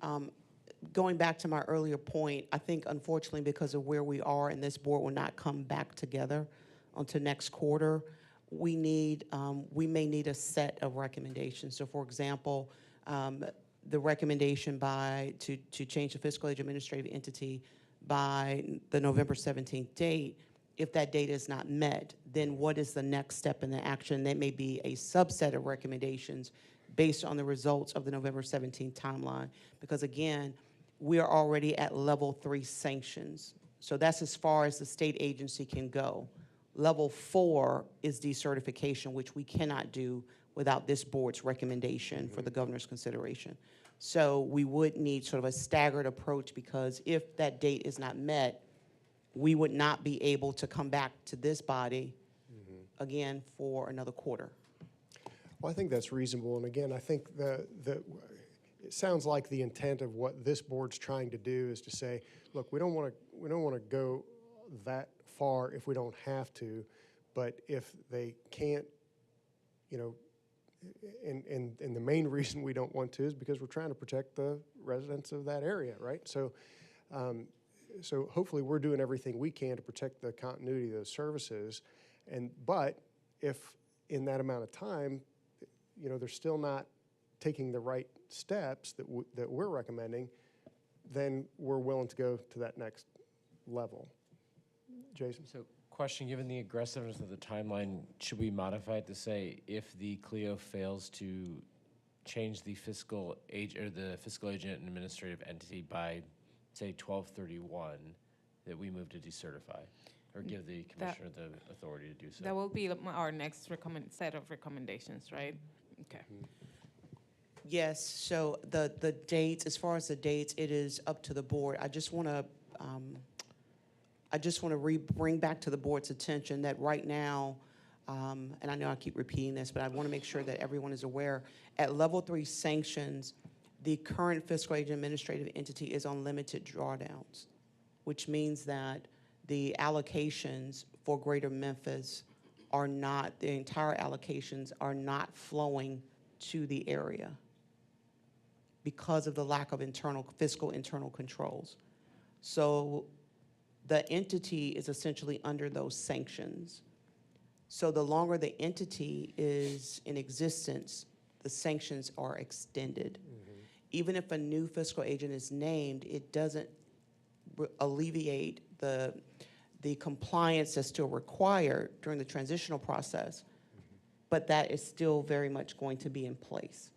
Going back to my earlier point, I think unfortunately because of where we are and this board will not come back together until next quarter, we may need a set of recommendations. So for example, the recommendation to change the fiscal age administrative entity by the November 17th date, if that date is not met, then what is the next step in the action? That may be a subset of recommendations based on the results of the November 17th timeline. Because again, we are already at level 3 sanctions. So that's as far as the state agency can go. Level 4 is decertification, which we cannot do without this board's recommendation for the governor's consideration. So we would need sort of a staggered approach, because if that date is not met, we would not be able to come back to this body again for another quarter. Well, I think that's reasonable. And again, I think it sounds like the intent of what this board's trying to do is to say, look, we don't want to go that far if we don't have to, but if they can't, you know, and the main reason we don't want to is because we're trying to protect the residents of that area, right? So, so hopefully we're doing everything we can to protect the continuity of those services, but if in that amount of time, you know, they're still not taking the right steps that we're recommending, then we're willing to go to that next level. Jason? So question, given the aggressiveness of the timeline, should we modify it to say if the CLEO fails to change the fiscal agent and administrative entity by, say, 12/31, that we move to decertify? Or give the commissioner the authority to do so? That will be our next set of recommendations, right? Okay. Yes, so the dates, as far as the dates, it is up to the board. I just want to bring back to the board's attention that right now, and I know I keep repeating this, but I want to make sure that everyone is aware, at level 3 sanctions, the current fiscal agent administrative entity is on limited drawdowns, which means that the allocations for Greater Memphis are not, the entire allocations are not flowing to the area because of the lack of fiscal internal controls. So the entity is essentially under those sanctions. So the longer the entity is in existence, the sanctions are extended. Even if a new fiscal agent is named, it doesn't alleviate the compliance that's still required during the transitional process, but that is still very much going to be in place.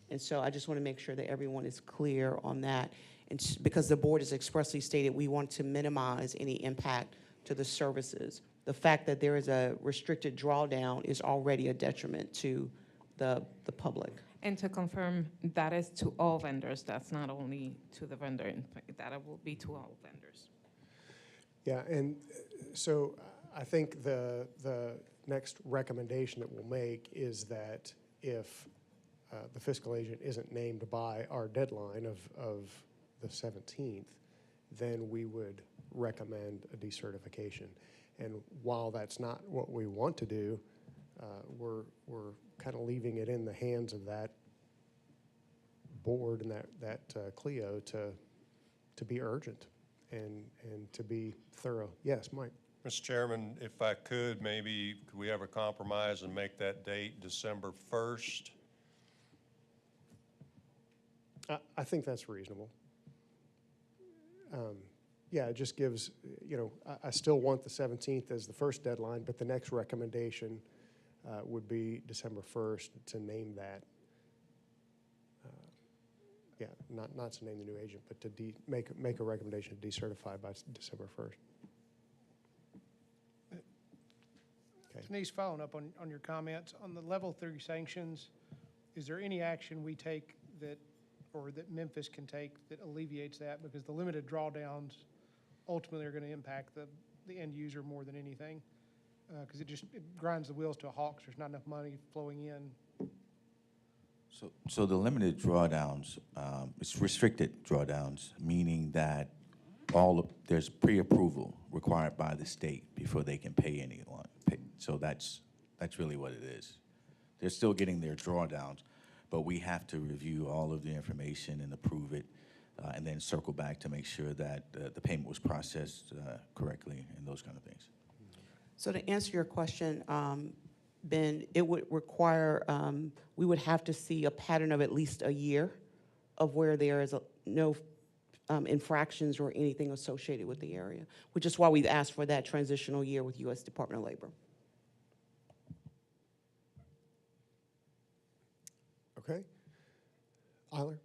And so I just want to make sure that everyone is clear on that. And because the board has expressly stated we want to minimize any impact to the services. The fact that there is a restricted drawdown is already a detriment to the public. And to confirm, that is to all vendors. That's not only to the vendor, that will be to all vendors. Yeah, and so I think the next recommendation that we'll make is that if the fiscal agent isn't named by our deadline of the 17th, then we would recommend a decertification. And while that's not what we want to do, we're kind of leaving it in the hands of that board and that CLEO to be urgent and to be thorough. Yes, Mike. Mr. Chairman, if I could, maybe could we have a compromise and make that date December 1st? I think that's reasonable. Yeah, it just gives, I still want the 17th as the first deadline, but the next recommendation would be December 1st to name that. Yeah, not to name the new agent, but to make a recommendation to decertify by December 1st. Okay. Denise, following up on your comments, on the level 3 sanctions, is there any action we take that Memphis can take that alleviates that? Because the limited drawdowns ultimately are going to impact the end user more than anything. Because it grinds the wheels to a halt because there's not enough money flowing in. So the limited drawdowns, it's restricted drawdowns, meaning that there's pre-approval required by the state before they can pay anyone. So that's really what it is. They're still getting their drawdowns, but we have to review all of the information and approve it, and then circle back to make sure that the payment was processed correctly and those kind of things. So to answer your question, Ben, it would require, we would have to see a pattern of at least a year of where there is no infractions or anything associated with the area, which is why we've asked for that transitional year with U.S. Department of Labor. Okay. Eiler?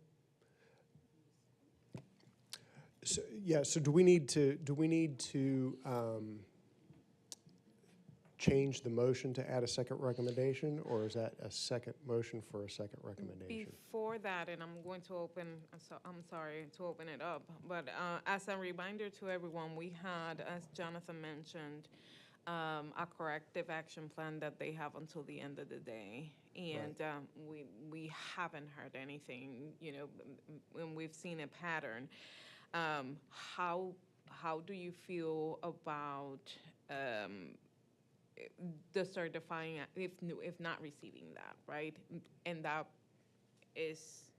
So, yeah, so do we need to change the motion to add a second recommendation, or is that a second motion for a second recommendation? Before that, and I'm going to open it up, but as a reminder to everyone, we had, as Jonathan mentioned, a corrective action plan that they have until the end of the day. And we haven't heard anything, and we've seen a pattern. How do you feel about the certifying, if not receiving that, right? And that is,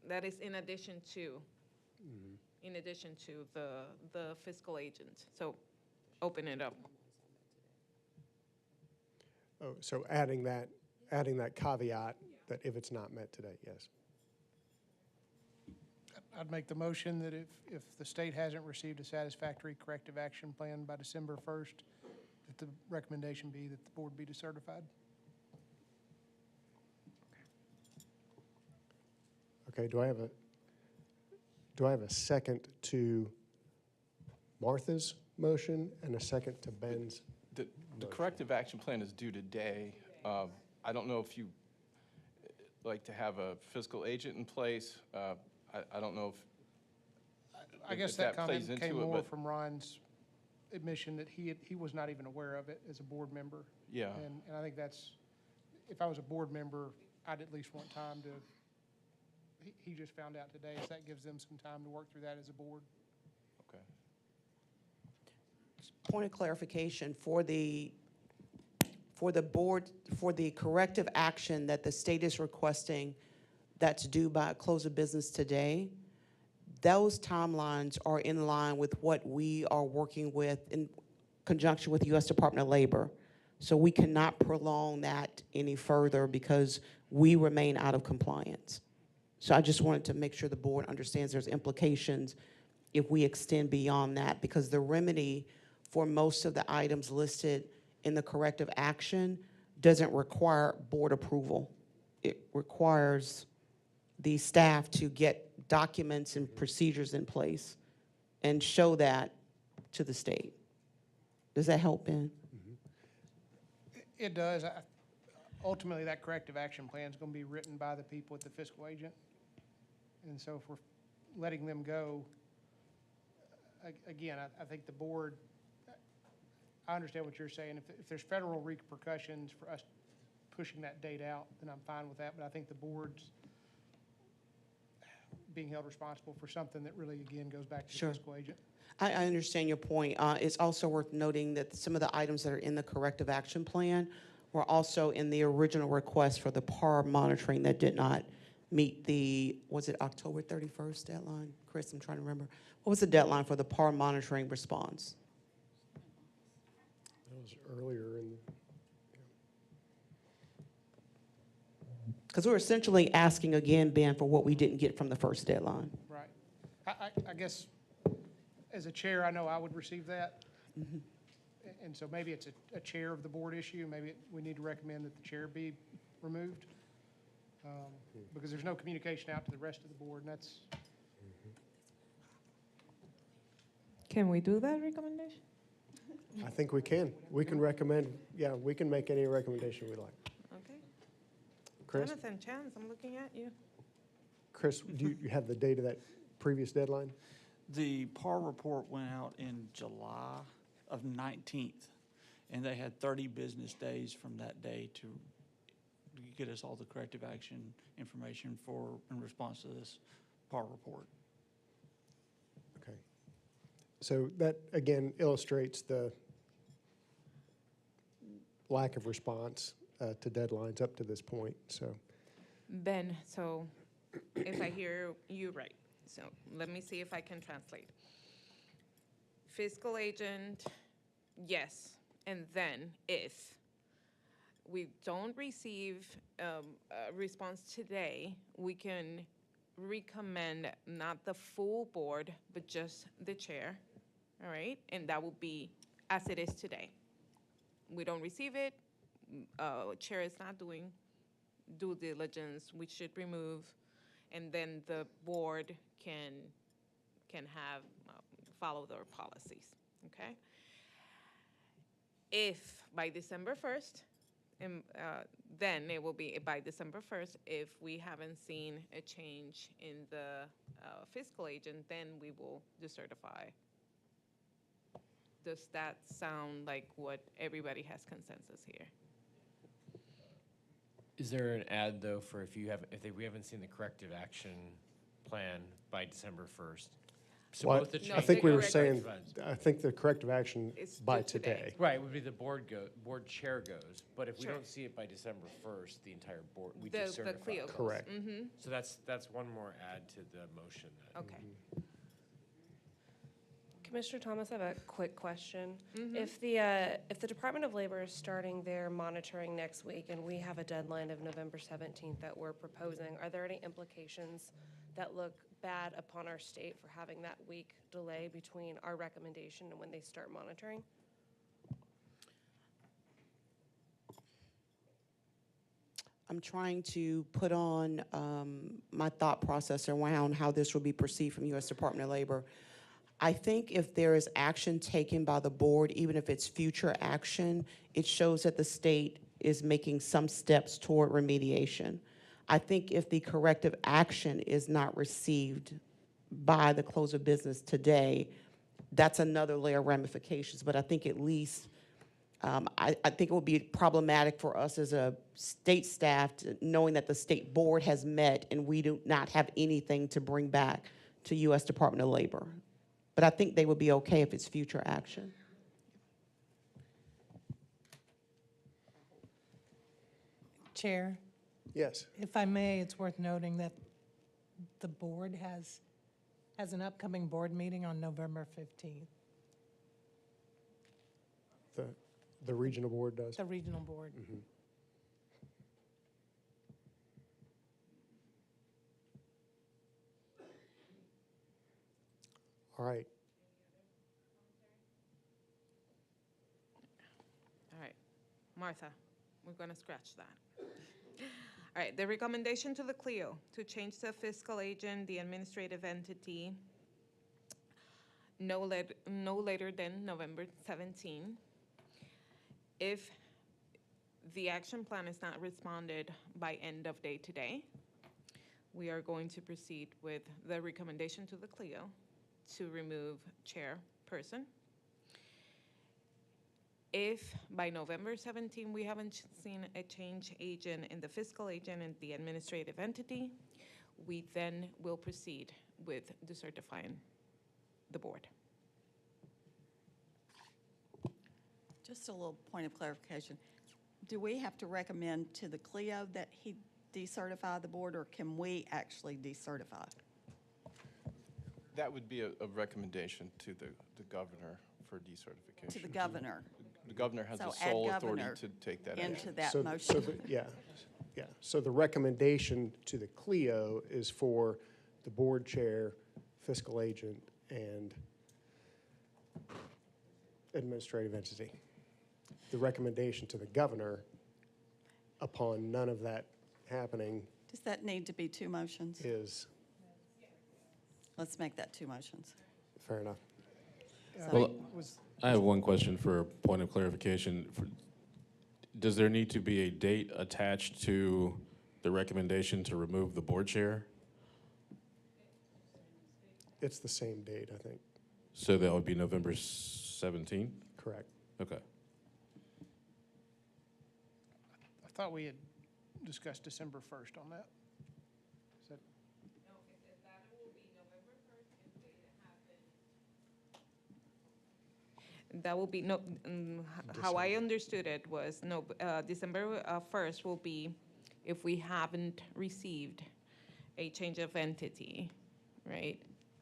that is in addition to, the fiscal agent. So open it up. Oh, so adding that caveat that if it's not met today, yes. I'd make the motion that if the state hasn't received a satisfactory corrective action plan by December 1st, that the recommendation be that the board be decertified. Okay, do I have a second to Martha's motion and a second to Ben's? The corrective action plan is due today. I don't know if you like to have a fiscal agent in place. I don't know I guess that comment came more from Ryan's admission that he was not even aware of it as a board member. Yeah. And I think if I was a board member, I'd at least want time to, he just found out today, so that gives them some time to work through that as a board. Okay. Point of clarification, for the board, for the corrective action that the state is requesting that's due by close of business today, those timelines are in line with what we are working with in conjunction with the U.S. Department of Labor. So we cannot prolong that any further because we remain out of compliance. So I just wanted to make sure the board understands there's implications if we extend beyond that, because the remedy for most of the items listed in the corrective action doesn't require board approval. It requires the staff to get documents and procedures in place and show that to the state. Does that help, Ben? It does. Ultimately, that corrective action plan is going to be written by the people at the fiscal agent. And so if we're letting them go, again, I think the board, I understand what you're saying. If there's federal repercussions for us pushing that date out, then I'm fine with that. But I think the board's being held responsible for something that really, again, goes back to the fiscal agent. I understand your point. It's also worth noting that some of the items that are in the corrective action plan were also in the original request for the PAR monitoring that did not meet the, was it October 31st deadline? Chris, I'm trying to remember. What was the deadline for the PAR monitoring response? That was earlier in. Because we're essentially asking again, Ben, for what we didn't get from the first deadline. Right. I guess, as a chair, I know I would receive that. And so maybe it's a chair of the board issue. Maybe we need to recommend that the chair be removed. Because there's no communication out to the rest of the board, and that's. Can we do that recommendation? I think we can. We can recommend, yeah, we can make any recommendation we like. Okay. Chris? Jonathan Chance, I'm looking at you. Chris, do you have the date of that previous deadline? The PAR report went out in July of 19th, and they had 30 business days from that day to get us all the corrective action information in response to this PAR report. Okay. So that, again, illustrates the lack of response to deadlines up to this point, so. Ben, so if I hear you right, so let me see if I can translate. Fiscal agent, yes, and then if we don't receive a response today, we can recommend not the full board, but just the chair, all right? And that will be as it is today. We don't receive it, chair is not doing due diligence, we should remove, and then the board can have, follow their policies, okay? If by December 1st, then it will be by December 1st, if we haven't seen a change in the fiscal agent, then we will decertify. Does that sound like what everybody has consensus here? Is there an ad though for if we haven't seen the corrective action plan by December 1st? So Well, both the I think we were change- saying, I think the corrective action by today. Right, would be the board chair goes, but if we Sure. don't see it by December 1st, the entire board, we The decertify. Clio goes. Correct. Mm-hmm. So that's one more add to the motion then. Okay. Commissioner Thomas, I have a quick question. Mhm. If the Department of Labor is starting their monitoring next week and we have a deadline of November 17th that we're proposing, are there any implications that look bad upon our state for having that week delay between our recommendation and when they start monitoring? I'm trying to put on my thought process around how this will be perceived from U.S. Department of Labor. I think if there is action taken by the board, even if it's future action, it shows that the state is making some steps toward remediation. I think if the corrective action is not received by the close of business today, that's another layer of ramifications. But I think at least, I think it will be problematic for us as a state staff knowing that the state board has met and we do not have anything to bring back to U.S. Department of Labor. But I think they would be okay if it's future action. Chair, Yes. if I may, it's worth noting that the board has an upcoming board meeting on November 15th, The regional board does. the regional board. Mhm. All right. All right, Martha, we're gonna scratch that. All right, the recommendation to the Clio to change the fiscal agent, the administrative entity, no later than November 17. If the action plan is not responded by end of day today, we are going to proceed with the recommendation to the CLIO to remove chairperson. If by November 17 we haven't seen a change agent in the fiscal agent and the administrative entity, we then will proceed with decertifying the board. Just a little point of clarification. Do we have to recommend to the CLIO that he decertify the board, or can we actually decertify? That would be a recommendation to the governor for decertification. To the governor? The governor has So the sole add authority governor to take that into action. that So motion. yeah. So the recommendation to the CLIO is for the board chair, fiscal agent, and administrative entity. The recommendation to the governor, upon none of that happening, Does that need to be two motions? is Let's make that two motions. fair enough. Well, I have one question for a point of clarification. Does there need to be a date attached to the recommendation to remove the board chair? It's the same date, I think. So that would be November 17th? Correct. Okay. I thought we had discussed December 1st on that. Is that? That will be, no, how I understood it was, no, December 1st will be if we haven't received a change of entity, right?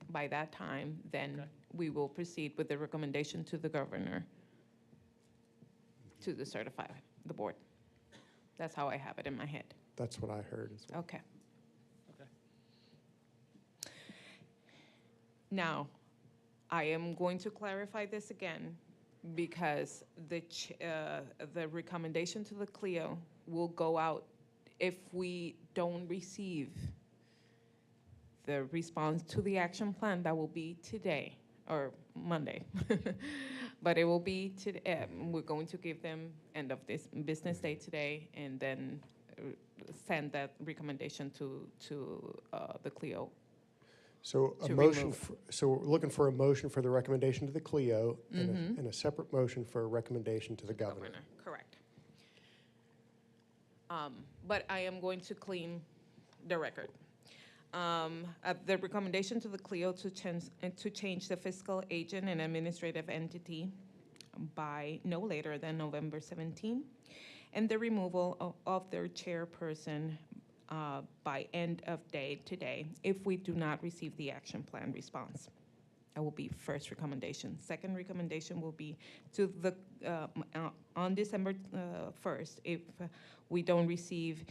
By that time, then we will proceed with the recommendation to the governor to decertify the board. That's how I have it in my head. That's what I heard as well. Okay. Okay. Now, I am going to clarify this again because the recommendation to the CLIO will go out if we don't receive the response to the action plan. That will be today or Monday. But it will be today. We're going to give them end of this business day today and then send that recommendation to the CLIO. So a to motion, remove. so we're looking for a motion for the recommendation to the CLIO and a separate motion for a recommendation to the governor. Correct. But I am going to clean the record. The recommendation to the CLIO to change the fiscal agent and administrative entity by no later than November 17, and the removal of their chairperson by end of day today if we do not receive the action plan response. That will be first recommendation. Second recommendation will be to the on December 1st, if we don't receive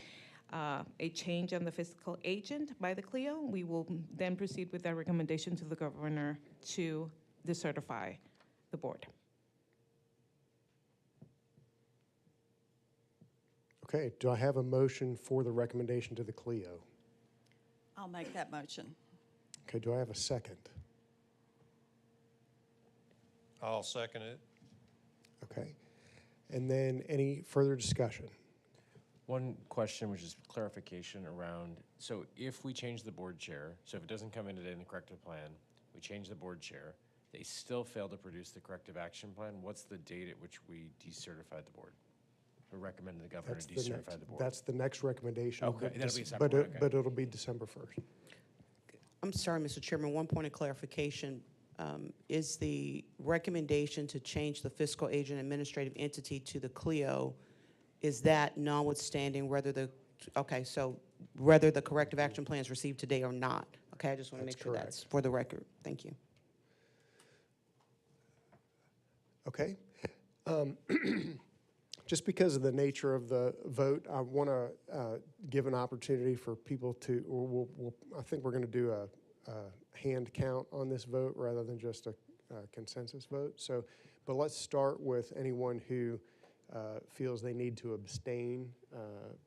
a change on the fiscal agent by the CLIO, we will then proceed with that recommendation to the governor to decertify the board. Okay, do I have a motion for the recommendation to the CLIO? I'll make that motion. Okay, do I have a second? I'll second it. Okay. And then any further discussion? One question, which is clarification around, so if we change the board chair, so if it doesn't come in today in the corrective plan, we change the board chair, they still fail to produce the corrective action plan, what's the date at which we decertify the board? Or recommend to the governor to decertify the board? That's the next recommendation. Okay, but that'll be a this- separate but one, it- okay. But it'll be December 1st. I'm sorry, Mr. Chairman, one point of clarification. Is the recommendation to change the fiscal agent administrative entity to the CLIO, is that notwithstanding whether whether the corrective action plan is received today or not? Okay, I just want to That's make sure correct. that's for the record. Thank you. Okay. Just because of the nature of the vote, I want to give an opportunity for people to, or I think we're going to do a hand count on this vote rather than just a consensus vote. So, but let's start with anyone who feels they need to abstain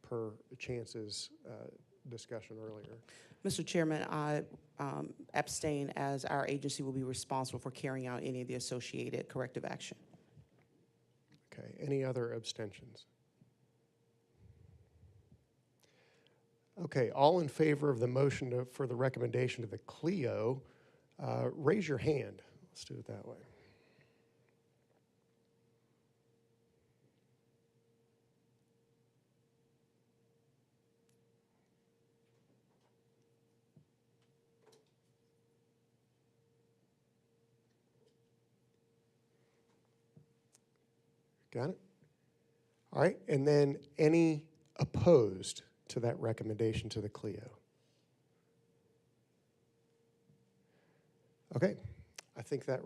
per Chance's discussion earlier. Mr. Chairman, I abstain as our agency will be responsible for carrying out any of the associated corrective action. Okay, any other abstentions? Okay, all in favor of the motion for the recommendation to the CLEO, raise your hand. Let's do it that way. Got it? All right, and then any opposed to that recommendation to the CLEO? Okay, I think that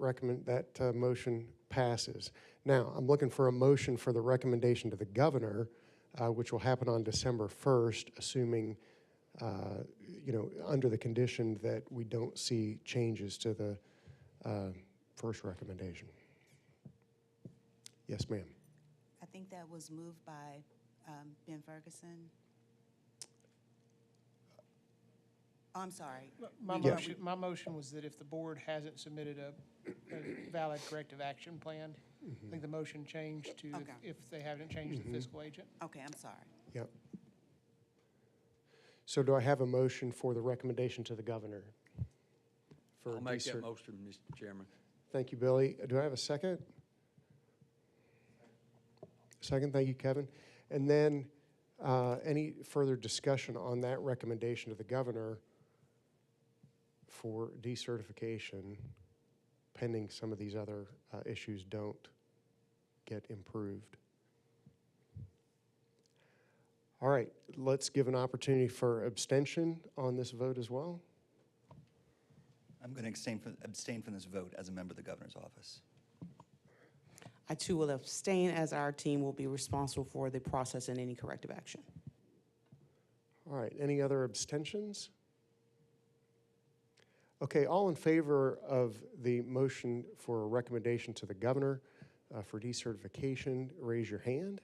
motion passes. Now, I'm looking for a motion for the recommendation to the governor, which will happen on December 1st, assuming, under the condition that we don't see changes to the first recommendation. Yes, ma'am. I think that was moved by Ben Ferguson. Oh, I'm sorry. My motion was that if the board hasn't submitted a valid corrective action plan, I think the motion changed to if they haven't changed the fiscal agent. Okay, I'm sorry. Yep. So do I have a motion for the recommendation to the governor? I'll make that motion, Mr. Chairman. Thank you, Billy. Do I have a second? Second, thank you, Kevin. And then any further discussion on that recommendation to the governor for decertification pending some of these other issues don't get improved? All right, let's give an opportunity for abstention on this vote as well. I'm going to abstain from this vote as a member of the governor's office. I too will abstain, as our team will be responsible for the process and any corrective action. All right, any other abstentions? Okay, all in favor of the motion for a recommendation to the governor for decertification, raise your hand.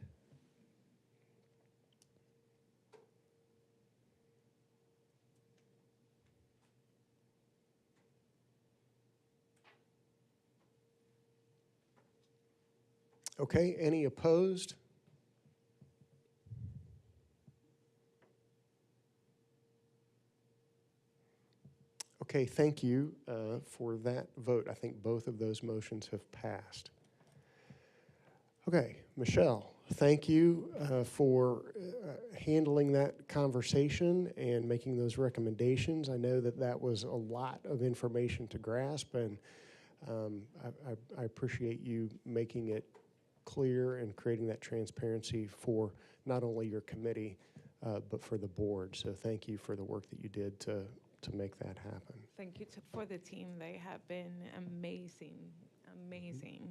Okay, any opposed? Okay, thank you for that vote. I think both of those motions have passed. Okay, Michelle, thank you for handling that conversation and making those recommendations. I know that that was a lot of information to grasp, and I appreciate you making it clear and creating that transparency for not only your committee, but for the board. So thank you for the work that you did to make that happen. Thank you for the team. They have been amazing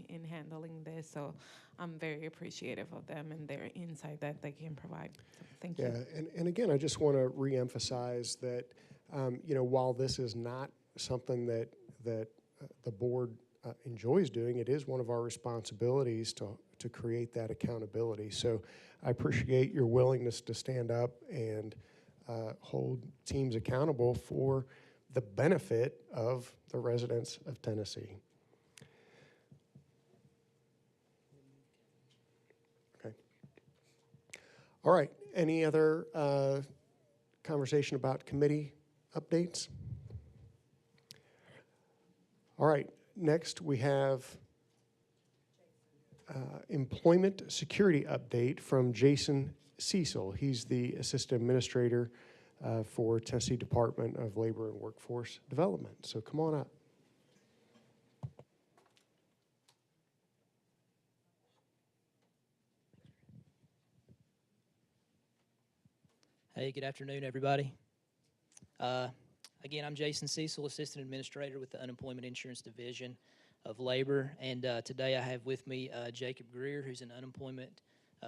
in handling this. So I'm very appreciative of them and their insight that they can provide. So thank you. Yeah, and again, I just want to reemphasize that, while this is not something that the board enjoys doing, it is one of our responsibilities to create that accountability. So I appreciate your willingness to stand up and hold teams accountable for the benefit of the residents of Tennessee. Okay. All right, any other conversation about committee updates? All right, next we have employment security update from Jason Cecil. He's the Assistant Administrator for Tennessee Department of Labor and Workforce Development. So come on up. Hey, good afternoon, everybody. Again, I'm Jason Cecil, Assistant Administrator with the Unemployment Insurance Division of Labor, and today I have with me Jacob Greer, who's an unemployment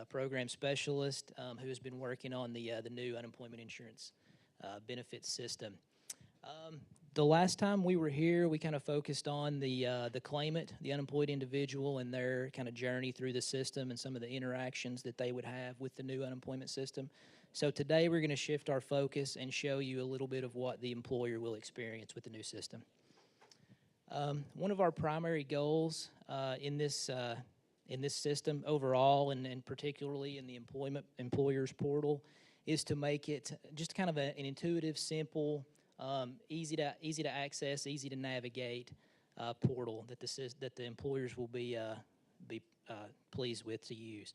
program specialist who has been working on the new unemployment insurance benefits system. The last time we were here, we kind of focused on the claimant, the unemployed individual, and their kind of journey through the system and some of the interactions that they would have with the new unemployment system. So today we're going to shift our focus and show you a little bit of what the employer will experience with the new system. One of our primary goals in this system overall, and particularly in the employer's portal, is to make it just kind of an intuitive, simple, easy to access, easy to navigate portal that the employers will be pleased with to use.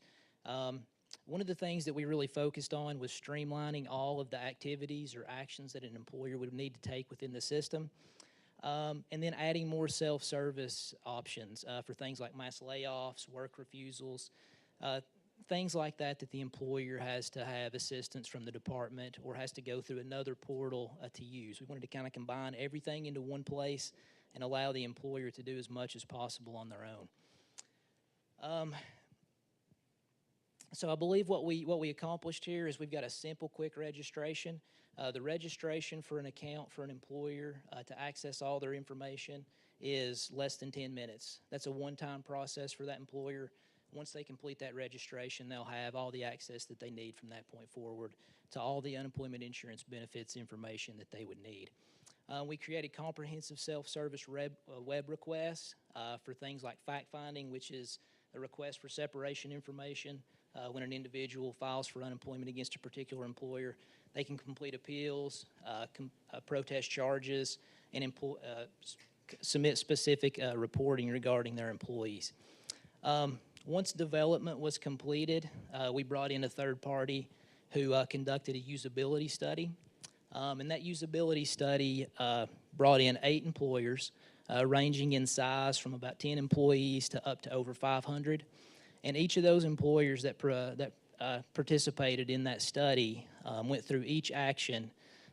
One of the things that we really focused on was streamlining all of the activities or actions that an employer would need to take within the system, and then adding more self-service options for things like mass layoffs, work refusals, things like that the employer has to have assistance from the department or has to go through another portal to use. We wanted to kind of combine everything into one place and allow the employer to do as much as possible on their own. So I believe what we accomplished here is we've got a simple, quick registration. The registration for an account for an employer to access all their information is less than 10 minutes. That's a one-time process for that employer. Once they complete that registration, they'll have all the access that they need from that point forward to all the unemployment insurance benefits information that they would need. We created comprehensive self-service web requests for things like fact-finding, which is a request for separation information. When an individual files for unemployment against a particular employer, they can complete appeals, protest charges, and submit specific reporting regarding their employees. Once development was completed, we brought in a third party who conducted a usability study. And that usability study brought in 8 employers, ranging in size from about 10 employees to up to over 500. And each of those employers that participated in that study went through each action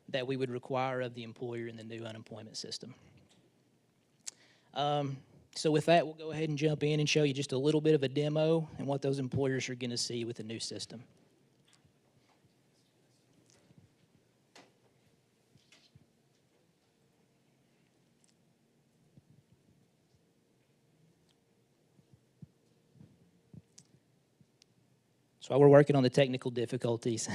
that we would require of the employer in the new unemployment system. So with that, we'll go ahead and jump in and show you just a little bit of a demo and what those employers are going to see with the new system. So while we're working on the technical difficulties,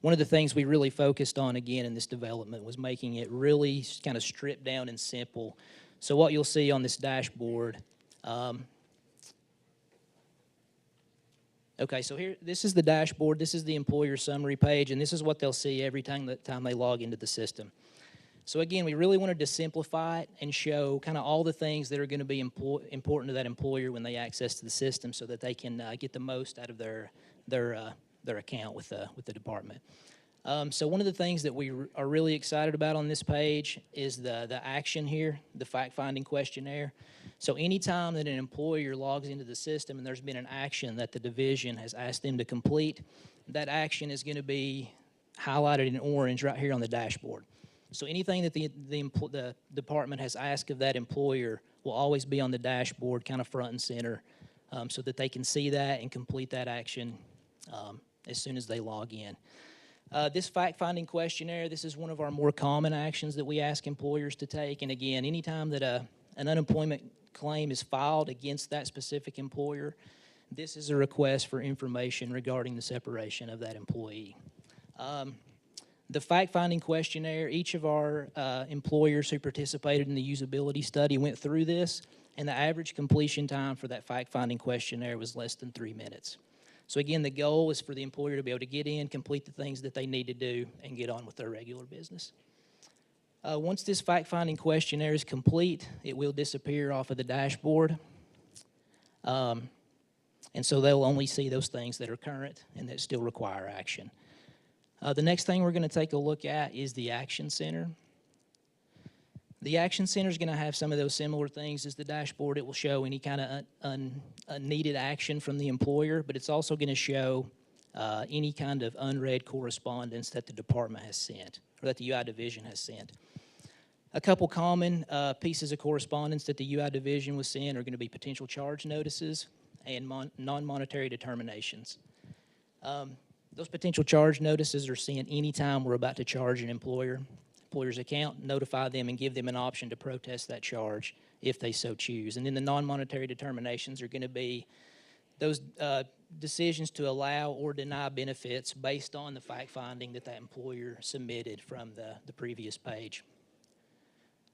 one of the things we really focused on again in this development was making it really kind of stripped down and simple. So what you'll see on this dashboard, okay, so here, this is the dashboard, this is the employer summary page, and this is what they'll see every time they log into the system. So again, we really wanted to simplify it and show kind of all the things that are going to be important to that employer when they access the system so that they can get the most out of their account with the department. So one of the things that we are really excited about on this page is the action here, the fact-finding questionnaire. So anytime that an employer logs into the system and there's been an action that the division has asked them to complete, that action is going to be highlighted in orange right here on the dashboard. So anything that the department has asked of that employer will always be on the dashboard, kind of front and center, so that they can see that and complete that action as soon as they log in. This fact-finding questionnaire, this is one of our more common actions that we ask employers to take. And again, anytime that an unemployment claim is filed against that specific employer, this is a request for information regarding the separation of that employee. The fact-finding questionnaire, each of our employers who participated in the usability study went through this, and the average completion time for that fact-finding questionnaire was less than 3 minutes. So again, the goal is for the employer to be able to get in, complete the things that they need to do, and get on with their regular business. Once this fact-finding questionnaire is complete, it will disappear off of the dashboard. And so they'll only see those things that are current and that still require action. The next thing we're going to take a look at is the Action Center. The Action Center is going to have some of those similar things as the dashboard. It will show any kind of unneeded action from the employer, but it's also going to show any kind of unread correspondence that the department has sent or that the UI division has sent. A couple common pieces of correspondence that the UI division was sent are going to be potential charge notices and non-monetary determinations. Those potential charge notices are sent anytime we're about to charge an employer's account, notify them and give them an option to protest that charge if they so choose. And then the non-monetary determinations are going to be those decisions to allow or deny benefits based on the fact-finding that employer submitted from the previous page.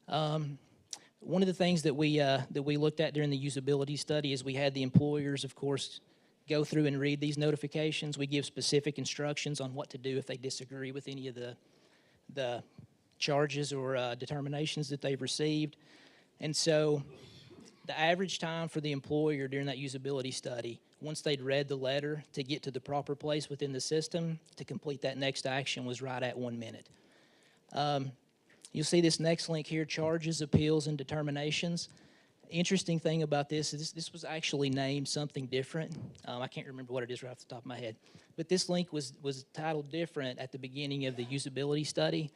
One of the things that we looked at during the usability study is we had the employers, of course, go through and read these notifications. We give specific instructions on what to do if they disagree with any of the charges or determinations that they've received. And so the average time for the employer during that usability study, once they'd read the letter to get to the proper place within the system to complete that next action, was right at 1 minute. You'll see this next link here, charges, appeals, and determinations. Interesting thing about this is this was actually named something different. I can't remember what it is right off the top of my head. But this link was titled different at the beginning of the usability study.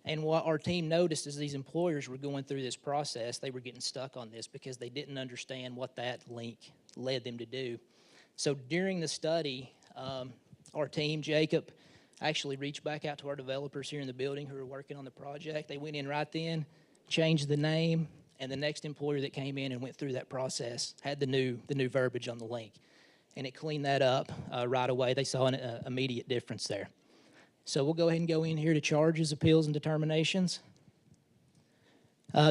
And what our team noticed is these employers were going through this process, they were getting stuck on this because they didn't understand what that link led them to do. So during the study, our team, Jacob, actually reached back out to our developers here in the building who were working on the project. They went in right then, changed the name, and the next employer that came in and went through that process had the new verbiage on the link. And it cleaned that up right away. They saw an immediate difference there. So we'll go ahead and go in here to charges, appeals, and determinations.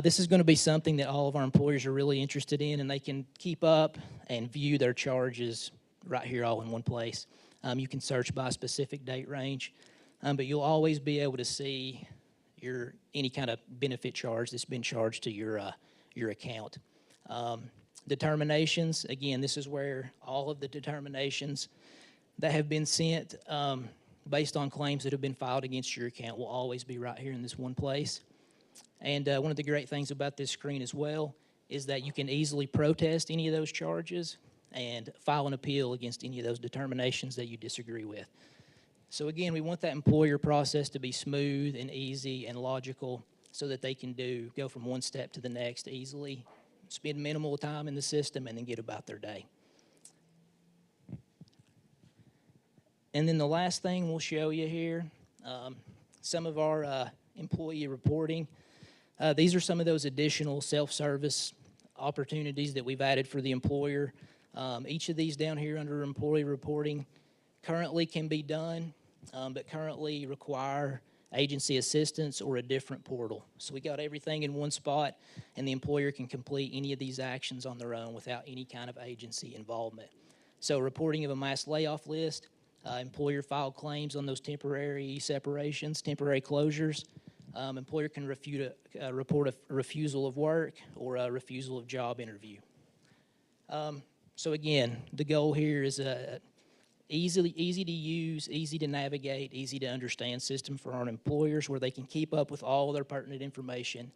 This is going to be something that all of our employers are really interested in, and they can keep up and view their charges right here all in one place. You can search by a specific date range, but you'll always be able to see any kind of benefit charge that's been charged to your account. Determinations, again, this is where all of the determinations that have been sent based on claims that have been filed against your account will always be right here in this one place. And one of the great things about this screen as well is that you can easily protest any of those charges and file an appeal against any of those determinations that you disagree with. So again, we want that employer process to be smooth and easy and logical so that they can go from one step to the next easily, spend minimal time in the system, and then get about their day. And then the last thing we'll show you here, some of our employee reporting. These are some of those additional self-service opportunities that we've added for the employer. Each of these down here under employee reporting currently can be done, but currently require agency assistance or a different portal. So we got everything in one spot, and the employer can complete any of these actions on their own without any kind of agency involvement. So reporting of a mass layoff list, employer filed claims on those temporary separations, temporary closures. Employer can report a refusal of work or a refusal of job interview. So again, the goal here is easy to use, easy to navigate, easy to understand system for our employers where they can keep up with all their pertinent information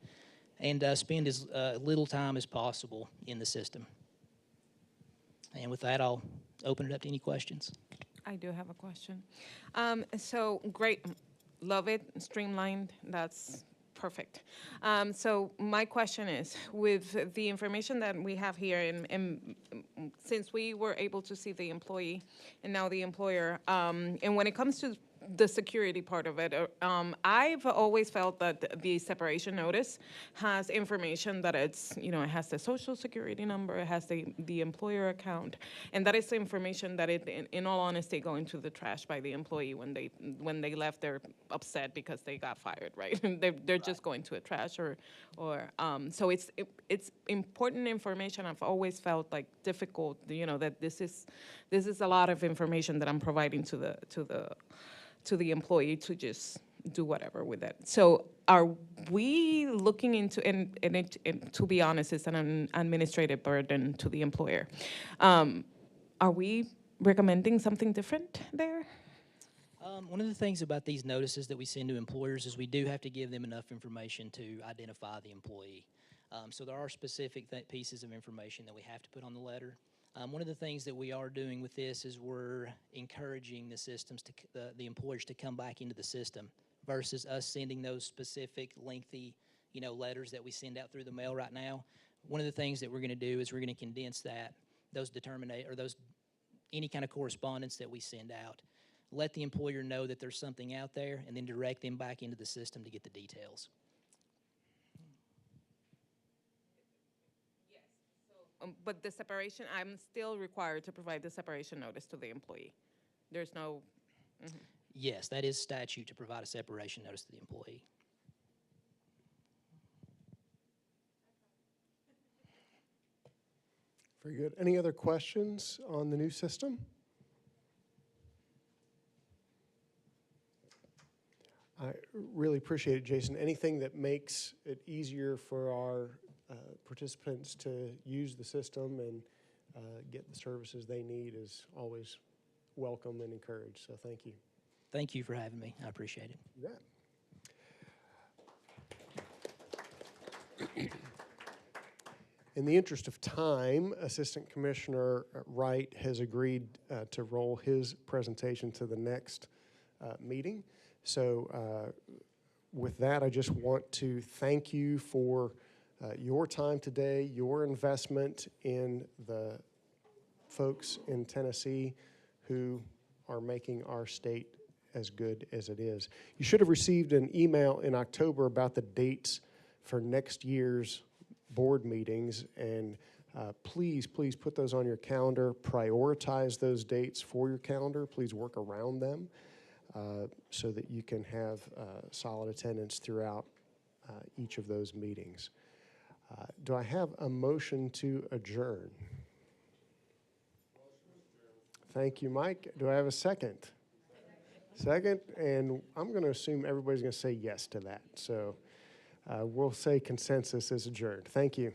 and spend as little time as possible in the system. And with that, I'll open it up to any questions. I do have a question. So great, love it, streamlined, that's perfect. So my question is, with the information that we have here, and since we were able to see the employee and now the employer, and when it comes to the security part of it, I've always felt that the separation notice has information that it's, it has the social security number, it has the employer account, and that is the information that in all honesty, go into the trash by the employee when they left. They're upset because they got fired, right? they're just going to a trash or so it's important information. I've always felt like difficult, that this is a lot of information that I'm providing to the employee to just do whatever with it. So are we looking into, and to be honest, it's an administrative burden to the employer. Are we recommending something different there? One of the things about these notices that we send to employers is we do have to give them enough information to identify the employee. So there are specific pieces of information that we have to put on the letter. One of the things that we are doing with this is we're encouraging the systems the employers to come back into the system versus us sending those specific lengthy, letters that we send out through the mail right now. One of the things that we're going to do is we're going to condense any kind of correspondence that we send out, let the employer know that there's something out there, and then direct them back into the system to get the details. But the separation, I'm still required to provide the separation notice to the employee. There's no... Mm-hmm. Yes, that is statute to provide a separation notice to the employee. Very good. Any other questions on the new system? I really appreciate it, Jason. Anything that makes it easier for our participants to use the system and get the services they need is always welcome and encouraged. So thank you. Thank you for having me. I appreciate it. You bet. In the interest of time, Assistant Commissioner Wright has agreed to roll his presentation to the next meeting. So with that, I just want to thank you for your time today, your investment in the folks in Tennessee who are making our state as good as it is. You should have received an email in October about the dates for next year's board meetings, and please put those on your calendar. Prioritize those dates for your calendar. Please work around them so that you can have solid attendance throughout each of those meetings. Do I have a motion to adjourn? Thank you, Mike. Do I have a second? Second, and I'm going to assume everybody's going to say yes to that. So we'll say consensus is adjourned. Thank you.